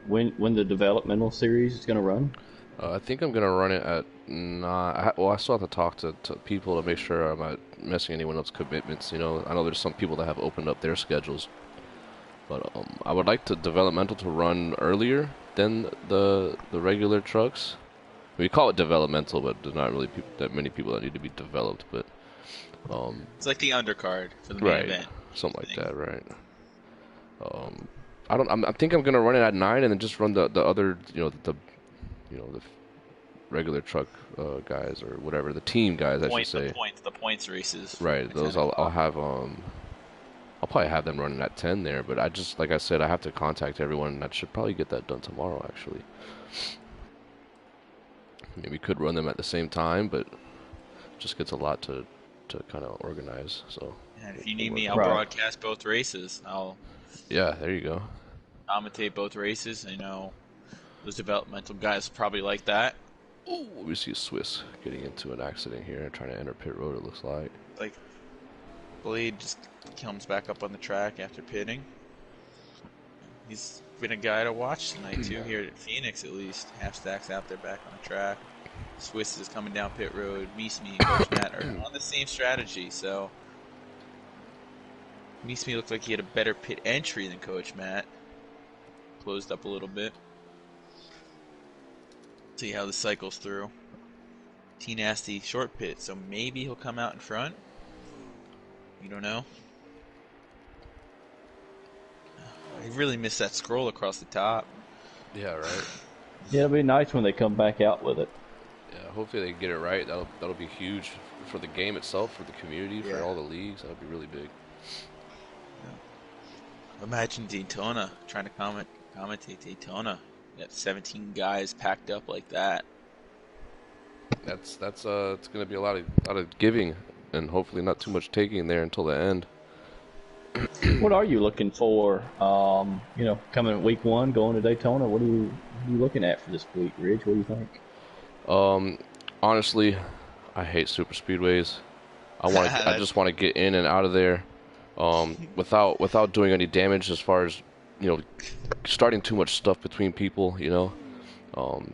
Speaker 3: when the developmental series is going to run?
Speaker 1: I think I'm going to run it at I still have to talk to people to make sure I'm not messing anyone else's commitments. I know there's some people that have opened up their schedules, but I would like the developmental to run earlier than the regular trucks. We call it developmental, but there's not really that many people that need to be developed. But
Speaker 2: it's like the undercard for the main
Speaker 1: right,
Speaker 2: event.
Speaker 1: something like that, right? I think I'm going to run it at 9 and then just run the other the regular truck guys or whatever, the team guys, I should say.
Speaker 2: The points races.
Speaker 1: Right, those I'll have I'll probably have them running at 10 there, but like I said, I have to contact everyone, and I should probably get that done tomorrow actually. Maybe we could run them at the same time, but it just gets a lot to kind of organize. So
Speaker 2: And if you need me, I'll broadcast both races.
Speaker 1: Yeah, there you go.
Speaker 2: Commentate both races. I know those developmental guys probably like that.
Speaker 1: Ooh, we see a Swiss getting into an accident here, trying to enter pit road, it looks like.
Speaker 2: Like, Blade just comes back up on the track after pitting. He's been a guy to watch tonight, too, here at Phoenix, at least. Half Stack's out there back on the track. Swiss is coming down pit road. Meesme and Coach Matt are on the same strategy, so... Meesme looked like he had a better pit entry than Coach Matt. Closed up a little bit. See how this cycles through. T Nasty short pit, so maybe he'll come out in front. You don't know. I really missed that scroll across the top.
Speaker 1: Yeah, right.
Speaker 3: Yeah, it'll be nice when they come back out with it.
Speaker 1: Yeah, hopefully they get it right. That'll be huge for the game itself, for the community, for
Speaker 2: Yeah.
Speaker 1: all the leagues. That would be really big.
Speaker 2: Imagine Daytona trying to commentate Daytona. You got 17 guys packed up like that.
Speaker 1: That's it's gonna be a lot of giving, and hopefully not too much taking there until the end.
Speaker 3: What are you looking for? Coming week one, going to Daytona. What are you looking at for this week, Ridge? What do you think?
Speaker 1: Um, honestly, I hate super speedways. I just want to get in and out of there, without doing any damage as far as, starting too much stuff between people. Um,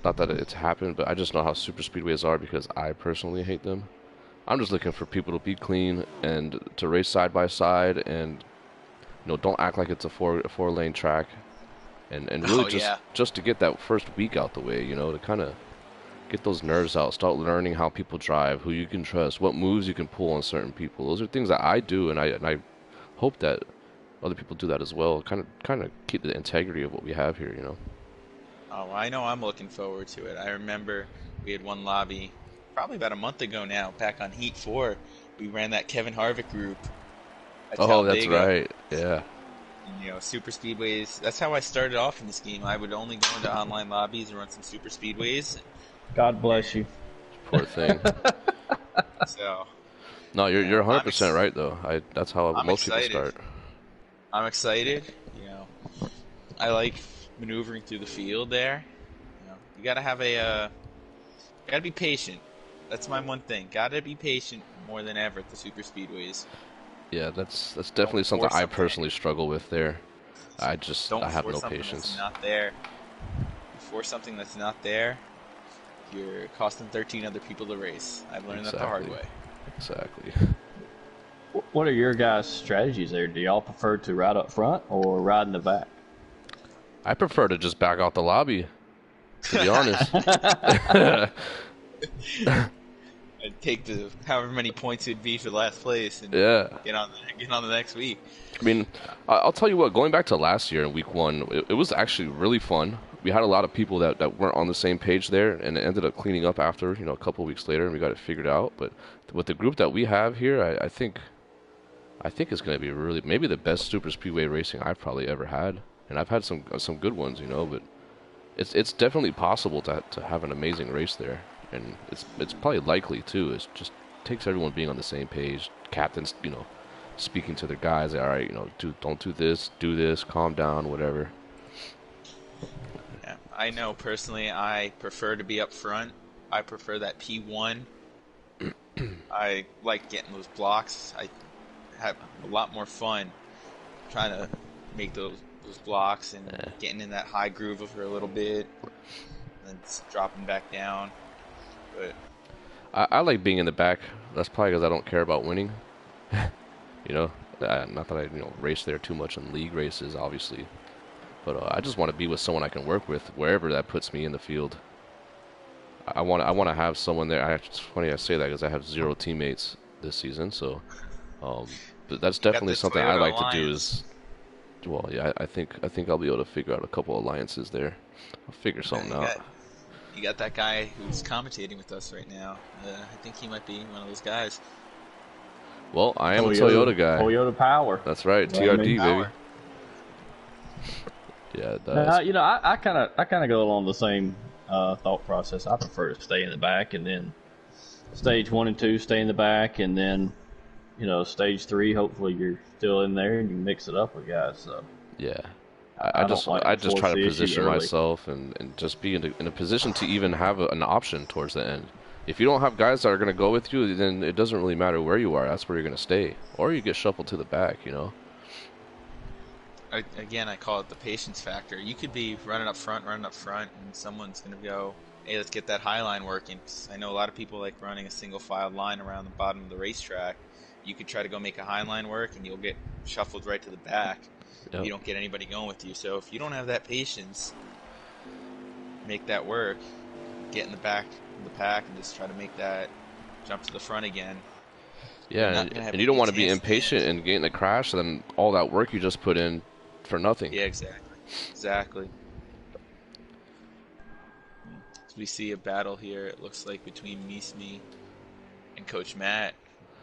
Speaker 1: not that it's happened, but I just know how super speedways are because I personally hate them. I'm just looking for people to be clean and to race side by side, and don't act like it's a four lane track, and really
Speaker 2: Oh
Speaker 1: just
Speaker 2: yeah.
Speaker 1: just to get that first week out the way, to kind of get those nerves out, start learning how people drive, who you can trust, what moves you can pull on certain people. Those are things that I do, and I hope that other people do that as well. Kind of keep the integrity of what we have here.
Speaker 2: Oh, I know I'm looking forward to it. I remember we had one lobby probably about a month ago now, back on Heat 4. We ran that Kevin Harvick group at
Speaker 1: Oh, that's
Speaker 2: Talladega.
Speaker 1: right. Yeah.
Speaker 2: And, super speedways. That's how I started off in this game. I would only go into online lobbies and run some super speedways.
Speaker 3: God bless you.
Speaker 1: Poor thing.
Speaker 2: So,
Speaker 1: No, you're
Speaker 2: I'm
Speaker 1: 100% right though. That's how
Speaker 2: I'm
Speaker 1: most people
Speaker 2: excited.
Speaker 1: start.
Speaker 2: I'm excited. I like maneuvering through the field there. You gotta have gotta be patient. That's my one thing. Gotta be patient more than ever at the super speedways.
Speaker 1: Yeah, that's
Speaker 2: Don't
Speaker 1: definitely something
Speaker 2: force
Speaker 1: I
Speaker 2: something.
Speaker 1: personally struggle with there.
Speaker 2: Don't
Speaker 1: I have
Speaker 2: force
Speaker 1: no
Speaker 2: something that's
Speaker 1: patience.
Speaker 2: not there. You force something that's not there, you're costing 13 other people the race. I've learned that the hard
Speaker 1: Exactly.
Speaker 2: way.
Speaker 1: Exactly.
Speaker 3: What are your guys' strategies there? Do y'all prefer to ride up front or ride in the back?
Speaker 1: I prefer to just back out the lobby, to be honest.
Speaker 2: I'd take the however many points it'd be for last place and
Speaker 1: Yeah.
Speaker 2: get on the next week.
Speaker 1: I mean, I'll tell you what, going back to last year in week one, it was actually really fun. We had a lot of people that weren't on the same page there, and it ended up cleaning up after, a couple of weeks later, and we got it figured out. But with the group that we have here, I think it's going to be really maybe the best super speedway racing I've probably ever had, and I've had some good ones, but it's definitely possible to have an amazing race there, and it's probably likely too. It just takes everyone being on the same page, captains, speaking to their guys. All right, don't do this, calm down, whatever.
Speaker 2: Yeah, I know personally I prefer to be up front. I prefer that P1. I like getting those blocks. I have a lot more fun trying to make those blocks and getting in that high groove for a little bit, and then dropping back down. But
Speaker 1: I like being in the back. That's probably because I don't care about winning. you know, not that I race there too much in league races, obviously, but I just want to be with someone I can work with wherever that puts me in the field. I want to have someone there. It's funny I say that because I have zero teammates this season, so um, but that's
Speaker 2: you got
Speaker 1: definitely
Speaker 2: the
Speaker 1: something I
Speaker 2: Toyota
Speaker 1: like to do.
Speaker 2: Alliance.
Speaker 1: Well, yeah, I think I'll be able to figure out a couple alliances there. I'll figure
Speaker 2: Yeah,
Speaker 1: something out.
Speaker 2: you got that guy who's commentating with us right now. I think he might be one of those guys.
Speaker 1: Well, I am a Toyota guy.
Speaker 3: Toyota Power.
Speaker 1: That's right,
Speaker 3: Well, I mean,
Speaker 1: TRD baby.
Speaker 2: Power.
Speaker 1: Yeah, that's
Speaker 3: I kind of go along the same thought process. I prefer to stay in the back, and then stage 1 and 2 stay in the back, and then stage 3. Hopefully, you're still in there and you mix it up with guys. So
Speaker 1: yeah.
Speaker 3: I don't like
Speaker 1: I
Speaker 3: to
Speaker 1: just
Speaker 3: force
Speaker 1: try to
Speaker 3: the issue
Speaker 1: position
Speaker 3: early.
Speaker 1: myself and just be in a position to even have an option towards the end. If you don't have guys that are going to go with you, then it doesn't really matter where you are. That's where you're going to stay, or you get shuffled to the back.
Speaker 2: Again, I call it the patience factor. You could be running up front, and someone's going to go, hey, let's get that high line working. 'Cause I know a lot of people like running a single file line around the bottom of the racetrack. You could try to go make a high line work, and you'll get shuffled right to the back.
Speaker 1: Yep.
Speaker 2: You don't get anybody going with you. So if you don't have that patience, make that work. Get in the back of the pack and just try to make that jump to the front again. You're
Speaker 1: Yeah,
Speaker 2: not gonna have
Speaker 1: and you don't
Speaker 2: any
Speaker 1: want to be
Speaker 2: chance to
Speaker 1: impatient
Speaker 2: win.
Speaker 1: and get in a crash, and then all that work you just put in for nothing.
Speaker 2: Yeah, exactly. So we see a battle here. It looks like between Mismi and Coach Matt.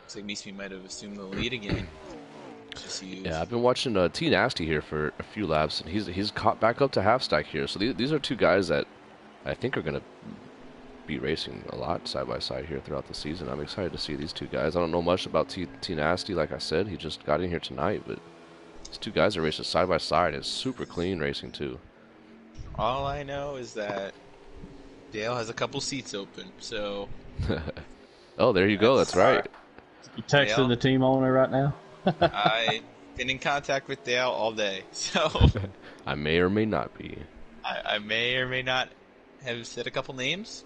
Speaker 2: Looks like Meesby might have assumed the lead again, which is
Speaker 1: Yeah,
Speaker 2: huge.
Speaker 1: I've been watching T Nasty here for a few laps, and he's caught back up to half stack here. So these are two guys that I think are gonna be racing a lot side by side here throughout the season. I'm excited to see these two guys. I don't know much about T Nasty, like I said. He just got in here tonight, but these two guys are racing side by side. It's super clean racing too.
Speaker 2: All I know is that Dale has a couple seats open, so
Speaker 1: Oh, there you go. That's
Speaker 2: that's
Speaker 1: right.
Speaker 3: You texting
Speaker 2: Dale.
Speaker 3: the team owner right now?
Speaker 2: I've been in contact with Dale all day, so
Speaker 1: I may or may not be.
Speaker 2: I may or may not have said a couple names.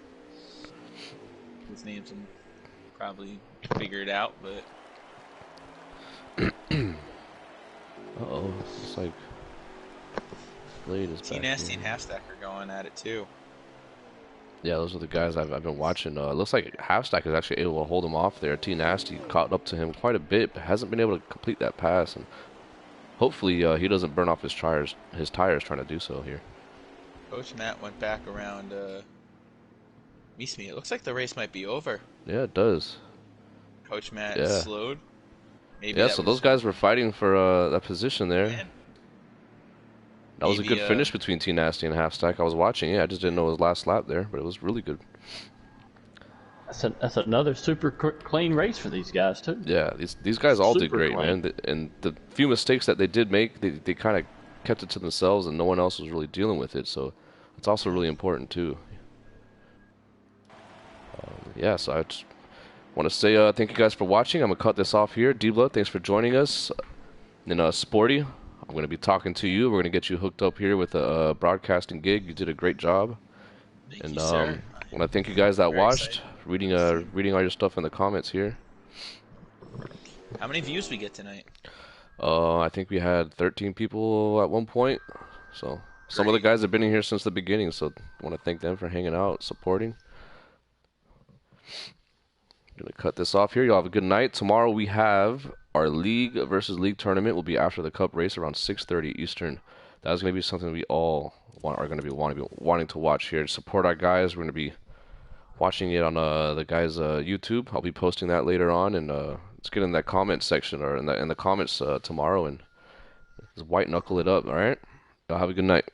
Speaker 2: His names will probably figure it out, but
Speaker 1: Uh-oh. It's like Blade is
Speaker 2: T
Speaker 1: back
Speaker 2: Nasty
Speaker 1: here.
Speaker 2: and Half Stack are going at it too.
Speaker 1: Yeah, those are the guys I've been watching. It looks like Halfstack is actually able to hold him off there. T Nasty caught up to him quite a bit, but hasn't been able to complete that pass. And hopefully he doesn't burn off his tires trying to do so here.
Speaker 2: Coach Matt went back around Meesby. It looks like the race might be over.
Speaker 1: Yeah, it does.
Speaker 2: Coach Matt
Speaker 1: Yeah.
Speaker 2: slowed. Maybe
Speaker 1: Yeah,
Speaker 2: that
Speaker 1: so
Speaker 2: was
Speaker 1: those guys were fighting for that position there.
Speaker 2: win.
Speaker 1: That was a
Speaker 2: Maybe,
Speaker 1: good finish between T Nasty and Halfstack. I was watching. Yeah, I just didn't know his last lap there, but it was really good.
Speaker 3: That's another super clean race for these guys too.
Speaker 1: Yeah, these guys all did
Speaker 3: Super
Speaker 1: great,
Speaker 3: clean.
Speaker 1: man. And the few mistakes that they did make, they kind of kept it to themselves, and no one else was really dealing with it. So it's also really important too. Yeah, so I just want to say thank you guys for watching. I'm gonna cut this off here. D-Blood, thanks for joining us. And Sporty, I'm gonna be talking to you. We're gonna get you hooked up here with a broadcasting gig. You did a great job.
Speaker 2: Thank
Speaker 1: And
Speaker 2: you, sir.
Speaker 1: I want to thank you guys that
Speaker 2: Very
Speaker 1: watched.
Speaker 2: excited.
Speaker 1: Reading all your stuff in the comments here.
Speaker 2: How many views we get tonight?
Speaker 1: I think we had 13 people at one point. So some of the
Speaker 2: Great.
Speaker 1: guys have been in here since the beginning. So I want to thank them for hanging out, supporting. Gonna cut this off here. Y'all have a good night. Tomorrow we have our league versus league tournament. Will be after the cup race around 6:30 Eastern. That's gonna be something we all are gonna be wanting to watch here to support our guys. We're gonna be watching it on the guys' YouTube. I'll be posting that later on, and let's get in that comment section or in the comments tomorrow and just white knuckle it up. All right. Y'all have a good night.